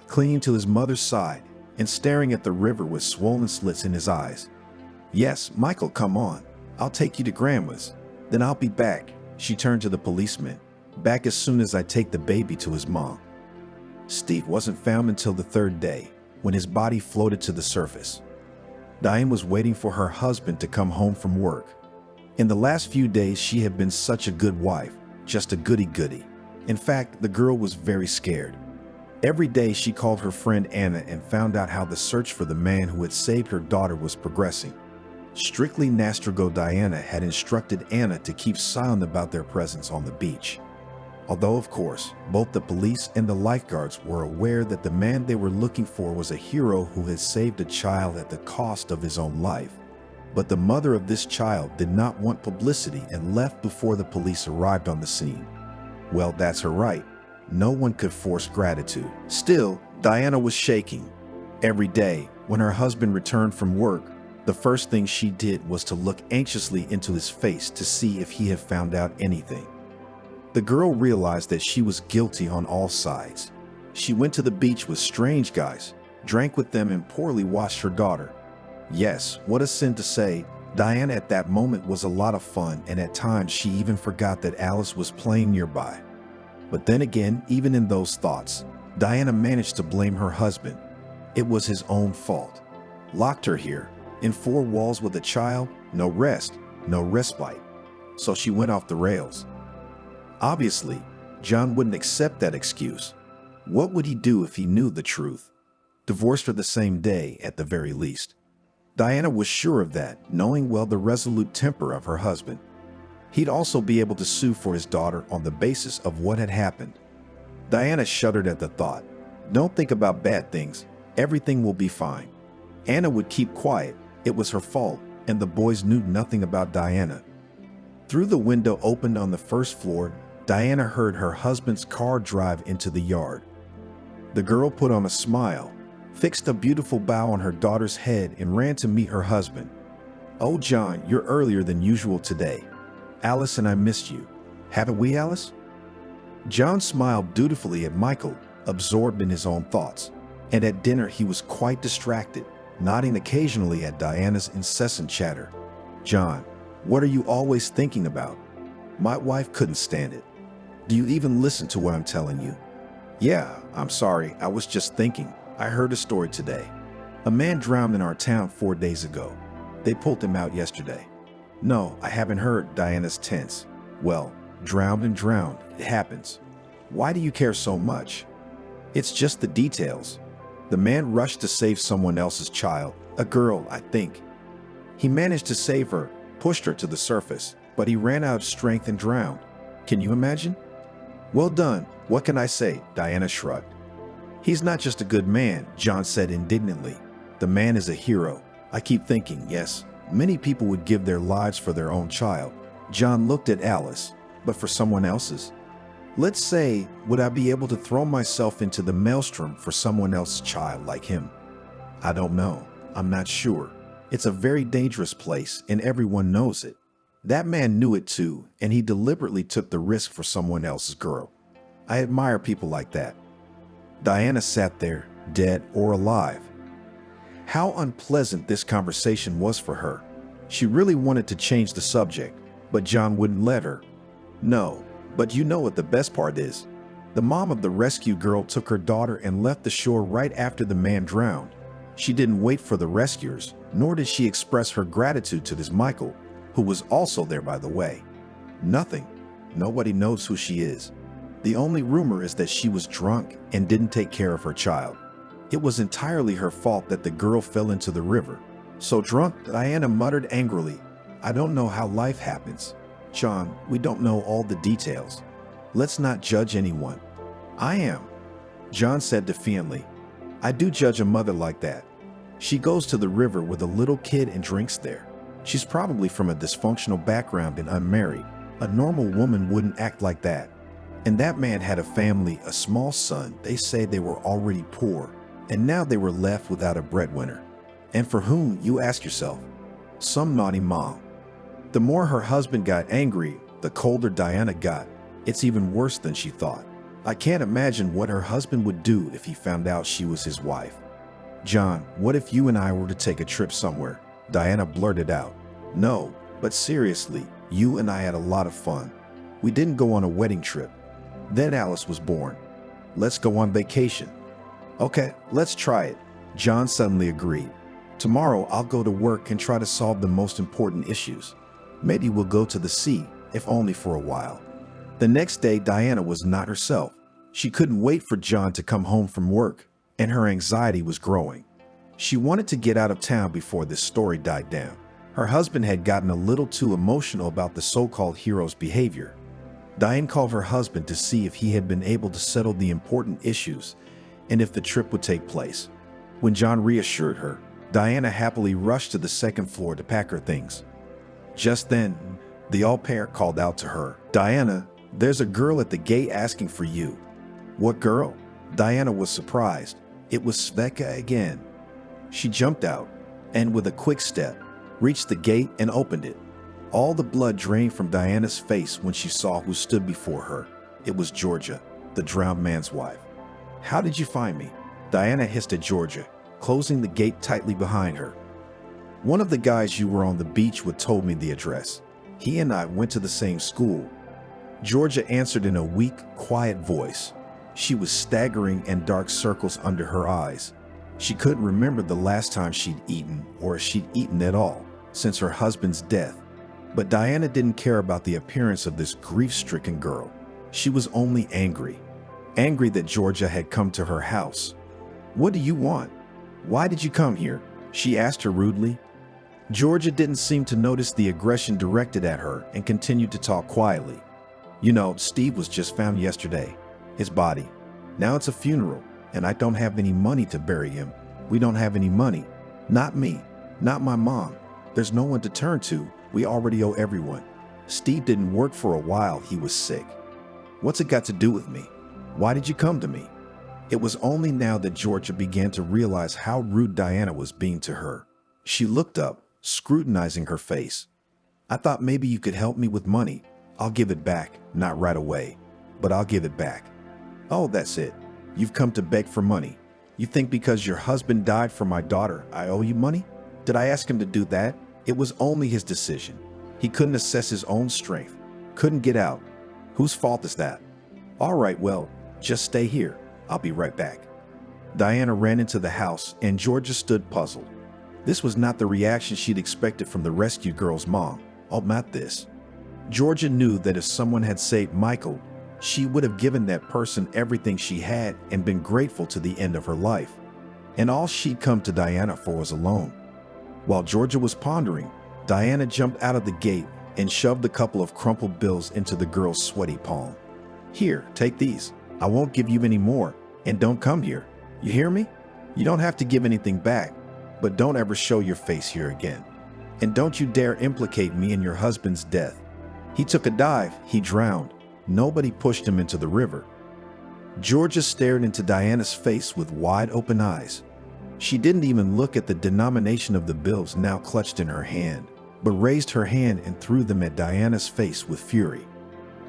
clinging to his mother's side and staring at the river with swollen slits in his eyes. "Yes, Michael, come on. I'll take you to Grandma's. Then I'll be back." She turned to the policeman. "Back as soon as I take the baby to his mom." Steve wasn't found until the third day, when his body floated to the surface. Diane was waiting for her husband to come home from work. In the last few days, she had been such a good wife, just a goody-goody. In fact, the girl was very scared. Every day she called her friend Anna and found out how the search for the man who had saved her daughter was progressing. Strictly Nastrogo Diana had instructed Anna to keep silent about their presence on the beach. Although, of course, both the police and the lifeguards were aware that the man they were looking for was a hero who had saved a child at the cost of his own life. But the mother of this child did not want publicity and left before the police arrived on the scene. Well, that's her right. No one could force gratitude. Still, Diana was shaking. Every day, when her husband returned from work, the first thing she did was to look anxiously into his face to see if he had found out anything. The girl realized that she was guilty on all sides. She went to the beach with strange guys, drank with them, and poorly washed her daughter. Yes, what a sin to say. Diana at that moment was a lot of fun, and at times she even forgot that Alice was playing nearby. But then again, even in those thoughts, Diana managed to blame her husband. It was his own fault. Locked her here, in four walls with a child, no rest, no respite. So she went off the rails. Obviously, John wouldn't accept that excuse. What would he do if he knew the truth? Divorced her the same day, at the very least. Diana was sure of that, knowing well the resolute temper of her husband. He'd also be able to sue for his daughter on the basis of what had happened. Diana shuddered at the thought. Don't think about bad things. Everything will be fine. Anna would keep quiet. It was her fault, and the boys knew nothing about Diana. Through the window opened on the first floor, Diana heard her husband's car drive into the yard. The girl put on a smile, fixed a beautiful bow on her daughter's head, and ran to meet her husband. "Oh, John, you're earlier than usual today. Alice and I missed you. Haven't we, Alice?" John smiled dutifully at Michael, absorbed in his own thoughts. And at dinner he was quite distracted, nodding occasionally at Diana's incessant chatter. "John, what are you always thinking about?" "My wife couldn't stand it." "Do you even listen to what I'm telling you?" "Yeah, I'm sorry, I was just thinking. I heard a story today. A man drowned in our town 4 days ago. They pulled him out yesterday." "No, I haven't heard." Diana's tense. "Well, drowned and drowned. It happens. Why do you care so much?" "It's just the details. The man rushed to save someone else's child, a girl, I think. He managed to save her, pushed her to the surface, but he ran out of strength and drowned. Can you imagine?" "Well done. What can I say?" Diana shrugged. "He's not just a good man," John said indignantly. "The man is a hero. I keep thinking, yes, many people would give their lives for their own child." John looked at Alice. "But for someone else's? Let's say, would I be able to throw myself into the maelstrom for someone else's child like him? I don't know. I'm not sure. It's a very dangerous place, and everyone knows it. That man knew it too, and he deliberately took the risk for someone else's girl. I admire people like that." Diana sat there, dead or alive. How unpleasant this conversation was for her. She really wanted to change the subject, but John wouldn't let her. "No, but you know what the best part is? The mom of the rescue girl took her daughter and left the shore right after the man drowned. She didn't wait for the rescuers, nor did she express her gratitude to this Michael, who was also there, by the way. Nothing. Nobody knows who she is. The only rumor is that she was drunk and didn't take care of her child. It was entirely her fault that the girl fell into the river. So drunk, Diana muttered angrily, I don't know how life happens. John, we don't know all the details. Let's not judge anyone. I am, John said defiantly. I do judge a mother like that. She goes to the river with a little kid and drinks there. She's probably from a dysfunctional background and unmarried. A normal woman wouldn't act like that. And that man had a family, a small son. They say they were already poor, and now they were left without a breadwinner. And for whom, you ask yourself? Some naughty mom. The more her husband got angry, the colder Diana got. It's even worse than she thought. I can't imagine what her husband would do if he found out she was his wife. John, what if you and I were to take a trip somewhere? Diana blurted out. No, but seriously, you and I had a lot of fun. We didn't go on a wedding trip. Then Alice was born. Let's go on vacation. Okay, let's try it. John suddenly agreed. Tomorrow I'll go to work and try to solve the most important issues. Maybe we'll go to the sea, if only for a while. The next day, Diana was not herself. She couldn't wait for John to come home from work, and her anxiety was growing. She wanted to get out of town before this story died down. Her husband had gotten a little too emotional about the so-called hero's behavior. Diane called her husband to see if he had been able to settle the important issues and if the trip would take place. When John reassured her, Diana happily rushed to the second floor to pack her things. Just then, the au-pair called out to her, Diana, there's a girl at the gate asking for you. What girl? Diana was surprised. It was Sveka again. She jumped out and with a quick step, reached the gate and opened it. All the blood drained from Diana's face when she saw who stood before her. It was Georgia, the drowned man's wife. How did you find me? Diana hissed at Georgia, closing the gate tightly behind her. One of the guys you were on the beach with told me the address. He and I went to the same school. Georgia answered in a weak, quiet voice. She was staggering and dark circles under her eyes. She couldn't remember the last time she'd eaten, or if she'd eaten at all, since her husband's death. But Diana didn't care about the appearance of this grief-stricken girl. She was only angry. Angry that Georgia had come to her house. What do you want? Why did you come here? She asked her rudely. Georgia didn't seem to notice the aggression directed at her and continued to talk quietly. You know, Steve was just found yesterday. His body. Now it's a funeral, and I don't have any money to bury him. We don't have any money. Not me. Not my mom. There's no one to turn to. We already owe everyone. Steve didn't work for a while. He was sick. What's it got to do with me? Why did you come to me? It was only now that Georgia began to realize how rude Diana was being to her. She looked up, scrutinizing her face. I thought maybe you could help me with money. I'll give it back, not right away, but I'll give it back. Oh, that's it. You've come to beg for money. You think because your husband died for my daughter, I owe you money? Did I ask him to do that? It was only his decision. He couldn't assess his own strength. Couldn't get out. Whose fault is that? All right, well, just stay here. I'll be right back. Diana ran into the house and Georgia stood puzzled. This was not the reaction she'd expected from the rescued girl's mom. Oh, not this. Georgia knew that if someone had saved Michael, she would have given that person everything she had and been grateful to the end of her life. And all she'd come to Diana for was a loan. While Georgia was pondering, Diana jumped out of the gate and shoved a couple of crumpled bills into the girl's sweaty palm. Here, take these. I won't give you any more, and don't come here. You hear me? You don't have to give anything back, but don't ever show your face here again. And don't you dare implicate me in your husband's death. He took a dive, he drowned. Nobody pushed him into the river. Georgia stared into Diana's face with wide open eyes. She didn't even look at the denomination of the bills now clutched in her hand, but raised her hand and threw them at Diana's face with fury.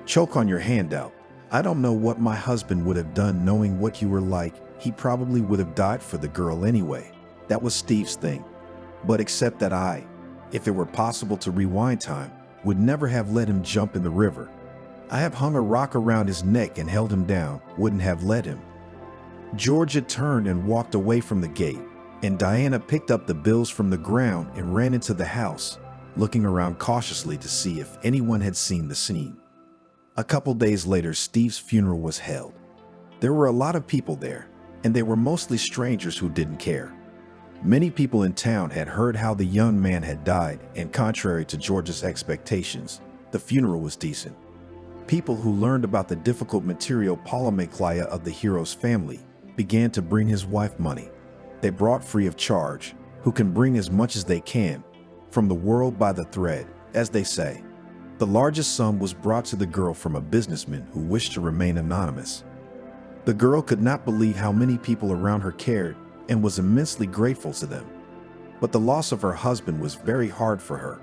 Choke on your handout. I don't know what my husband would have done knowing what you were like. He probably would have died for the girl anyway. That was Steve's thing. But except that I, if it were possible to rewind time, would never have let him jump in the river. I have hung a rock around his neck and held him down, wouldn't have let him. Georgia turned and walked away from the gate, and Diana picked up the bills from the ground and ran into the house, looking around cautiously to see if anyone had seen the scene. A couple days later, Steve's funeral was held. There were a lot of people there, and they were mostly strangers who didn't care. Many people in town had heard how the young man had died, and contrary to Georgia's expectations, the funeral was decent. People who learned about the difficult material polymechalia of the hero's family began to bring his wife money. They brought free of charge, who can bring as much as they can, from the world by the thread, as they say. The largest sum was brought to the girl from a businessman who wished to remain anonymous. The girl could not believe how many people around her cared and was immensely grateful to them. But the loss of her husband was very hard for her.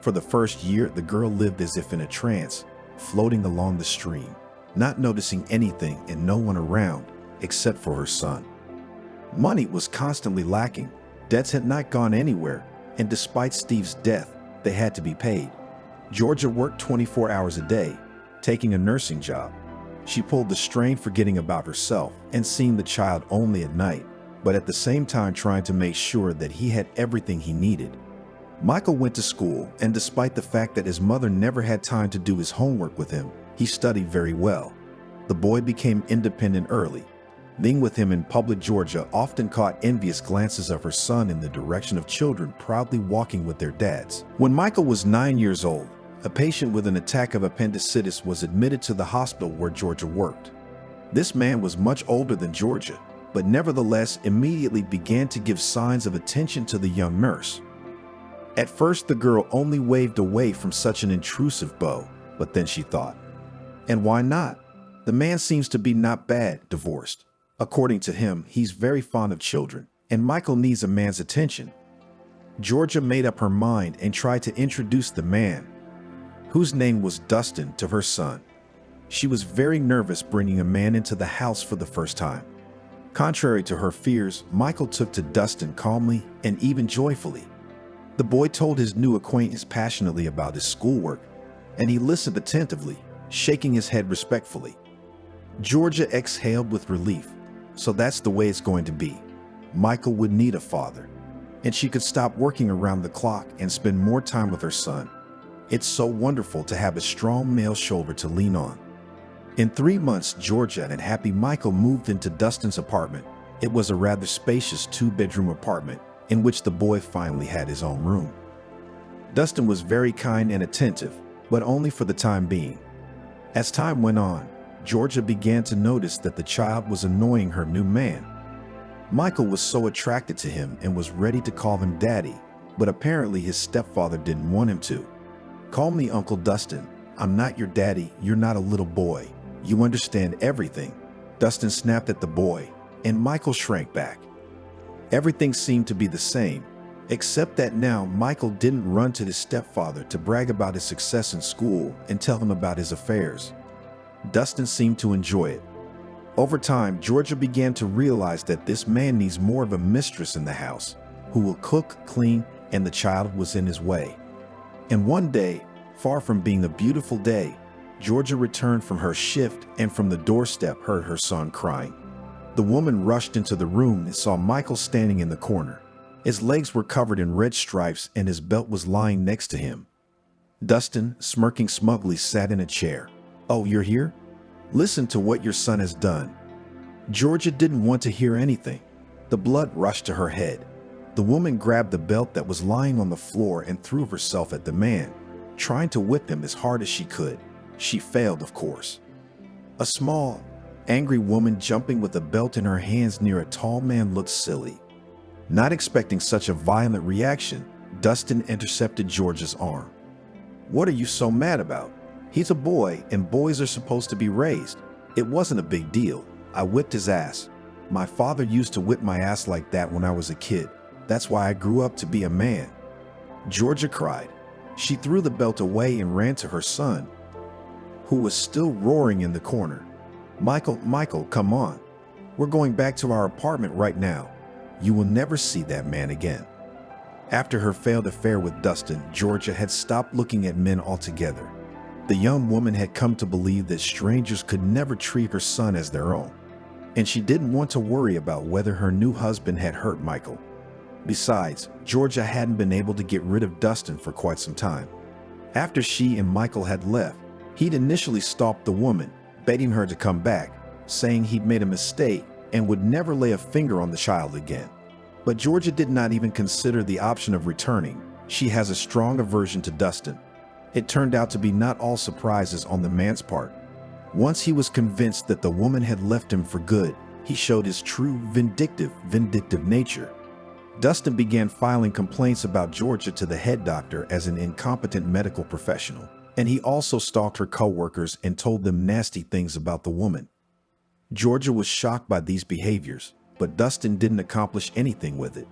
For the first year, the girl lived as if in a trance, floating along the stream, not noticing anything and no one around except for her son. Money was constantly lacking, debts had not gone anywhere, and despite Steve's death, they had to be paid. Georgia worked 24 hours a day, taking a nursing job. She pulled the strain forgetting about herself and seeing the child only at night, but at the same time trying to make sure that he had everything he needed. Michael went to school, and despite the fact that his mother never had time to do his homework with him, he studied very well. The boy became independent early. Being with him in public, Georgia often caught envious glances of her son in the direction of children proudly walking with their dads. When Michael was 9 years old, a patient with an attack of appendicitis was admitted to the hospital where Georgia worked. This man was much older than Georgia, but nevertheless immediately began to give signs of attention to the young nurse. At first, the girl only waved away from such an intrusive beau, but then she thought, and why not? The man seems to be not bad, divorced. According to him, he's very fond of children, and Michael needs a man's attention. Georgia made up her mind and tried to introduce the man, whose name was Dustin, to her son. She was very nervous bringing a man into the house for the first time. Contrary to her fears, Michael took to Dustin calmly and even joyfully. The boy told his new acquaintance passionately about his schoolwork, and he listened attentively, shaking his head respectfully. Georgia exhaled with relief. So that's the way it's going to be. Michael would need a father, and she could stop working around the clock and spend more time with her son. It's so wonderful to have a strong male shoulder to lean on. In 3 months, Georgia and happy Michael moved into Dustin's apartment. It was a rather spacious 2-bedroom apartment in which the boy finally had his own room. Dustin was very kind and attentive, but only for the time being. As time went on, Georgia began to notice that the child was annoying her new man. Michael was so attracted to him and was ready to call him daddy, but apparently his stepfather didn't want him to. "Call me Uncle Dustin. I'm not your daddy. You're not a little boy. You understand everything." Dustin snapped at the boy, and Michael shrank back. Everything seemed to be the same, except that now Michael didn't run to his stepfather to brag about his success in school and tell him about his affairs. Dustin seemed to enjoy it. Over time, Georgia began to realize that this man needs more of a mistress in the house, who will cook, clean, and the child was in his way. And one day, far from being a beautiful day, Georgia returned from her shift and from the doorstep heard her son crying. The woman rushed into the room and saw Michael standing in the corner. His legs were covered in red stripes and his belt was lying next to him. Dustin, smirking smugly, sat in a chair. "Oh, you're here? Listen to what your son has done." Georgia didn't want to hear anything. The blood rushed to her head. The woman grabbed the belt that was lying on the floor and threw herself at the man, trying to whip him as hard as she could. She failed, of course. A small, angry woman jumping with a belt in her hands near a tall man looked silly. Not expecting such a violent reaction, Dustin intercepted Georgia's arm. "What are you so mad about? He's a boy, and boys are supposed to be raised. It wasn't a big deal. I whipped his ass. My father used to whip my ass like that when I was a kid. That's why I grew up to be a man." Georgia cried. She threw the belt away and ran to her son, who was still roaring in the corner. Michael, come on. We're going back to our apartment right now. You will never see that man again." After her failed affair with Dustin, Georgia had stopped looking at men altogether. The young woman had come to believe that strangers could never treat her son as their own, and she didn't want to worry about whether her new husband had hurt Michael. Besides, Georgia hadn't been able to get rid of Dustin for quite some time. After she and Michael had left, he'd initially stalked the woman, begging her to come back, saying he'd made a mistake and would never lay a finger on the child again. But Georgia did not even consider the option of returning. She has a strong aversion to Dustin. It turned out to be not all surprises on the man's part. Once he was convinced that the woman had left him for good, he showed his true vindictive nature. Dustin began filing complaints about Georgia to the head doctor as an incompetent medical professional, and he also stalked her co-workers and told them nasty things about the woman. Georgia was shocked by these behaviors, but Dustin didn't accomplish anything with it.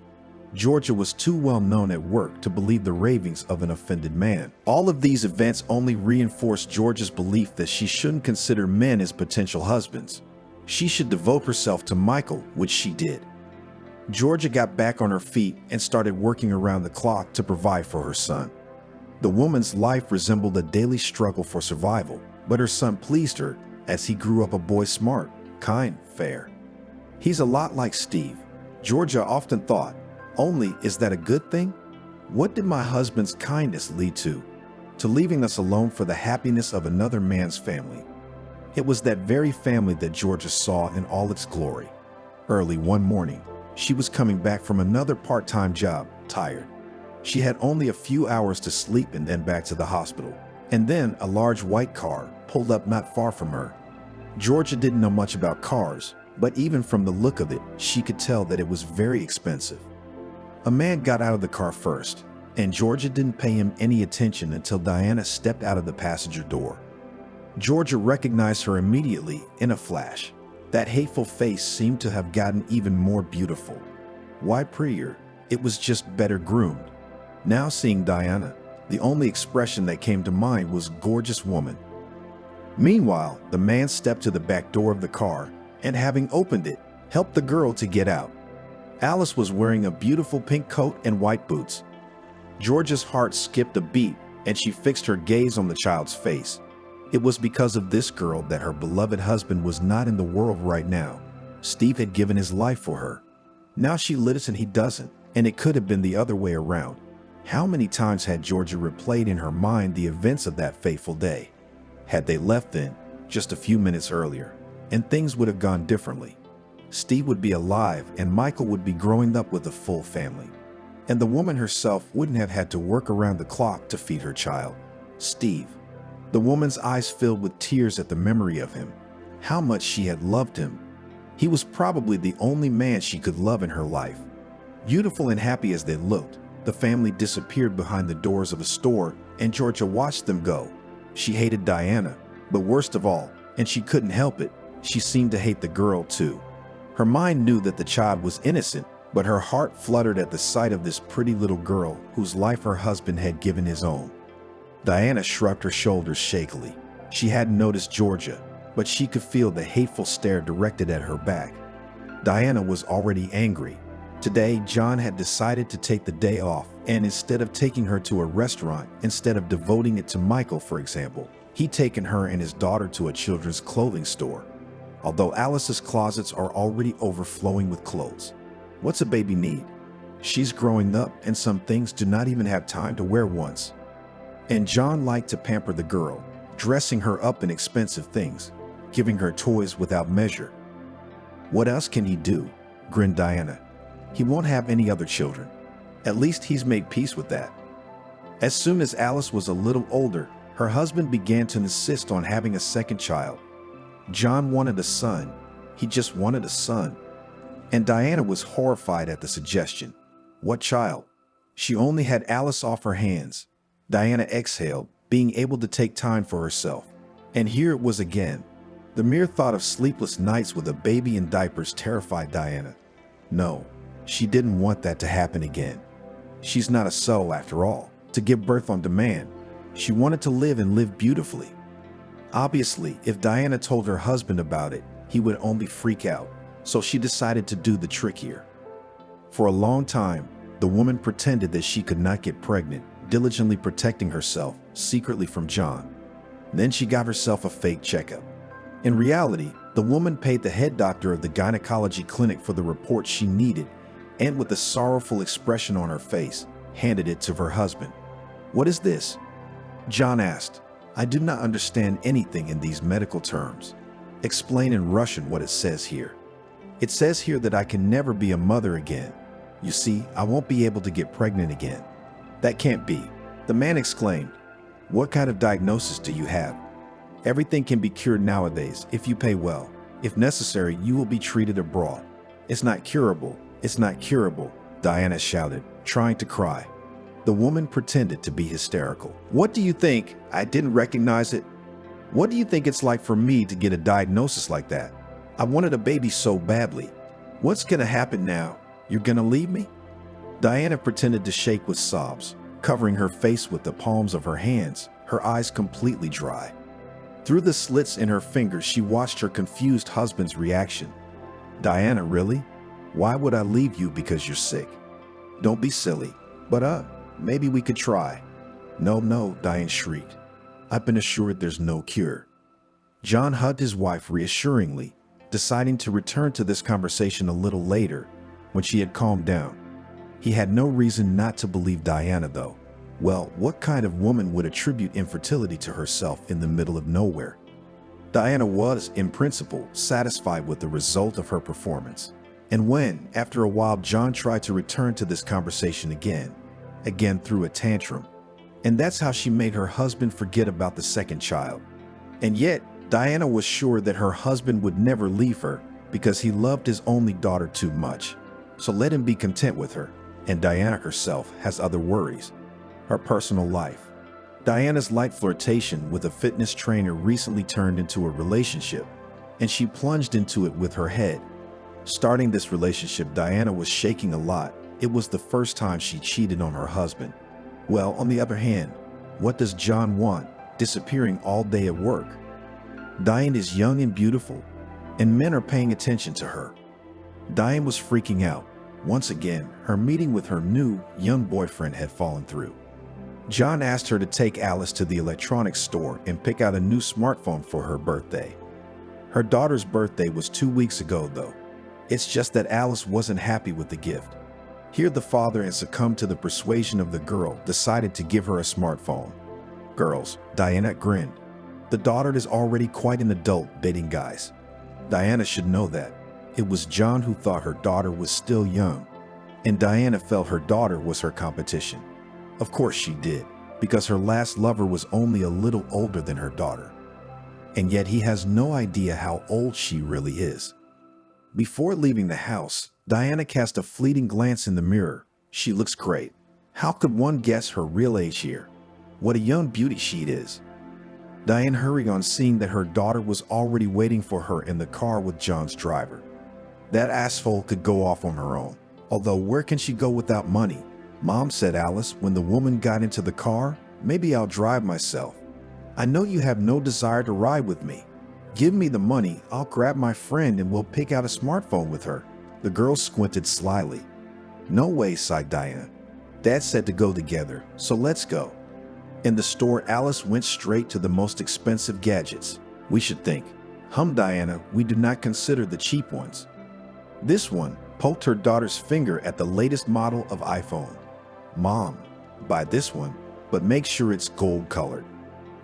Georgia was too well known at work to believe the ravings of an offended man. All of these events only reinforced Georgia's belief that she shouldn't consider men as potential husbands. She should devote herself to Michael, which she did. Georgia got back on her feet and started working around the clock to provide for her son. The woman's life resembled a daily struggle for survival, but her son pleased her as he grew up a boy smart, kind, fair. He's a lot like Steve. Georgia often thought, only, is that a good thing? What did my husband's kindness lead to? To leaving us alone for the happiness of another man's family. It was that very family that Georgia saw in all its glory. Early one morning, she was coming back from another part-time job, tired. She had only a few hours to sleep and then back to the hospital. And then a large white car pulled up not far from her. Georgia didn't know much about cars, but even from the look of it, she could tell that it was very expensive. A man got out of the car first, and Georgia didn't pay him any attention until Diana stepped out of the passenger door. Georgia recognized her immediately in a flash. That hateful face seemed to have gotten even more beautiful. Why prettier? It was just better groomed. Now seeing Diana, the only expression that came to mind was gorgeous woman. Meanwhile, the man stepped to the back door of the car and, having opened it, helped the girl to get out. Alice was wearing a beautiful pink coat and white boots. Georgia's heart skipped a beat and she fixed her gaze on the child's face. It was because of this girl that her beloved husband was not in the world right now. Steve had given his life for her. Now she lives and he doesn't, and it could have been the other way around. How many times had Georgia replayed in her mind the events of that fateful day? Had they left then, just a few minutes earlier, and things would have gone differently. Steve would be alive and Michael would be growing up with a full family. And the woman herself wouldn't have had to work around the clock to feed her child. Steve. The woman's eyes filled with tears at the memory of him. How much she had loved him. He was probably the only man she could love in her life. Beautiful and happy as they looked, the family disappeared behind the doors of a store and Georgia watched them go. She hated Diana, but worst of all, and she couldn't help it, she seemed to hate the girl too. Her mind knew that the child was innocent, but her heart fluttered at the sight of this pretty little girl whose life her husband had given his own. Diana shrugged her shoulders shakily. She hadn't noticed Georgia, but she could feel the hateful stare directed at her back. Diana was already angry. Today, John had decided to take the day off, and instead of taking her to a restaurant, instead of devoting it to Michael, for example, he'd taken her and his daughter to a children's clothing store. Although Alice's closets are already overflowing with clothes. What's a baby need? She's growing up, and some things do not even have time to wear once. And John liked to pamper the girl, dressing her up in expensive things, giving her toys without measure. What else can he do? Grinned Diana. He won't have any other children. At least he's made peace with that. As soon as Alice was a little older, her husband began to insist on having a second child. John wanted a son. He just wanted a son. And Diana was horrified at the suggestion. What child? She only had Alice off her hands. Diana exhaled, being able to take time for herself. And here it was again. The mere thought of sleepless nights with a baby in diapers terrified Diana. No, she didn't want that to happen again. She's not a soul after all, to give birth on demand. She wanted to live and live beautifully. Obviously, if Diana told her husband about it, he would only freak out, so she decided to do the trickier. For a long time, the woman pretended that she could not get pregnant, diligently protecting herself secretly from John. Then she got herself a fake checkup. In reality, the woman paid the head doctor of the gynecology clinic for the report she needed, and with a sorrowful expression on her face, handed it to her husband. What is this? John asked. I do not understand anything in these medical terms. Explain in Russian what it says here. It says here that I can never be a mother again. You see, I won't be able to get pregnant again." "That can't be." The man exclaimed. "What kind of diagnosis do you have?" "Everything can be cured nowadays if you pay well. If necessary, you will be treated abroad." "It's not curable. It's not curable," Diana shouted, trying to cry. The woman pretended to be hysterical. "What do you think? I didn't recognize it. What do you think it's like for me to get a diagnosis like that? I wanted a baby so badly. What's gonna happen now? You're gonna leave me?" Diana pretended to shake with sobs, covering her face with the palms of her hands, her eyes completely dry. Through the slits in her fingers, she watched her confused husband's reaction. "Diana, really? Why would I leave you because you're sick? Don't be silly. But maybe we could try." No, Diane shrieked. "I've been assured there's no cure." John hugged his wife reassuringly, deciding to return to this conversation a little later when she had calmed down. He had no reason not to believe Diana, though. Well, what kind of woman would attribute infertility to herself in the middle of nowhere? Diana was, in principle, satisfied with the result of her performance. And when, after a while, John tried to return to this conversation again threw a tantrum. And that's how she made her husband forget about the second child. And yet, Diana was sure that her husband would never leave her because he loved his only daughter too much. So let him be content with her. And Diana herself has other worries. Her personal life. Diana's light flirtation with a fitness trainer recently turned into a relationship, and she plunged into it with her head. Starting this relationship, Diana was shaking a lot. It was the first time she cheated on her husband. Well, on the other hand, what does John want, disappearing all day at work? Diane is young and beautiful, and men are paying attention to her. Diane was freaking out. Once again, her meeting with her new, young boyfriend had fallen through. John asked her to take Alice to the electronics store and pick out a new smartphone for her birthday. Her daughter's birthday was 2 weeks ago, though. It's just that Alice wasn't happy with the gift. Here the father had succumbed to the persuasion of the girl, decided to give her a smartphone. Girls, Diana grinned. The daughter is already quite an adult dating guys. Diana should know that. It was John who thought her daughter was still young, and Diana felt her daughter was her competition. Of course she did, because her last lover was only a little older than her daughter. And yet he has no idea how old she really is. Before leaving the house, Diana cast a fleeting glance in the mirror. She looks great. How could one guess her real age here? What a young beauty she is. Diane hurried on, seeing that her daughter was already waiting for her in the car with John's driver. That asshole could go off on her own. Although where can she go without money? "Mom," said Alice when the woman got into the car, "maybe I'll drive myself. I know you have no desire to ride with me. Give me the money, I'll grab my friend and we'll pick out a smartphone with her." The girl squinted slyly. "No way," sighed Diana. "Dad said to go together, so let's go." In the store, Alice went straight to the most expensive gadgets. "We should think." Diana, "we do not consider the cheap ones." This one poked her daughter's finger at the latest model of iPhone. "Mom, buy this one, but make sure it's gold colored."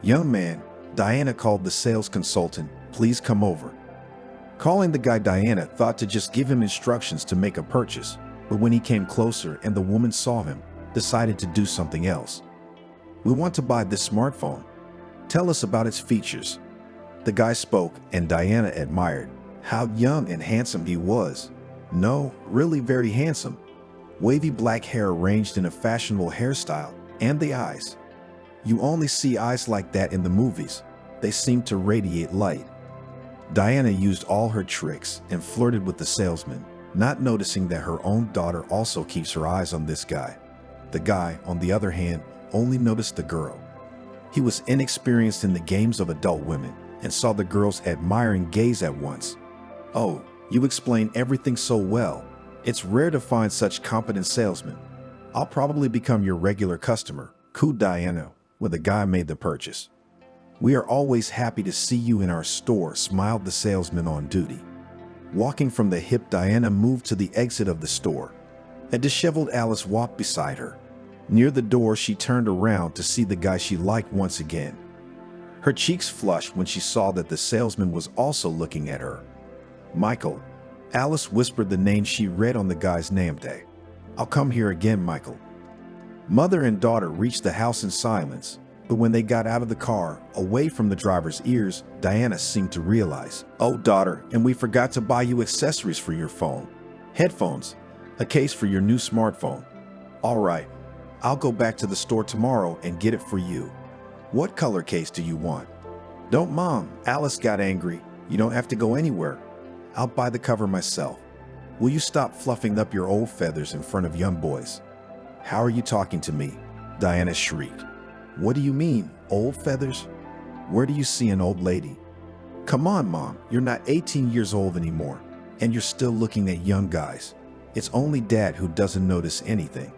"Young man," Diana called the sales consultant, "please come over." Calling the guy, Diana thought to just give him instructions to make a purchase, but when he came closer and the woman saw him, decided to do something else. "We want to buy this smartphone. Tell us about its features." The guy spoke, and Diana admired how young and handsome he was. No, really very handsome. Wavy black hair arranged in a fashionable hairstyle, and the eyes. You only see eyes like that in the movies. They seem to radiate light. Diana used all her tricks and flirted with the salesman, not noticing that her own daughter also keeps her eyes on this guy. The guy, on the other hand, only noticed the girl. He was inexperienced in the games of adult women and saw the girl's admiring gaze at once. "Oh, you explain everything so well. It's rare to find such competent salesmen. I'll probably become your regular customer," cooed Diana when the guy made the purchase. "We are always happy to see you in our store," smiled the salesman on duty. Walking from the hip, Diana moved to the exit of the store. A disheveled Alice walked beside her. Near the door, she turned around to see the guy she liked once again. Her cheeks flushed when she saw that the salesman was also looking at her. "Michael." Alice whispered the name she read on the guy's name tag. I'll come here again, Michael. Mother and daughter reached the house in silence, but when they got out of the car, away from the driver's ears, Diana seemed to realize, "Oh, daughter, and we forgot to buy you accessories for your phone. Headphones, a case for your new smartphone. All right, I'll go back to the store tomorrow and get it for you. What color case do you want?" "Don't, Mom," Alice got angry. "You don't have to go anywhere. I'll buy the cover myself. Will you stop fluffing up your old feathers in front of young boys?" "How are you talking to me?" Diana shrieked. "What do you mean, old feathers? Where do you see an old lady?" "Come on, Mom, you're not 18 years old anymore, and you're still looking at young guys. It's only Dad who doesn't notice anything.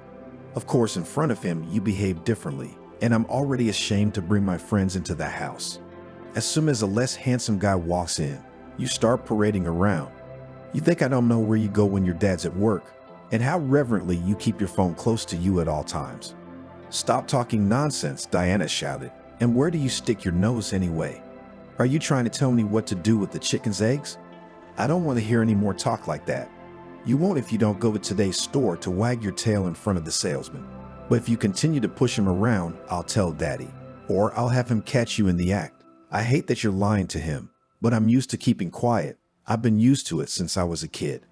Of course, in front of him, you behave differently, and I'm already ashamed to bring my friends into the house. As soon as a less handsome guy walks in, you start parading around. You think I don't know where you go when your dad's at work, and how reverently you keep your phone close to you at all times." "Stop talking nonsense," Diana shouted. "And where do you stick your nose anyway? Are you trying to tell me what to do with the chicken's eggs? I don't want to hear any more talk like that. You won't if you don't go to today's store to wag your tail in front of the salesman. But if you continue to push him around, I'll tell Daddy, or I'll have him catch you in the act. I hate that you're lying to him, but I'm used to keeping quiet. I've been used to it since I was a kid.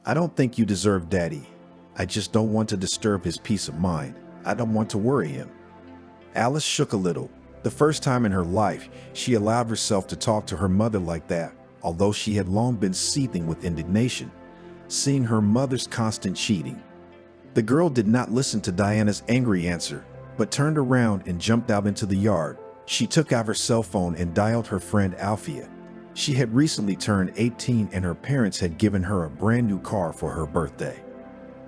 I don't think you deserve Daddy. I just don't want to disturb his peace of mind. I don't want to worry him." Alice shook a little. The first time in her life, she allowed herself to talk to her mother like that, although she had long been seething with indignation, seeing her mother's constant cheating. The girl did not listen to Diana's angry answer, but turned around and jumped out into the yard. She took out her cell phone and dialed her friend Alfia. She had recently turned 18 and her parents had given her a brand new car for her birthday.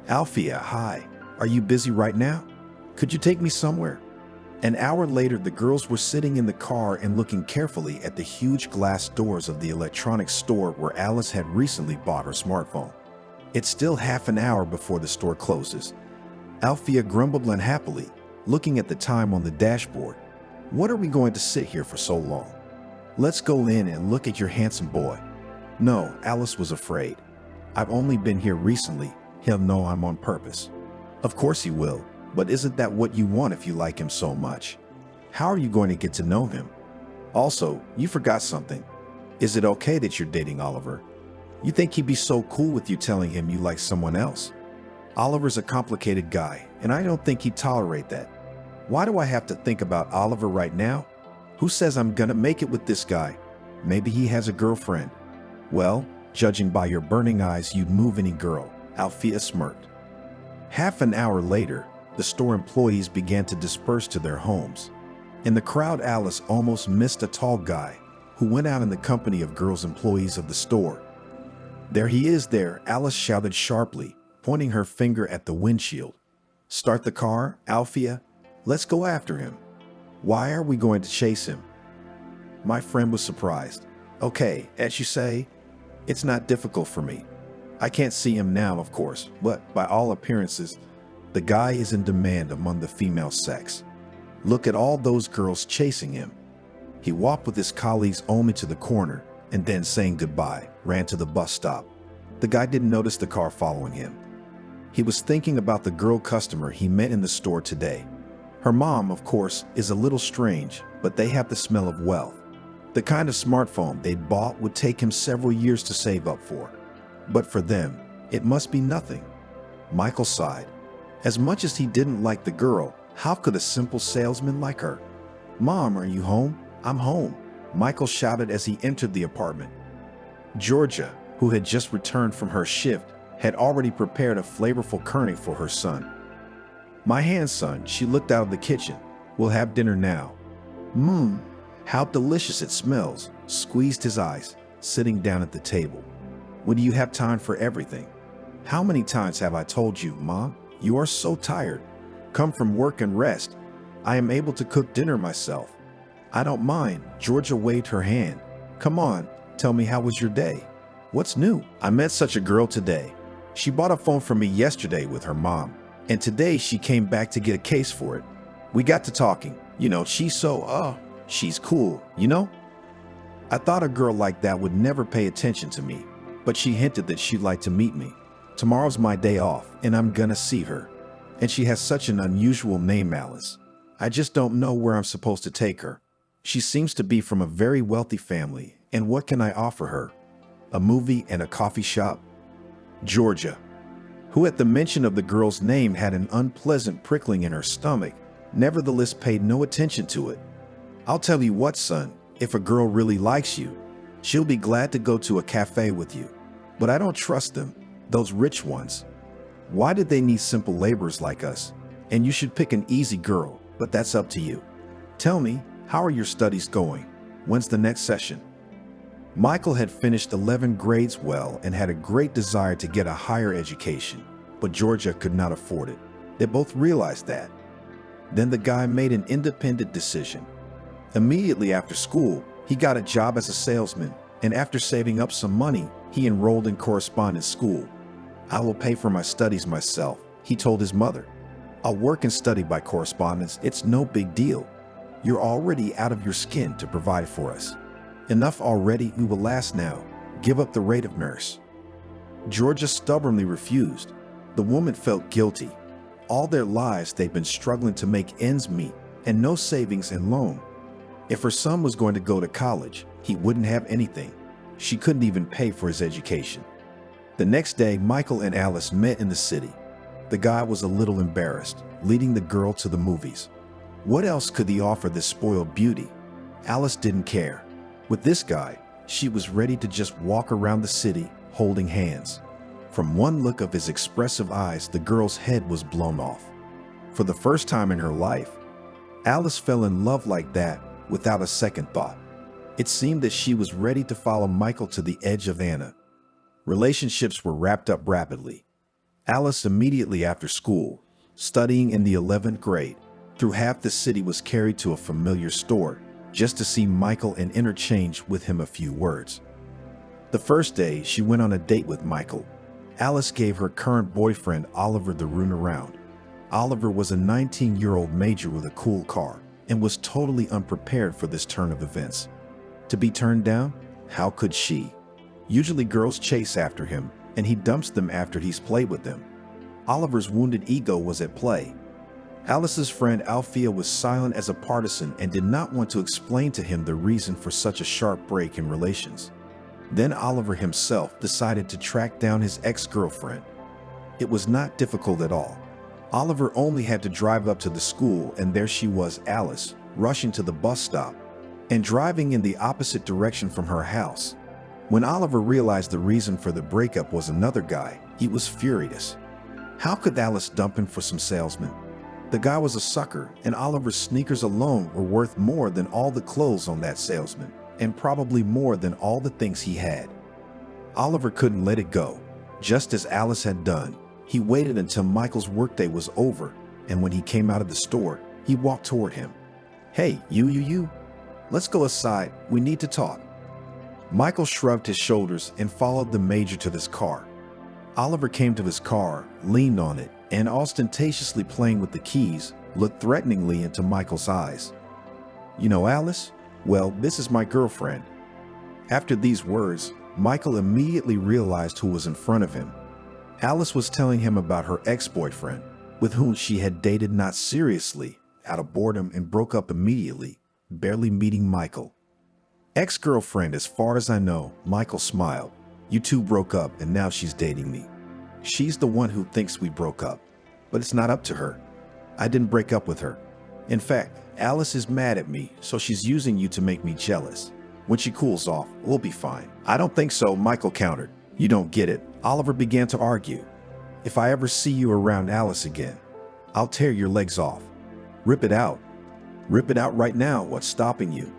"Alfia, hi. Are you busy right now? Could you take me somewhere?" An hour later, the girls were sitting in the car and looking carefully at the huge glass doors of the electronics store where Alice had recently bought her smartphone. "It's still half an hour before the store closes." Alfia grumbled unhappily, looking at the time on the dashboard. "What are we going to sit here for so long? Let's go in and look at your handsome boy." "No," Alice was afraid. "I've only been here recently. He'll know I'm on purpose." "Of course he will. But isn't that what you want if you like him so much? How are you going to get to know him? Also, you forgot something. Is it okay that you're dating Oliver? You think he'd be so cool with you telling him you like someone else? Oliver's a complicated guy, and I don't think he'd tolerate that. Why do I have to think about Oliver right now? Who says I'm gonna make it with this guy? Maybe he has a girlfriend. Well, judging by your burning eyes, you'd move any girl," Alfia smirked. Half an hour later, the store employees began to disperse to their homes. In the crowd, Alice almost missed a tall guy who went out in the company of girls employees of the store. "There he is there," Alice shouted sharply, pointing her finger at the windshield. "Start the car, Alfia. Let's go after him." "Why are we going to chase him?" My friend was surprised. "Okay, as you say, it's not difficult for me. I can't see him now, of course, but by all appearances, the guy is in demand among the female sex. Look at all those girls chasing him." He walked with his colleagues only to the corner, and then saying goodbye, ran to the bus stop. The guy didn't notice the car following him. He was thinking about the girl customer he met in the store today. Her mom, of course, is a little strange, but they have the smell of wealth. The kind of smartphone they'd bought would take him several years to save up for. But for them, it must be nothing. Michael sighed. As much as he didn't like the girl, how could a simple salesman like her? "Mom, are you home?" "I'm home," Michael shouted as he entered the apartment. Georgia, who had just returned from her shift, had already prepared a flavorful curry for her son. "My hand, son," she looked out of the kitchen. "We'll have dinner now." How delicious it smells," squeezed his eyes, sitting down at the table. "When do you have time for everything? How many times have I told you, Mom? You are so tired. Come from work and rest. I am able to cook dinner myself." "I don't mind." Georgia waved her hand. "Come on, tell me, how was your day? What's new?" "I met such a girl today. She bought a phone from me yesterday with her mom, and today she came back to get a case for it. We got to talking. She's cool, you know? I thought a girl like that would never pay attention to me, but she hinted that she'd like to meet me. Tomorrow's my day off, and I'm gonna see her. And she has such an unusual name, Alice. I just don't know where I'm supposed to take her. She seems to be from a very wealthy family, and what can I offer her? A movie and a coffee shop? Georgia, who at the mention of the girl's name had an unpleasant prickling in her stomach, nevertheless paid no attention to it. I'll tell you what, son, if a girl really likes you, she'll be glad to go to a cafe with you. But I don't trust them, those rich ones. Why did they need simple laborers like us? And you should pick an easy girl, but that's up to you. Tell me, how are your studies going? When's the next session? Michael had finished 11 grades well and had a great desire to get a higher education, but Georgia could not afford it. They both realized that. Then the guy made an independent decision. Immediately after school, he got a job as a salesman, and after saving up some money, he enrolled in correspondence school. I will pay for my studies myself, he told his mother. I'll work and study by correspondence. It's no big deal. You're already out of your skin to provide for us. Enough already, we will last now. Give up the rate of nurse. Georgia stubbornly refused. The woman felt guilty. All their lives they'd been struggling to make ends meet and no savings and loan. If her son was going to go to college, he wouldn't have anything. She couldn't even pay for his education. The next day, Michael and Alice met in the city. The guy was a little embarrassed, leading the girl to the movies. What else could he offer this spoiled beauty? Alice didn't care. With this guy, she was ready to just walk around the city holding hands. From one look of his expressive eyes, the girl's head was blown off. For the first time in her life, Alice fell in love like that without a second thought. It seemed that she was ready to follow Michael to the edge of Anna. Relationships were wrapped up rapidly. Alice, immediately after school, studying in the 11th grade, through half the city was carried to a familiar store just to see Michael and interchange with him a few words. The first day, she went on a date with Michael. Alice gave her current boyfriend Oliver the runaround around. Oliver was a 19-year-old major with a cool car and was totally unprepared for this turn of events. To be turned down? How could she? Usually girls chase after him, and he dumps them after he's played with them. Oliver's wounded ego was at play. Alice's friend Althea was silent as a partisan and did not want to explain to him the reason for such a sharp break in relations. Then Oliver himself decided to track down his ex-girlfriend. It was not difficult at all. Oliver only had to drive up to the school, and there she was, Alice, rushing to the bus stop and driving in the opposite direction from her house. When Oliver realized the reason for the breakup was another guy, he was furious. How could Alice dump him for some salesman? The guy was a sucker, and Oliver's sneakers alone were worth more than all the clothes on that salesman, and probably more than all the things he had. Oliver couldn't let it go. Just as Alice had done, he waited until Michael's workday was over, and when he came out of the store, he walked toward him. "Hey, you. Let's go aside. We need to talk." Michael shrugged his shoulders and followed the major to his car. Oliver came to his car, leaned on it, and ostentatiously playing with the keys, looked threateningly into Michael's eyes. "You know Alice? Well, this is my girlfriend." After these words, Michael immediately realized who was in front of him. Alice was telling him about her ex-boyfriend, with whom she had dated not seriously, out of boredom, and broke up immediately, barely meeting Michael. "Ex-girlfriend, as far as I know," Michael smiled. "You two broke up and now she's dating me. She's the one who thinks we broke up, but it's not up to her. I didn't break up with her. In fact, Alice is mad at me, so she's using you to make me jealous. When she cools off, we'll be fine." "I don't think so," Michael countered. "You don't get it." Oliver began to argue. "If I ever see you around Alice again, I'll tear your legs off. Rip it out. Rip it out right now. What's stopping you?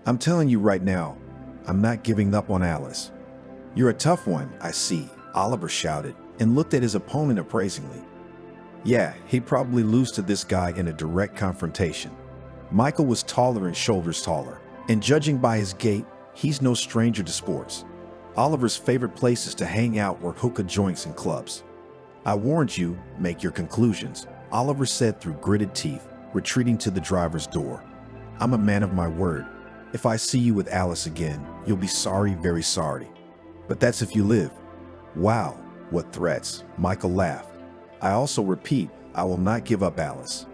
I'm telling you right now, I'm not giving up on Alice." "You're a tough one, I see," Oliver shouted and looked at his opponent appraisingly. Yeah, he'd probably lose to this guy in a direct confrontation. Michael was taller and shoulders taller, and judging by his gait, he's no stranger to sports. Oliver's favorite places to hang out were hookah joints and clubs. "I warned you, make your conclusions," Oliver said through gritted teeth, retreating to the driver's door. "I'm a man of my word. If I see you with Alice again, you'll be sorry, very sorry. But that's if you live." "Wow, What threats? Michael laughed. I also repeat, I will not give up Alice.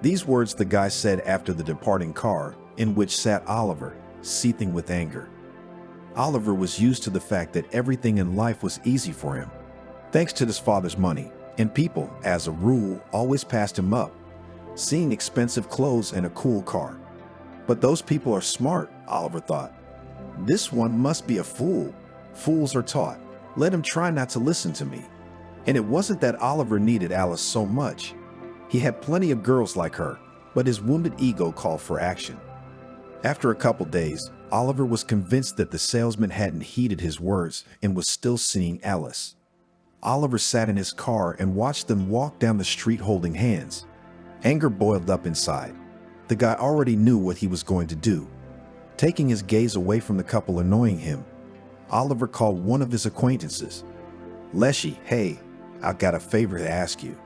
These words the guy said after the departing car, in which sat Oliver, seething with anger. Oliver was used to the fact that everything in life was easy for him, thanks to his father's money, and people, as a rule, always passed him up, seeing expensive clothes and a cool car. But those people are smart, Oliver thought. This one must be a fool. Fools are taught. Let him try not to listen to me. And it wasn't that Oliver needed Alice so much. He had plenty of girls like her, but his wounded ego called for action. After a couple days, Oliver was convinced that the salesman hadn't heeded his words and was still seeing Alice. Oliver sat in his car and watched them walk down the street holding hands. Anger boiled up inside. The guy already knew what he was going to do. Taking his gaze away from the couple annoying him, Oliver called one of his acquaintances. Leshy, hey, I've got a favor to ask you.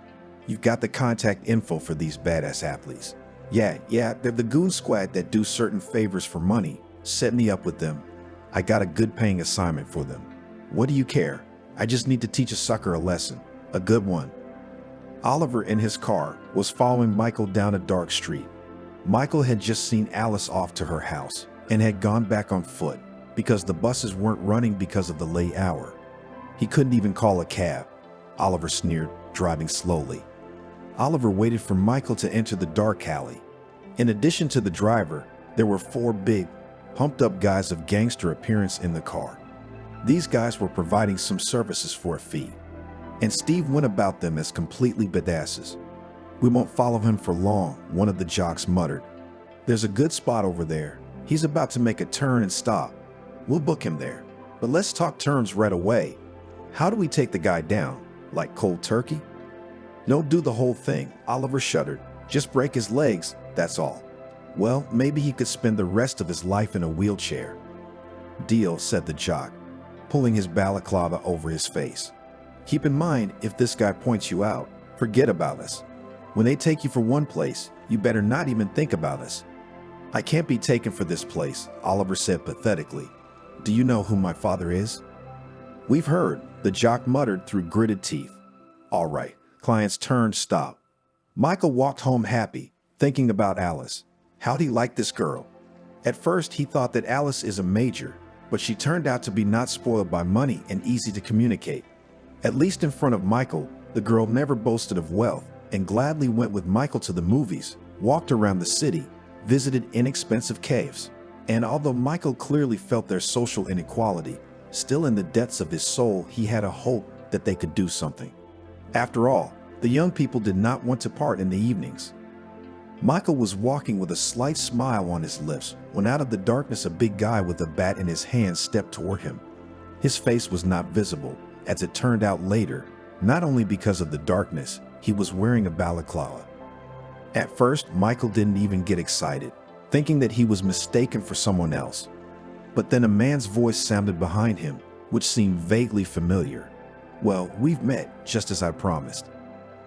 You've got the contact info for these badass athletes. Yeah, they're the goon squad that do certain favors for money. Set me up with them. I got a good paying assignment for them. What do you care? I just need to teach a sucker a lesson. A good one. Oliver in his car was following Michael down a dark street. Michael had just seen Alice off to her house and had gone back on foot because the buses weren't running because of the late hour. He couldn't even call a cab. Oliver sneered, driving slowly. Oliver waited for Michael to enter the dark alley. In addition to the driver, there were 4 big, pumped-up guys of gangster appearance in the car. These guys were providing some services for a fee, and Steve went about them as completely badasses. We won't follow him for long, one of the jocks muttered. There's a good spot over there. He's about to make a turn and stop. We'll book him there, but let's talk terms right away. How do we take the guy down? Like cold turkey? Don't do the whole thing, Oliver shuddered. Just break his legs, that's all. Well, maybe he could spend the rest of his life in a wheelchair. Deal, said the jock, pulling his balaclava over his face. Keep in mind, if this guy points you out, forget about us. When they take you for one place, you better not even think about us. I can't be taken for this place, Oliver said pathetically. Do you know who my father is? We've heard, the jock muttered through gritted teeth. All right, client's turn stopped. Michael walked home happy, thinking about Alice. How'd he like this girl? At first, he thought that Alice is a major, but she turned out to be not spoiled by money and easy to communicate. At least in front of Michael, the girl never boasted of wealth and gladly went with Michael to the movies, walked around the city, visited inexpensive caves. And although Michael clearly felt their social inequality, still in the depths of his soul, he had a hope that they could do something. After all, the young people did not want to part in the evenings. Michael was walking with a slight smile on his lips when out of the darkness a big guy with a bat in his hand stepped toward him. His face was not visible, as it turned out later, not only because of the darkness, he was wearing a balaclava. At first, Michael didn't even get excited, thinking that he was mistaken for someone else. But then a man's voice sounded behind him, which seemed vaguely familiar. Well, we've met, just as I promised.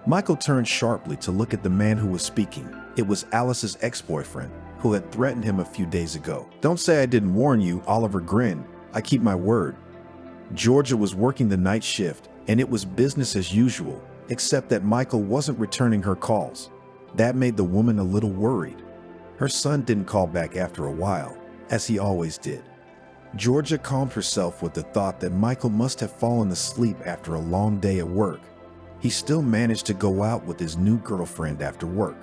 Michael turned sharply to look at the man who was speaking. It was Alice's ex-boyfriend, who had threatened him a few days ago. Don't say I didn't warn you, Oliver grinned. I keep my word. Georgia was working the night shift, and it was business as usual, except that Michael wasn't returning her calls. That made the woman a little worried. Her son didn't call back after a while, as he always did. Georgia calmed herself with the thought that Michael must have fallen asleep after a long day at work. He still managed to go out with his new girlfriend after work.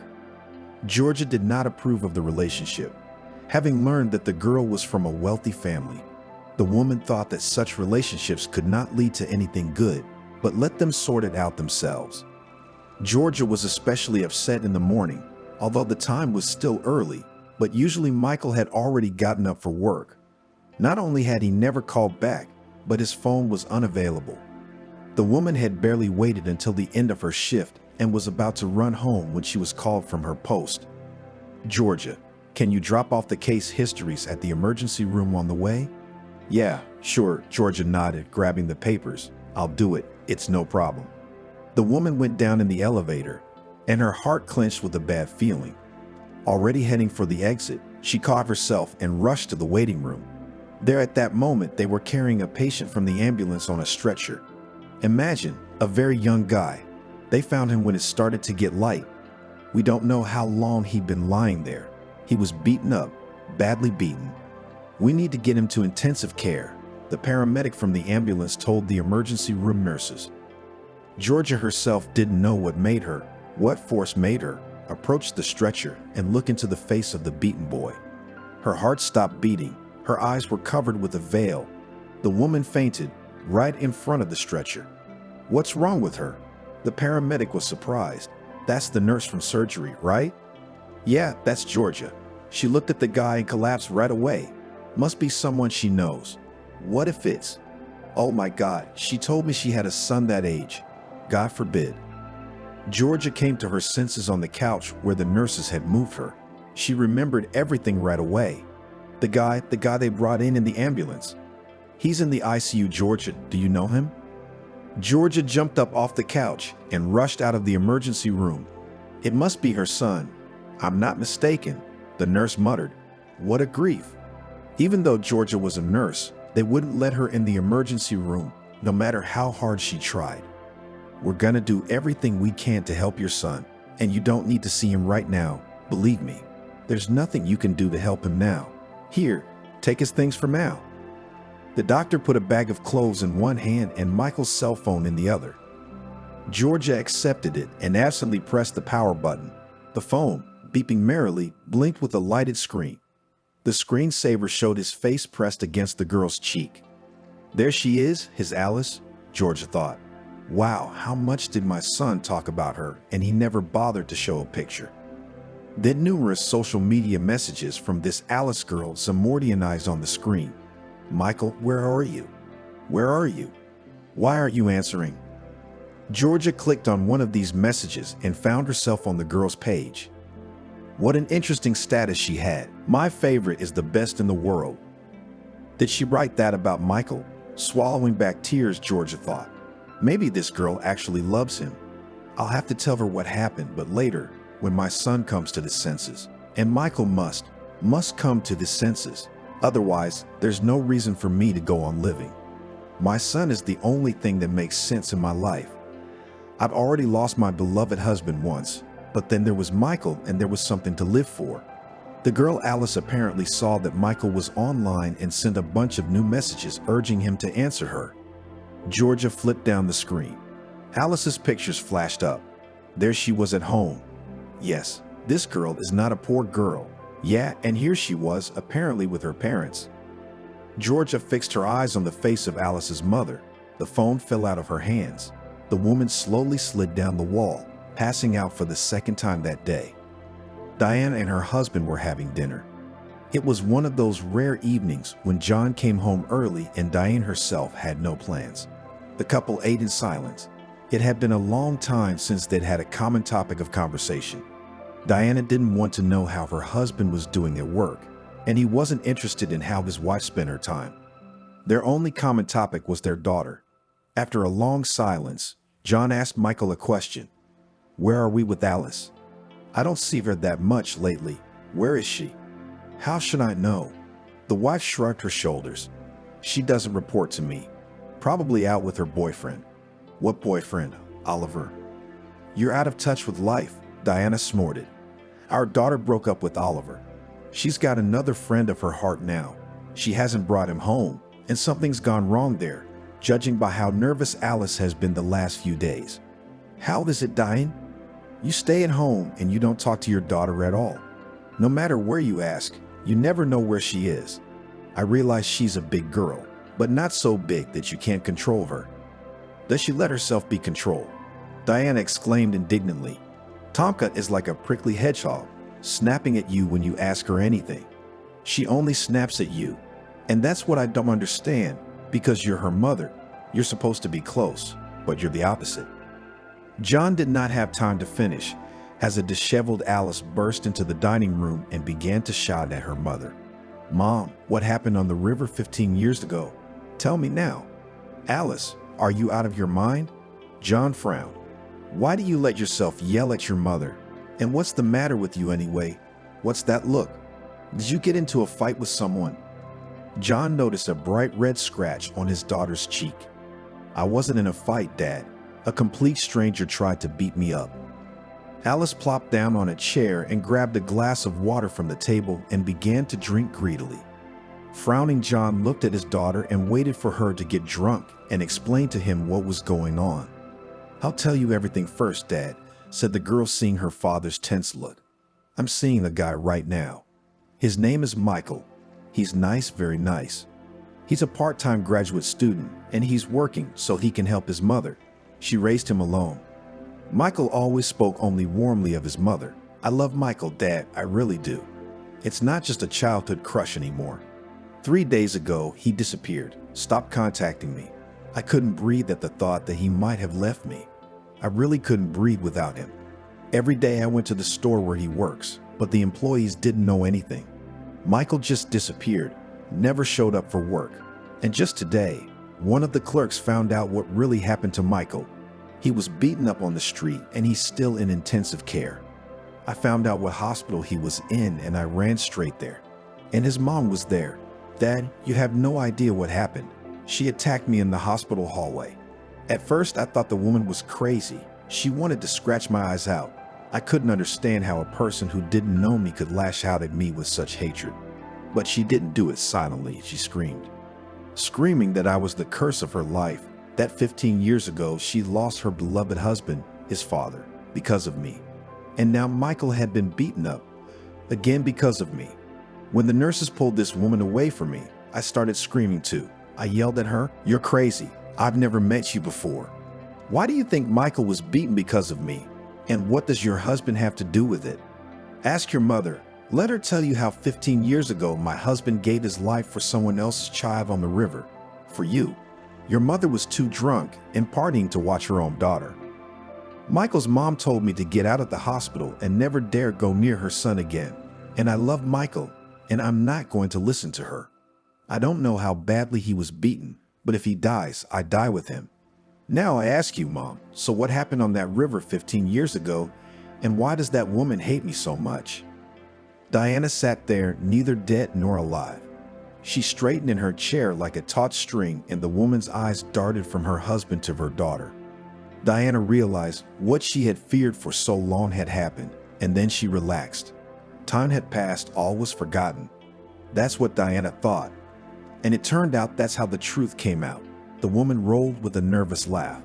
Georgia did not approve of the relationship, having learned that the girl was from a wealthy family. The woman thought that such relationships could not lead to anything good, but let them sort it out themselves. Georgia was especially upset in the morning, although the time was still early, but usually Michael had already gotten up for work. Not only had he never called back, but his phone was unavailable. The woman had barely waited until the end of her shift and was about to run home when she was called from her post. Georgia, can you drop off the case histories at the emergency room on the way? Yeah, sure, Georgia nodded, grabbing the papers. I'll do it, it's no problem. The woman went down in the elevator, and her heart clenched with a bad feeling. Already heading for the exit, she caught herself and rushed to the waiting room. There at that moment, they were carrying a patient from the ambulance on a stretcher. Imagine, a very young guy. They found him when it started to get light. We don't know how long he'd been lying there. He was beaten up, badly beaten. We need to get him to intensive care, the paramedic from the ambulance told the emergency room nurses. Georgia herself didn't know what force made her, approach the stretcher and look into the face of the beaten boy. Her heart stopped beating. Her eyes were covered with a veil. The woman fainted right in front of the stretcher. What's wrong with her? The paramedic was surprised. That's the nurse from surgery, right? Yeah, that's Georgia. She looked at the guy and collapsed right away. Must be someone she knows. What if it's... Oh my God, she told me she had a son that age. God forbid. Georgia came to her senses on the couch where the nurses had moved her. She remembered everything right away. The guy they brought in the ambulance. He's in the ICU, Georgia. Do you know him? Georgia jumped up off the couch and rushed out of the emergency room. It must be her son. I'm not mistaken, the nurse muttered. What a grief. Even though Georgia was a nurse, they wouldn't let her in the emergency room, no matter how hard she tried. We're gonna do everything we can to help your son, and you don't need to see him right now. Believe me, there's nothing you can do to help him now. Here, take his things from Al. The doctor put a bag of clothes in one hand and Michael's cell phone in the other. Georgia accepted it and absently pressed the power button. The phone, beeping merrily, blinked with a lighted screen. The screensaver showed his face pressed against the girl's cheek. There she is, his Alice, Georgia thought. Wow, how much did my son talk about her, and he never bothered to show a picture. Then numerous social media messages from this Alice girl simultaneized on the screen. Michael, where are you? Where are you? Why aren't you answering? Georgia clicked on one of these messages and found herself on the girl's page. What an interesting status she had. My favorite is the best in the world. Did she write that about Michael? Swallowing back tears, Georgia thought. Maybe this girl actually loves him. I'll have to tell her what happened, but later, when my son comes to his senses. And Michael must come to his senses. Otherwise, there's no reason for me to go on living. My son is the only thing that makes sense in my life. I've already lost my beloved husband once, but then there was Michael and there was something to live for. The girl Alice apparently saw that Michael was online and sent a bunch of new messages urging him to answer her. Georgia flipped down the screen. Alice's pictures flashed up. There she was at home. Yes, this girl is not a poor girl. Yeah, and here she was, apparently with her parents. Georgia fixed her eyes on the face of Alice's mother. The phone fell out of her hands. The woman slowly slid down the wall, passing out for the second time that day. Diana and her husband were having dinner. It was one of those rare evenings when John came home early and Diane herself had no plans. The couple ate in silence. It had been a long time since they'd had a common topic of conversation. Diana didn't want to know how her husband was doing at work, and he wasn't interested in how his wife spent her time. Their only common topic was their daughter. After a long silence, John asked Michael a question. Where are we with Alice? I don't see her that much lately. Where is she? How should I know? The wife shrugged her shoulders. She doesn't report to me. Probably out with her boyfriend. What boyfriend? Oliver. You're out of touch with life, Diana snorted. Our daughter broke up with Oliver. She's got another friend of her heart now. She hasn't brought him home, and something's gone wrong there, judging by how nervous Alice has been the last few days. How is it, Diane? You stay at home and you don't talk to your daughter at all. No matter where you ask, you never know where she is. I realize she's a big girl, but not so big that you can't control her. Does she let herself be controlled? Diana exclaimed indignantly. Tomka is like a prickly hedgehog, snapping at you when you ask her anything. She only snaps at you. And that's what I don't understand, because you're her mother. You're supposed to be close, but you're the opposite. John did not have time to finish, as a disheveled Alice burst into the dining room and began to shout at her mother. Mom, what happened on the river 15 years ago? Tell me now. Alice, are you out of your mind? John frowned. Why do you let yourself yell at your mother? And what's the matter with you anyway? What's that look? Did you get into a fight with someone? John noticed a bright red scratch on his daughter's cheek. I wasn't in a fight, Dad. A complete stranger tried to beat me up. Alice plopped down on a chair and grabbed a glass of water from the table and began to drink greedily. Frowning John looked at his daughter and waited for her to get drunk and explain to him what was going on. "I'll tell you everything first, Dad," said the girl, seeing her father's tense look. "I'm seeing a guy right now. His name is Michael. He's nice, very nice. He's a part-time graduate student, and he's working so he can help his mother. She raised him alone. Michael always spoke only warmly of his mother. I love Michael, Dad, I really do. It's not just a childhood crush anymore. 3 days ago, he disappeared, stopped contacting me. I couldn't breathe at the thought that he might have left me. I really couldn't breathe without him. Every day I went to the store where he works, but the employees didn't know anything. Michael just disappeared, never showed up for work. And just today, one of the clerks found out what really happened to Michael. He was beaten up on the street and he's still in intensive care. I found out what hospital he was in and I ran straight there. And his mom was there. Dad, you have no idea what happened. She attacked me in the hospital hallway. At first, I thought the woman was crazy. She wanted to scratch my eyes out. I couldn't understand how a person who didn't know me could lash out at me with such hatred. But she didn't do it silently, she screamed. Screaming that I was the curse of her life, that 15 years ago she lost her beloved husband, his father, because of me. And now Michael had been beaten up, again because of me. When the nurses pulled this woman away from me, I started screaming too. I yelled at her, "You're crazy. I've never met you before. Why do you think Michael was beaten because of me? And what does your husband have to do with it? Ask your mother. Let her tell you how 15 years ago my husband gave his life for someone else's child on the river. For you. Your mother was too drunk and partying to watch her own daughter. Michael's mom told me to get out of the hospital and never dare go near her son again. And I love Michael, and I'm not going to listen to her. I don't know how badly he was beaten, but if he dies, I die with him. Now I ask you, Mom, so what happened on that river 15 years ago, and why does that woman hate me so much?" Diana sat there, neither dead nor alive. She straightened in her chair like a taut string, and the woman's eyes darted from her husband to her daughter. Diana realized what she had feared for so long had happened, and then she relaxed. Time had passed, all was forgotten. That's what Diana thought. And it turned out that's how the truth came out. The woman rolled with a nervous laugh.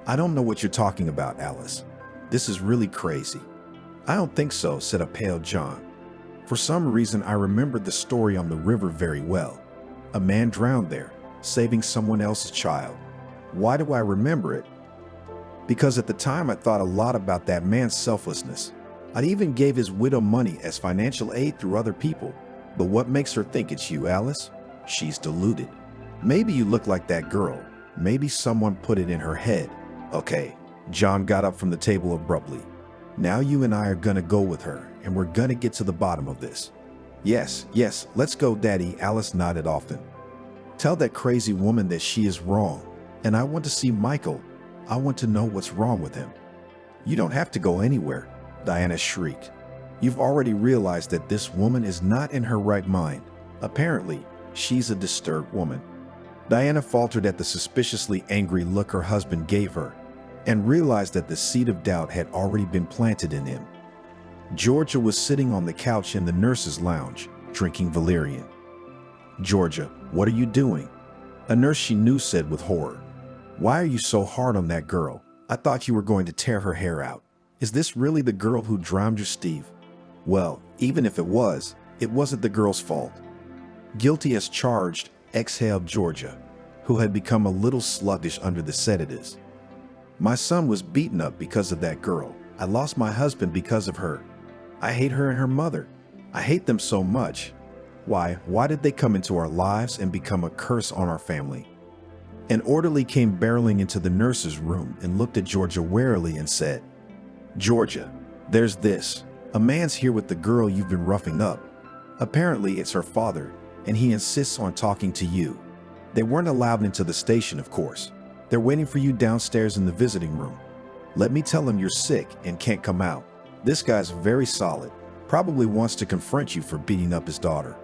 "I don't know what you're talking about, Alice. This is really crazy." "I don't think so," said a pale John. "For some reason, I remembered the story on the river very well. A man drowned there, saving someone else's child. Why do I remember it? Because at the time I thought a lot about that man's selflessness. I even gave his widow money as financial aid through other people. But what makes her think it's you, Alice? She's deluded. Maybe you look like that girl. Maybe someone put it in her head. Okay." John got up from the table abruptly. "Now you and I are gonna go with her, and we're gonna get to the bottom of this." Yes, let's go, Daddy," Alice nodded often. "Tell that crazy woman that she is wrong, and I want to see Michael. I want to know what's wrong with him." "You don't have to go anywhere," Diana shrieked. "You've already realized that this woman is not in her right mind. Apparently, she's a disturbed woman." Diana faltered at the suspiciously angry look her husband gave her, and realized that the seed of doubt had already been planted in him. Georgia was sitting on the couch in the nurse's lounge, drinking valerian. "Georgia, what are you doing?" A nurse she knew said with horror. "Why are you so hard on that girl? I thought you were going to tear her hair out. Is this really the girl who drowned your Steve?" "Well, even if it was, it wasn't the girl's fault." "Guilty as charged," exhaled Georgia, who had become a little sluggish under the sedatives. "My son was beaten up because of that girl. I lost my husband because of her. I hate her and her mother. I hate them so much. Why did they come into our lives and become a curse on our family?" An orderly came barreling into the nurse's room and looked at Georgia warily and said, "Georgia, there's this. A man's here with the girl you've been roughing up. Apparently it's her father, and he insists on talking to you. They weren't allowed into the station, of course. They're waiting for you downstairs in the visiting room. Let me tell him you're sick and can't come out. This guy's very solid. Probably wants to confront you for beating up his daughter."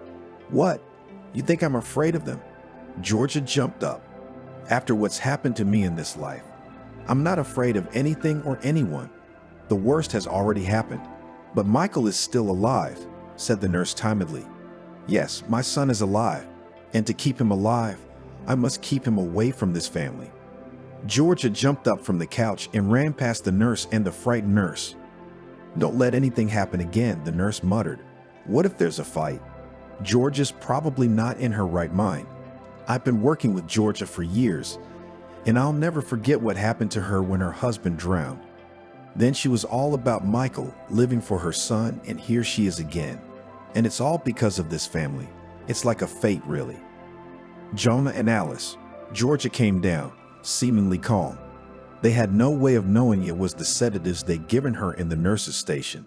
"What? You think I'm afraid of them?" Georgia jumped up. After what's happened to me in this life, I'm not afraid of anything or anyone. The worst has already happened. But Michael is still alive, said the nurse timidly. Yes, my son is alive, and to keep him alive, I must keep him away from this family. Georgia jumped up from the couch and ran past the nurse and the frightened nurse. Don't let anything happen again, the nurse muttered. What if there's a fight? Georgia's probably not in her right mind. I've been working with Georgia for years, and I'll never forget what happened to her when her husband drowned. Then she was all about Michael, living for her son, and here she is again. And it's all because of this family. It's like a fate, really. Jonah and Alice. Georgia came down, seemingly calm. They had no way of knowing it was the sedatives they'd given her in the nurse's station.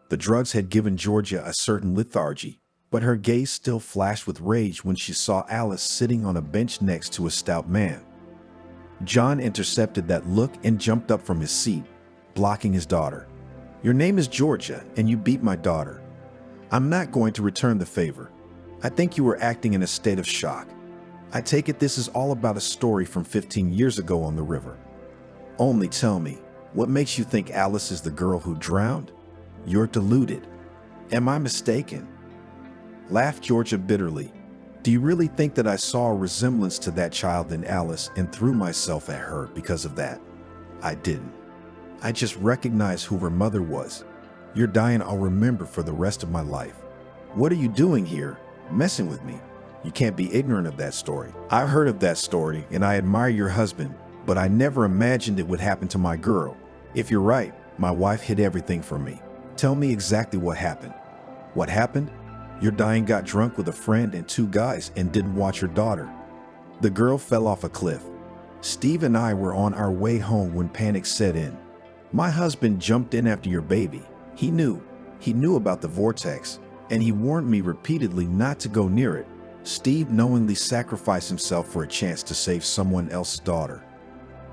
The drugs had given Georgia a certain lethargy, but her gaze still flashed with rage when she saw Alice sitting on a bench next to a stout man. John intercepted that look and jumped up from his seat, blocking his daughter. Your name is Georgia, and you beat my daughter. I'm not going to return the favor. I think you were acting in a state of shock. I take it this is all about a story from 15 years ago on the river. Only tell me, what makes you think Alice is the girl who drowned? You're deluded. Am I mistaken? Laughed Georgia bitterly. Do you really think that I saw a resemblance to that child in Alice and threw myself at her because of that? I didn't. I just recognized who her mother was. You're dying, I'll remember for the rest of my life. What are you doing here? Messing with me. You can't be ignorant of that story. I've heard of that story and I admire your husband, but I never imagined it would happen to my girl. If you're right, my wife hid everything from me. Tell me exactly what happened. What happened? Your dying got drunk with a friend and two guys and didn't watch your daughter. The girl fell off a cliff. Steve and I were on our way home when panic set in. My husband jumped in after your baby. He knew about the vortex, and he warned me repeatedly not to go near it. Steve knowingly sacrificed himself for a chance to save someone else's daughter.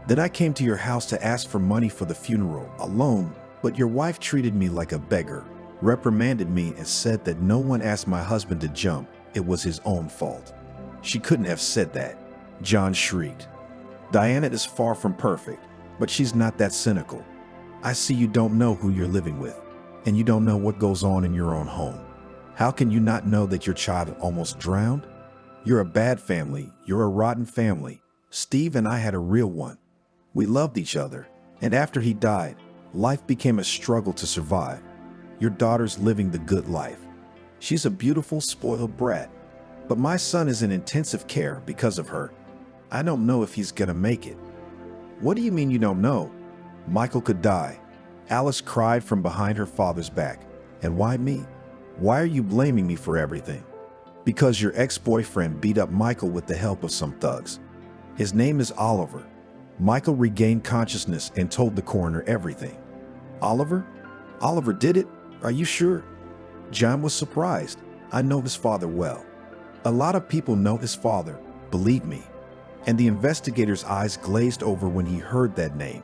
Then I came to your house to ask for money for the funeral, alone, but your wife treated me like a beggar, reprimanded me and said that no one asked my husband to jump. It was his own fault. She couldn't have said that. John shrieked. Diana is far from perfect, but she's not that cynical. I see you don't know who you're living with, and you don't know what goes on in your own home. How can you not know that your child almost drowned? You're a bad family. You're a rotten family. Steve and I had a real one. We loved each other, and after he died, life became a struggle to survive. Your daughter's living the good life. She's a beautiful, spoiled brat. But my son is in intensive care because of her. I don't know if he's gonna make it. What do you mean you don't know? Michael could die. Alice cried from behind her father's back. And why me? Why are you blaming me for everything? Because your ex-boyfriend beat up Michael with the help of some thugs. His name is Oliver. Michael regained consciousness and told the coroner everything. Oliver? Oliver did it? Are you sure? John was surprised. I know his father well. A lot of people know his father, believe me. And the investigator's eyes glazed over when he heard that name.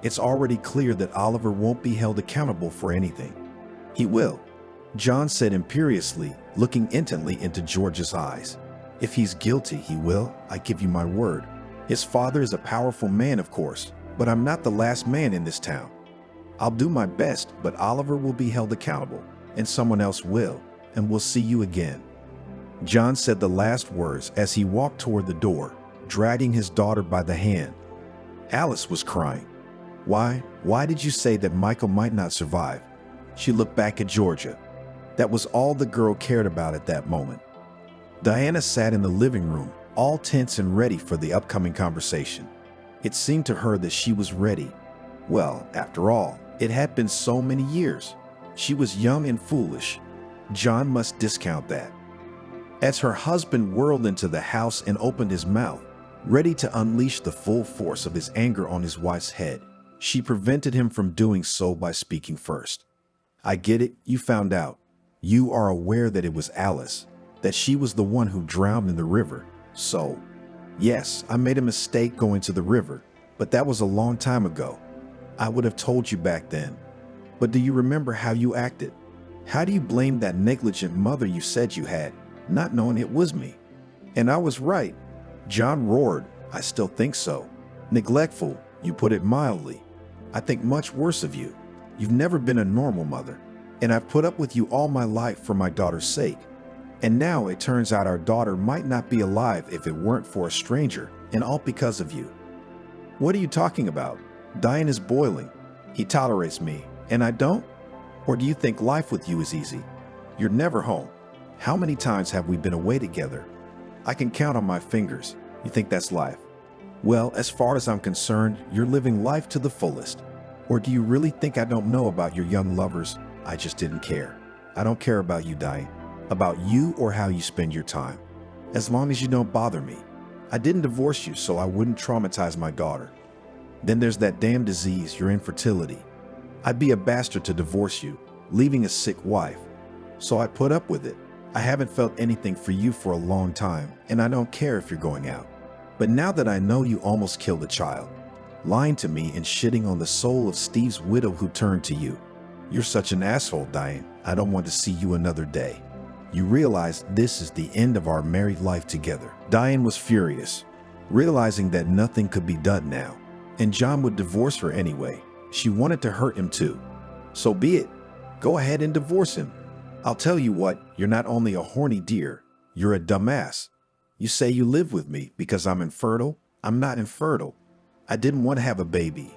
It's already clear that Oliver won't be held accountable for anything. He will, John said imperiously, looking intently into George's eyes. If he's guilty, he will, I give you my word. His father is a powerful man, of course, but I'm not the last man in this town. I'll do my best, but Oliver will be held accountable, and someone else will, and we'll see you again. John said the last words as he walked toward the door, dragging his daughter by the hand. Alice was crying. Why did you say that Michael might not survive? She looked back at Georgia. That was all the girl cared about at that moment. Diana sat in the living room, all tense and ready for the upcoming conversation. It seemed to her that she was ready. Well, after all, it had been so many years. She was young and foolish. John must discount that. As her husband whirled into the house and opened his mouth, ready to unleash the full force of his anger on his wife's head, she prevented him from doing so by speaking first. I get it, you found out. You are aware that it was Alice, that she was the one who drowned in the river. So, yes, I made a mistake going to the river, but that was a long time ago. I would have told you back then. But do you remember how you acted? How do you blame that negligent mother you said you had, not knowing it was me? And I was right. John roared, I still think so. Neglectful, you put it mildly. I think much worse of you. You've never been a normal mother, and I've put up with you all my life for my daughter's sake. And now it turns out our daughter might not be alive if it weren't for a stranger, and all because of you. What are you talking about? Diane is boiling. He tolerates me, and I don't? Or do you think life with you is easy? You're never home. How many times have we been away together? I can count on my fingers. You think that's life? Well, as far as I'm concerned, you're living life to the fullest. Or do you really think I don't know about your young lovers? I just didn't care. I don't care about you, Diane. About you or how you spend your time. As long as you don't bother me. I didn't divorce you so I wouldn't traumatize my daughter. Then there's that damn disease, your infertility. I'd be a bastard to divorce you, leaving a sick wife. So I put up with it. I haven't felt anything for you for a long time, and I don't care if you're going out. But now that I know you almost killed a child, lying to me and shitting on the soul of Steve's widow who turned to you. You're such an asshole, Diane. I don't want to see you another day. You realize this is the end of our married life together. Diane was furious, realizing that nothing could be done now, and John would divorce her anyway. She wanted to hurt him too. So be it. Go ahead and divorce him. I'll tell you what, you're not only a horny deer, you're a dumbass. You say you live with me because I'm infertile? I'm not infertile. I didn't want to have a baby.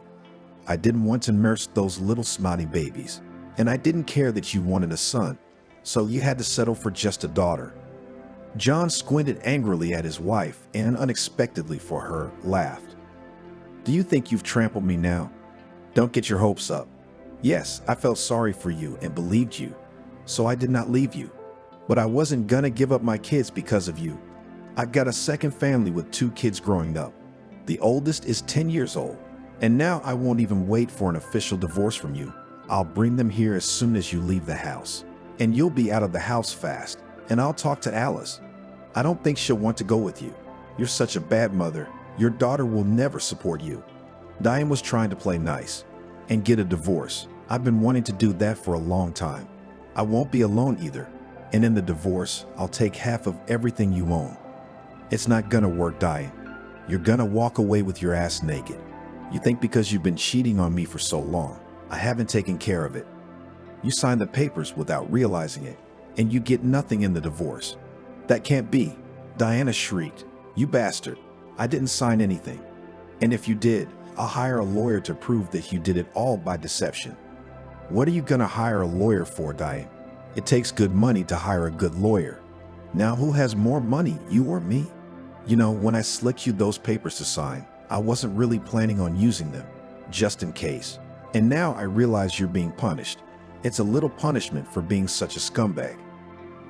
I didn't want to nurse those little snotty babies. And I didn't care that you wanted a son. So you had to settle for just a daughter. John squinted angrily at his wife and unexpectedly for her, laughed. Do you think you've trampled me now? Don't get your hopes up. Yes, I felt sorry for you and believed you, so I did not leave you. But I wasn't gonna give up my kids because of you. I've got a second family with 2 kids growing up. The oldest is 10 years old, and now I won't even wait for an official divorce from you. I'll bring them here as soon as you leave the house. And you'll be out of the house fast, and I'll talk to Alice. I don't think she'll want to go with you. You're such a bad mother. Your daughter will never support you. Diane was trying to play nice and get a divorce. I've been wanting to do that for a long time. I won't be alone either. And in the divorce, I'll take half of everything you own. It's not gonna work, Diane. You're gonna walk away with your ass naked. You think because you've been cheating on me for so long, I haven't taken care of it. You signed the papers without realizing it, and you get nothing in the divorce. That can't be. Diana shrieked. You bastard. I didn't sign anything. And if you did, I'll hire a lawyer to prove that you did it all by deception. What are you gonna hire a lawyer for, Diane? It takes good money to hire a good lawyer. Now who has more money, you or me? You know, when I slicked you those papers to sign, I wasn't really planning on using them, just in case. And now I realize you're being punished. It's a little punishment for being such a scumbag.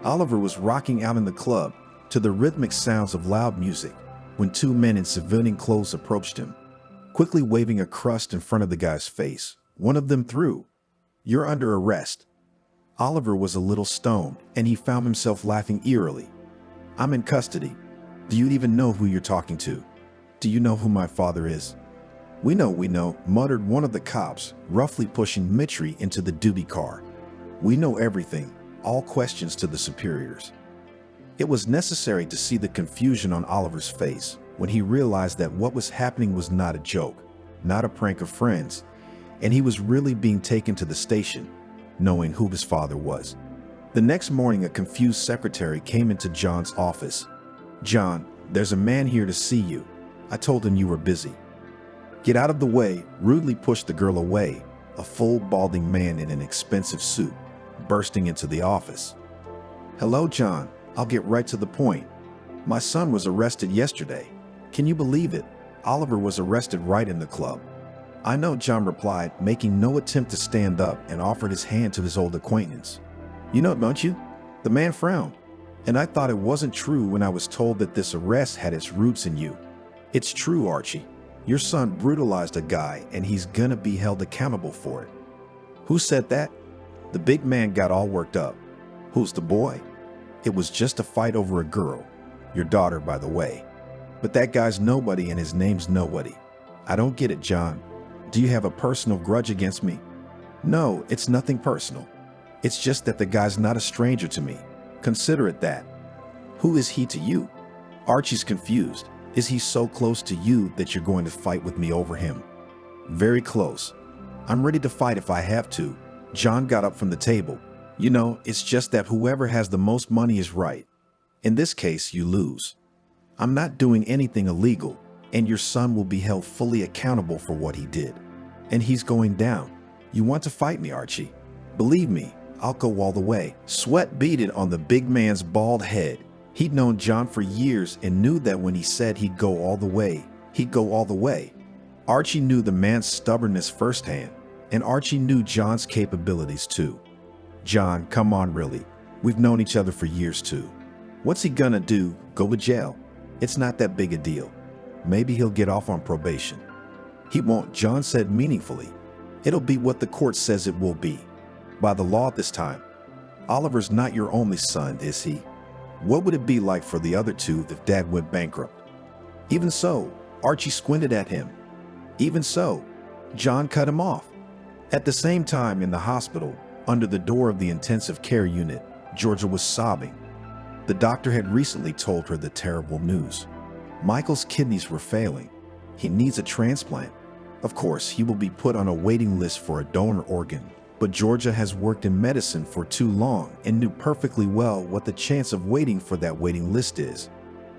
Oliver was rocking out in the club to the rhythmic sounds of loud music when 2 men in civilian clothes approached him, quickly waving a crust in front of the guy's face. One of them threw, "You're under arrest." Oliver was a little stoned, and he found himself laughing eerily. "I'm in custody. Do you even know who you're talking to? Do you know who my father is?" We know, muttered one of the cops, roughly pushing Mitri into the duty car. "We know everything, all questions to the superiors." It was necessary to see the confusion on Oliver's face when he realized that what was happening was not a joke, not a prank of friends, and he was really being taken to the station, knowing who his father was. The next morning, a confused secretary came into John's office. "John, there's a man here to see you. I told him you were busy." "Get out of the way," rudely pushed the girl away, a full balding man in an expensive suit, bursting into the office. "Hello, John. I'll get right to the point. My son was arrested yesterday. Can you believe it? Oliver was arrested right in the club." "I know," John replied, making no attempt to stand up, and offered his hand to his old acquaintance. "You know, don't you?" The man frowned. "And I thought it wasn't true when I was told that this arrest had its roots in you." "It's true, Archie. Your son brutalized a guy, and he's gonna be held accountable for it." "Who said that?" The big man got all worked up. "Who's the boy?" "It was just a fight over a girl. Your daughter, by the way. But that guy's nobody and his name's nobody." "I don't get it, John. Do you have a personal grudge against me?" "No, it's nothing personal. It's just that the guy's not a stranger to me. Consider it that." "Who is he to you?" Archie's confused. Is he so close to you that you're going to fight with me over him? Very close. I'm ready to fight if I have to. John got up from the table. You know, it's just that whoever has the most money is right. In this case, you lose. I'm not doing anything illegal, and your son will be held fully accountable for what he did. And he's going down. You want to fight me, Archie? Believe me, I'll go all the way. Sweat beaded on the big man's bald head. He'd known John for years and knew that when he said he'd go all the way, he'd go all the way. Archie knew the man's stubbornness firsthand, and Archie knew John's capabilities too. John, come on, really. We've known each other for years too. What's he gonna do? Go to jail? It's not that big a deal. Maybe he'll get off on probation. He won't, John said meaningfully. It'll be what the court says it will be. By the law this time. Oliver's not your only son, is he? What would it be like for the other two if Dad went bankrupt? Even so, Archie squinted at him. Even so, John cut him off. At the same time in the hospital, under the door of the intensive care unit, Georgia was sobbing. The doctor had recently told her the terrible news. Michael's kidneys were failing. He needs a transplant. Of course, he will be put on a waiting list for a donor organ, but Georgia has worked in medicine for too long and knew perfectly well what the chance of waiting for that waiting list is.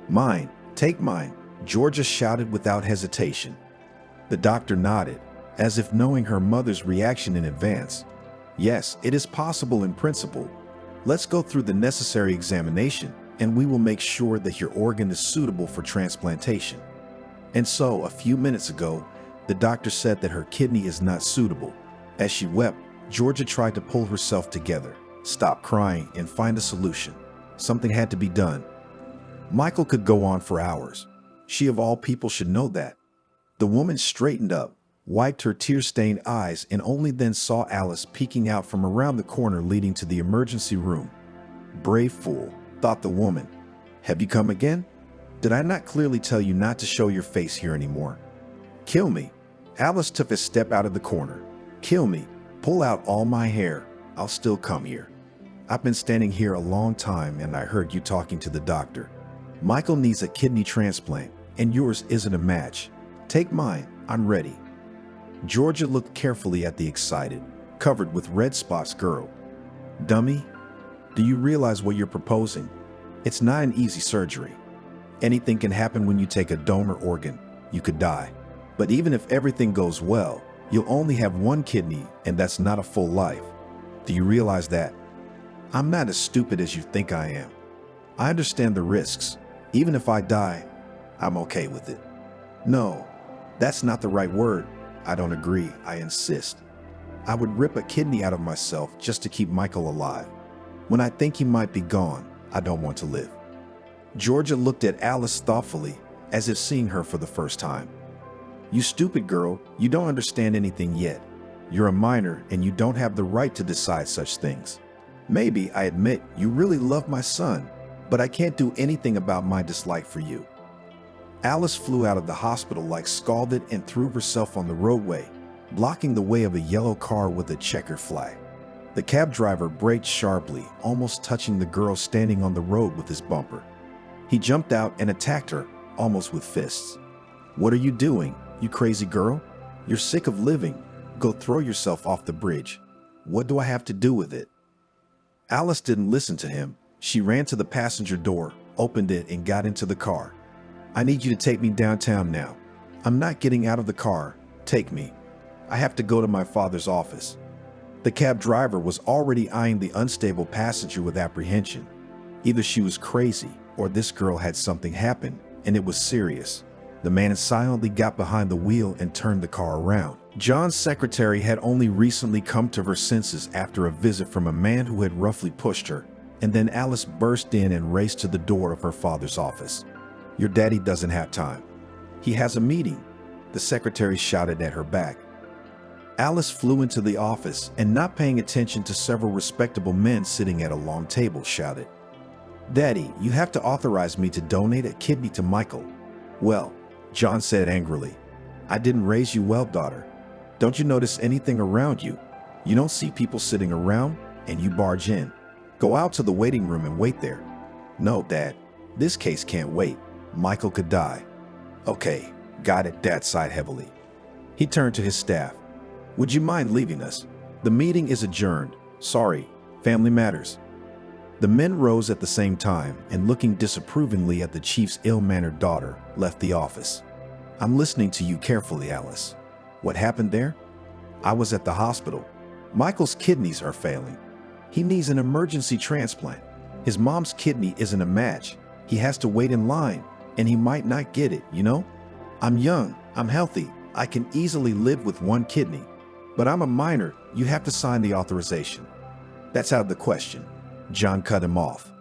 Mine, take mine, Georgia shouted without hesitation. The doctor nodded, as if knowing her mother's reaction in advance. Yes, it is possible in principle. Let's go through the necessary examination, and we will make sure that your organ is suitable for transplantation. And so, a few minutes ago, the doctor said that her kidney is not suitable. As she wept, Georgia tried to pull herself together, stop crying, and find a solution. Something had to be done. Michael could go on for hours. She of all people should know that. The woman straightened up, wiped her tear-stained eyes, and only then saw Alice peeking out from around the corner leading to the emergency room. Brave fool, thought the woman. Have you come again? Did I not clearly tell you not to show your face here anymore? Kill me. Alice took a step out of the corner. Kill me. Pull out all my hair. I'll still come here. I've been standing here a long time and I heard you talking to the doctor. Michael needs a kidney transplant and yours isn't a match. Take mine. I'm ready. Georgia looked carefully at the excited, covered with red spots girl. Dummy, do you realize what you're proposing? It's not an easy surgery. Anything can happen when you take a donor organ. You could die. But even if everything goes well, you'll only have one kidney, and that's not a full life. Do you realize that? I'm not as stupid as you think I am. I understand the risks. Even if I die, I'm okay with it. No, that's not the right word. I don't agree. I insist. I would rip a kidney out of myself just to keep Michael alive. When I think he might be gone, I don't want to live. Georgia looked at Alice thoughtfully, as if seeing her for the first time. You stupid girl, you don't understand anything yet. You're a minor and you don't have the right to decide such things. Maybe, I admit, you really love my son, but I can't do anything about my dislike for you. Alice flew out of the hospital like scalded and threw herself on the roadway, blocking the way of a yellow car with a checkered flag. The cab driver braked sharply, almost touching the girl standing on the road with his bumper. He jumped out and attacked her, almost with fists. What are you doing, you crazy girl? You're sick of living. Go throw yourself off the bridge. What do I have to do with it? Alice didn't listen to him. She ran to the passenger door, opened it, and got into the car. I need you to take me downtown now. I'm not getting out of the car. Take me. I have to go to my father's office. The cab driver was already eyeing the unstable passenger with apprehension. Either she was crazy or this girl had something happen, and it was serious. The man silently got behind the wheel and turned the car around. John's secretary had only recently come to her senses after a visit from a man who had roughly pushed her, and then Alice burst in and raced to the door of her father's office. Your daddy doesn't have time. He has a meeting, the secretary shouted at her back. Alice flew into the office and, not paying attention to several respectable men sitting at a long table, shouted, Daddy, you have to authorize me to donate a kidney to Michael. Well, John said angrily, I didn't raise you well, daughter. Don't you notice anything around you? You don't see people sitting around and you barge in. Go out to the waiting room and wait there. No, Dad, this case can't wait. Michael could die. Okay, got it, Dad sighed heavily. He turned to his staff. Would you mind leaving us? The meeting is adjourned. Sorry, family matters. The men rose at the same time and, looking disapprovingly at the chief's ill-mannered daughter, left the office. I'm listening to you carefully, Alice. What happened there? I was at the hospital. Michael's kidneys are failing. He needs an emergency transplant. His mom's kidney isn't a match. He has to wait in line, and he might not get it, you know? I'm young, I'm healthy, I can easily live with one kidney. But I'm a minor, you have to sign the authorization. That's out of the question. John cut him off.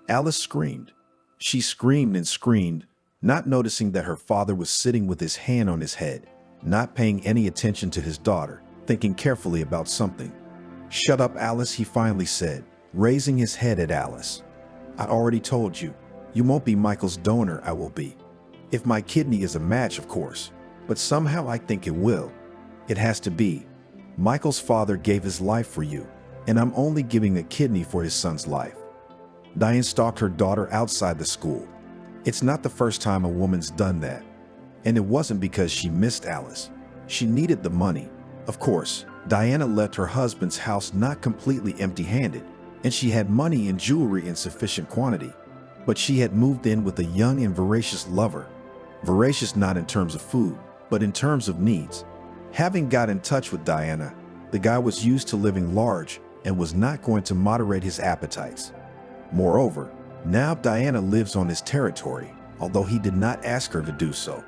Alice screamed. She screamed and screamed, not noticing that her father was sitting with his hand on his head, not paying any attention to his daughter, thinking carefully about something. Shut up, Alice, he finally said, raising his head at Alice. I already told you, you won't be Michael's donor, I will be. If my kidney is a match, of course, but somehow I think it will. It has to be. Michael's father gave his life for you, and I'm only giving a kidney for his son's life. Diane stalked her daughter outside the school. It's not the first time a woman's done that. And it wasn't because she missed Alice. She needed the money. Of course, Diana left her husband's house not completely empty-handed, and she had money and jewelry in sufficient quantity. But she had moved in with a young and voracious lover. Voracious not in terms of food, but in terms of needs. Having got in touch with Diana, the guy was used to living large and was not going to moderate his appetites. Moreover, now Diana lives on his territory, although he did not ask her to do so.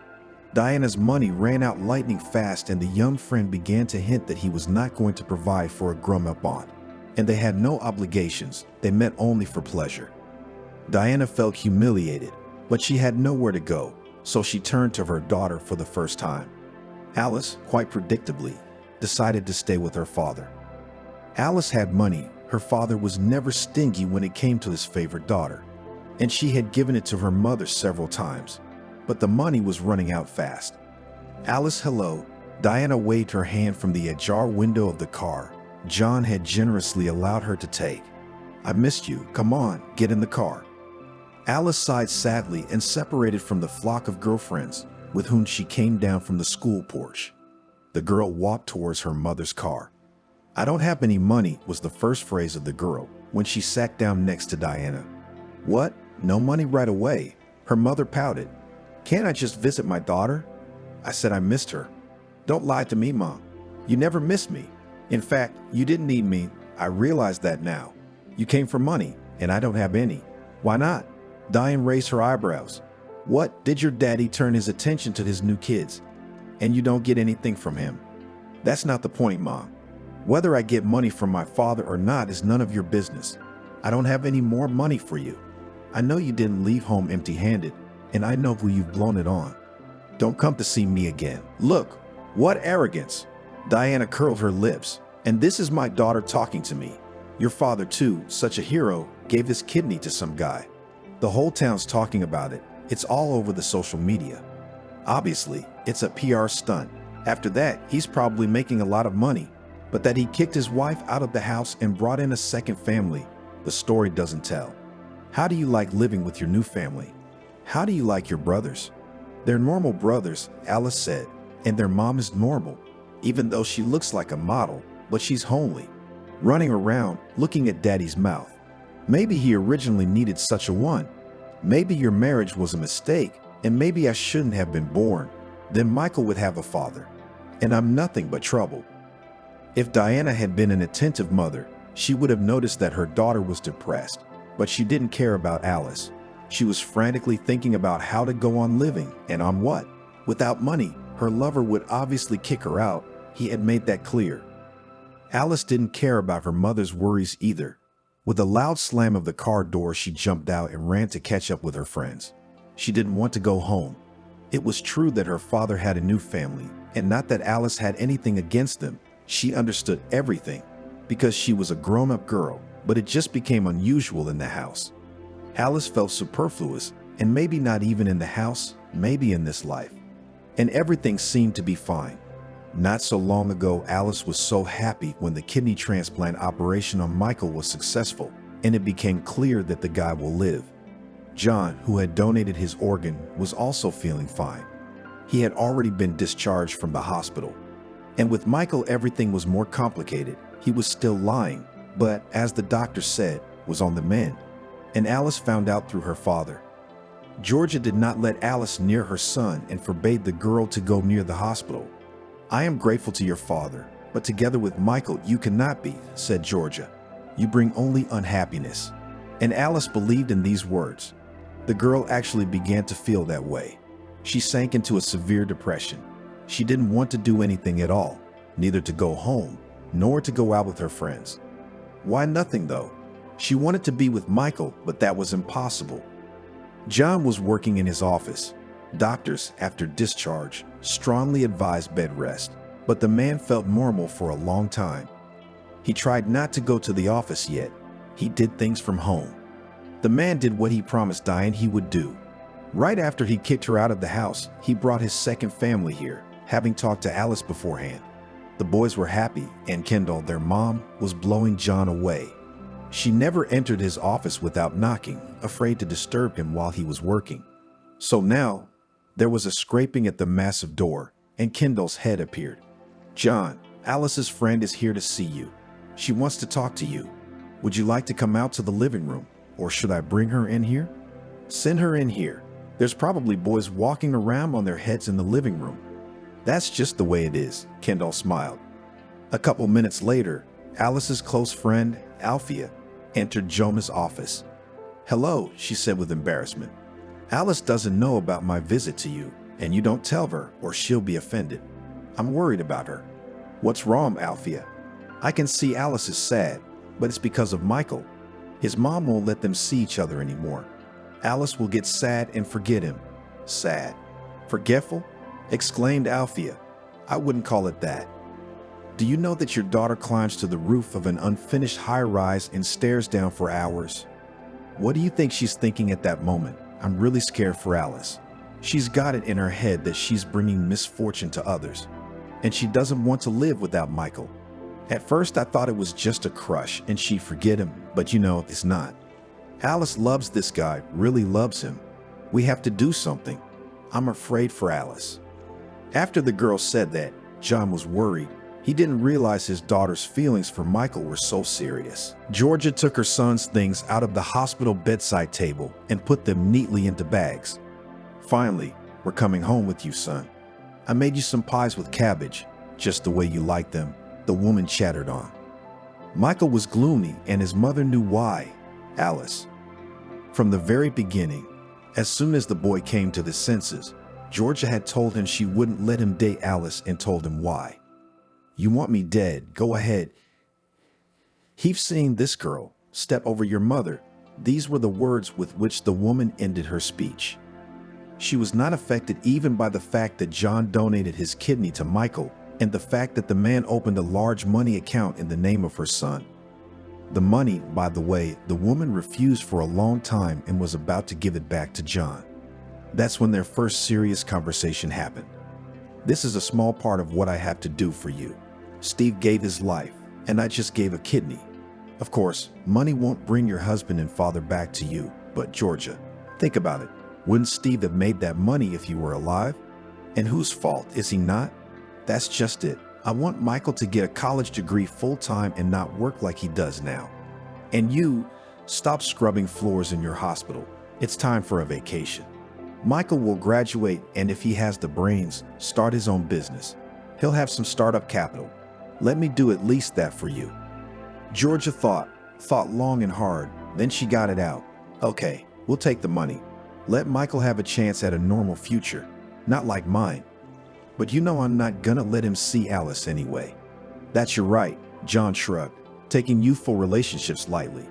Diana's money ran out lightning fast, and the young friend began to hint that he was not going to provide for a grown-up aunt. And they had no obligations, they met only for pleasure. Diana felt humiliated, but she had nowhere to go, so she turned to her daughter for the first time. Alice, quite predictably, decided to stay with her father. Alice had money. Her father was never stingy when it came to his favorite daughter, and she had given it to her mother several times, but the money was running out fast. Alice, hello. Diana waved her hand from the ajar window of the car John had generously allowed her to take. I missed you. Come on, get in the car. Alice sighed sadly and separated from the flock of girlfriends with whom she came down from the school porch. The girl walked towards her mother's car. I don't have any money, was the first phrase of the girl when she sat down next to Diana. What? No money right away? Her mother pouted. Can't I just visit my daughter? I said I missed her. Don't lie to me, Mom. You never missed me. In fact, you didn't need me. I realize that now. You came for money, and I don't have any. Why not? Diane raised her eyebrows. What? Did your daddy turn his attention to his new kids? And you don't get anything from him? That's not the point, Mom. Whether I get money from my father or not is none of your business. I don't have any more money for you. I know you didn't leave home empty-handed, and I know who you've blown it on. Don't come to see me again. Look, what arrogance. Diana curled her lips. And this is my daughter talking to me. Your father, too, such a hero, gave his kidney to some guy. The whole town's talking about it. It's all over the social media. Obviously, it's a PR stunt. After that, he's probably making a lot of money. But that he kicked his wife out of the house and brought in a second family, the story doesn't tell. How do you like living with your new family? How do you like your brothers? They're normal brothers, Alice said, and their mom is normal, even though she looks like a model, but she's homely, running around, looking at Daddy's mouth. Maybe he originally needed such a one. Maybe your marriage was a mistake, and maybe I shouldn't have been born. Then Michael would have a father, and I'm nothing but trouble. If Diana had been an attentive mother, she would have noticed that her daughter was depressed, but she didn't care about Alice. She was frantically thinking about how to go on living, and on what? Without money, her lover would obviously kick her out. He had made that clear. Alice didn't care about her mother's worries either. With a loud slam of the car door, she jumped out and ran to catch up with her friends. She didn't want to go home. It was true that her father had a new family, and not that Alice had anything against them. She understood everything, because she was a grown-up girl, but it just became unusual in the house. Alice felt superfluous, and maybe not even in the house, maybe in this life. And everything seemed to be fine. Not so long ago, Alice was so happy when the kidney transplant operation on Michael was successful, and it became clear that the guy will live. John, who had donated his organ, was also feeling fine. He had already been discharged from the hospital. And with Michael, everything was more complicated. He was still lying, but as the doctor said, was on the mend. And Alice found out through her father. Georgia did not let Alice near her son and forbade the girl to go near the hospital. "I am grateful to your father, but together with Michael you cannot be," said Georgia. "You bring only unhappiness." And Alice believed in these words. The girl actually began to feel that way. She sank into a severe depression. She didn't want to do anything at all, neither to go home, nor to go out with her friends. Why nothing though? She wanted to be with Michael, but that was impossible. John was working in his office. Doctors, after discharge, strongly advised bed rest, but the man felt normal for a long time. He tried not to go to the office yet. He did things from home. The man did what he promised Diane he would do. Right after he kicked her out of the house, he brought his second family here, having talked to Alice beforehand. The boys were happy, and Kendall, their mom, was blowing John away. She never entered his office without knocking, afraid to disturb him while he was working. So now, there was a scraping at the massive door, and Kendall's head appeared. "John, Alice's friend is here to see you. She wants to talk to you. Would you like to come out to the living room, or should I bring her in here?" "Send her in here. There's probably boys walking around on their heads in the living room." "That's just the way it is," Kendall smiled. A couple minutes later, Alice's close friend, Alfia, entered Jonah's office. "Hello," she said with embarrassment. "Alice doesn't know about my visit to you, and you don't tell her or she'll be offended. I'm worried about her." "What's wrong, Alfia?" "I can see Alice is sad, but it's because of Michael. His mom won't let them see each other anymore. Alice will get sad and forget him." "Sad? Forgetful?" exclaimed Alfia. "I wouldn't call it that. Do you know that your daughter climbs to the roof of an unfinished high-rise and stares down for hours? What do you think she's thinking at that moment? I'm really scared for Alice. She's got it in her head that she's bringing misfortune to others, and she doesn't want to live without Michael. At first I thought it was just a crush and she'd forget him, but you know, it's not. Alice loves this guy, really loves him. We have to do something. I'm afraid for Alice." After the girl said that, John was worried. He didn't realize his daughter's feelings for Michael were so serious. Georgia took her son's things out of the hospital bedside table and put them neatly into bags. "Finally, we're coming home with you, son. I made you some pies with cabbage, just the way you like them," the woman chattered on. Michael was gloomy, and his mother knew why. Alice. From the very beginning, as soon as the boy came to his senses, Georgia had told him she wouldn't let him date Alice and told him why. "You want me dead, go ahead. He've seen this girl. Step over your mother." These were the words with which the woman ended her speech. She was not affected even by the fact that John donated his kidney to Michael and the fact that the man opened a large money account in the name of her son. The money, by the way, the woman refused for a long time and was about to give it back to John. That's when their first serious conversation happened. "This is a small part of what I have to do for you. Steve gave his life, and I just gave a kidney. Of course, money won't bring your husband and father back to you, but Georgia, think about it. Wouldn't Steve have made that money if you were alive? And whose fault is he not? That's just it. I want Michael to get a college degree full-time and not work like he does now. And you, stop scrubbing floors in your hospital. It's time for a vacation. Michael will graduate, and if he has the brains, start his own business. He'll have some startup capital. Let me do at least that for you." Georgia thought long and hard, then she got it out. "Okay, we'll take the money. Let Michael have a chance at a normal future, not like mine. But you know I'm not gonna let him see Alice anyway." "That's your right," John shrugged, taking youthful relationships lightly.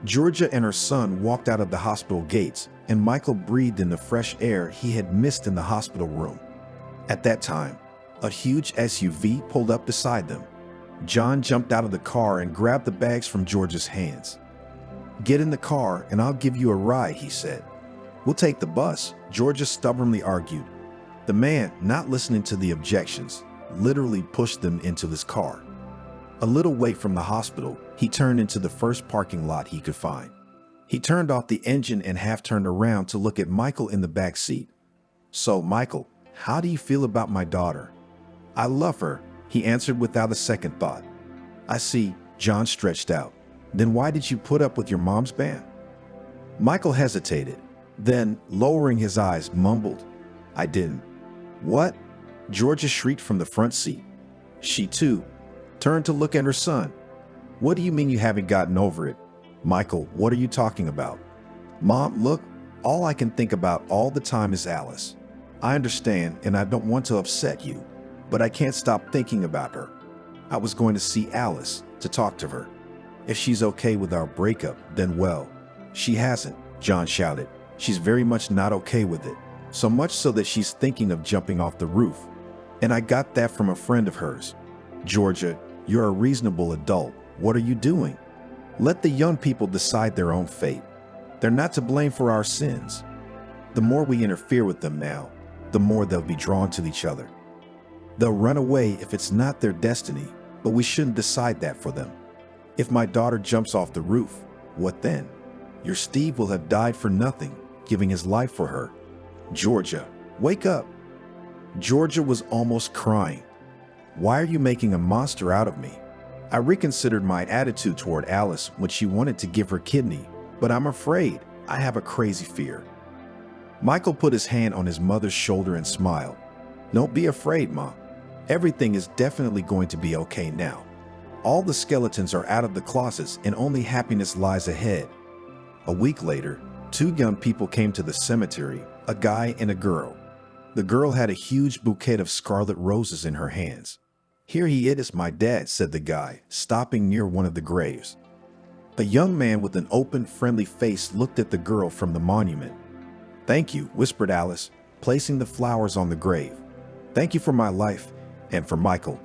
Georgia and her son walked out of the hospital gates, and Michael breathed in the fresh air he had missed in the hospital room. At that time, a huge SUV pulled up beside them. John jumped out of the car and grabbed the bags from Georgia's hands. "Get in the car and I'll give you a ride," he said. "We'll take the bus," Georgia stubbornly argued. The man, not listening to the objections, literally pushed them into his car. A little way from the hospital, he turned into the first parking lot he could find. He turned off the engine and half turned around to look at Michael in the back seat. "So, Michael, how do you feel about my daughter?" "I love her," he answered without a second thought. "I see," John stretched out. "Then why did you put up with your mom's band?" Michael hesitated, then, lowering his eyes, mumbled, "I didn't." "What?" Georgia shrieked from the front seat. She, too, turned to look at her son. "What do you mean you haven't gotten over it?" "Michael, what are you talking about?" "Mom, look, all I can think about all the time is Alice. I understand, and I don't want to upset you, but I can't stop thinking about her. I was going to see Alice, to talk to her. If she's okay with our breakup, then well." "She hasn't," John shouted. "She's very much not okay with it. So much so that she's thinking of jumping off the roof. And I got that from a friend of hers." "Georgia, you're a reasonable adult. What are you doing? Let the young people decide their own fate. They're not to blame for our sins. The more we interfere with them now, the more they'll be drawn to each other. They'll run away if it's not their destiny, but we shouldn't decide that for them. If my daughter jumps off the roof, what then? Your Steve will have died for nothing, giving his life for her. Georgia, wake up." Georgia was almost crying. "Why are you making a monster out of me? I reconsidered my attitude toward Alice when she wanted to give her kidney, but I'm afraid I have a crazy fear." Michael put his hand on his mother's shoulder and smiled. "Don't be afraid, Mom. Everything is definitely going to be okay now. All the skeletons are out of the closets and only happiness lies ahead." A week later, two young people came to the cemetery, a guy and a girl. The girl had a huge bouquet of scarlet roses in her hands. "Here he is, my dad," said the guy, stopping near one of the graves. The young man with an open, friendly face looked at the girl from the monument. "Thank you," whispered Alice, placing the flowers on the grave. "Thank you for my life and for Michael."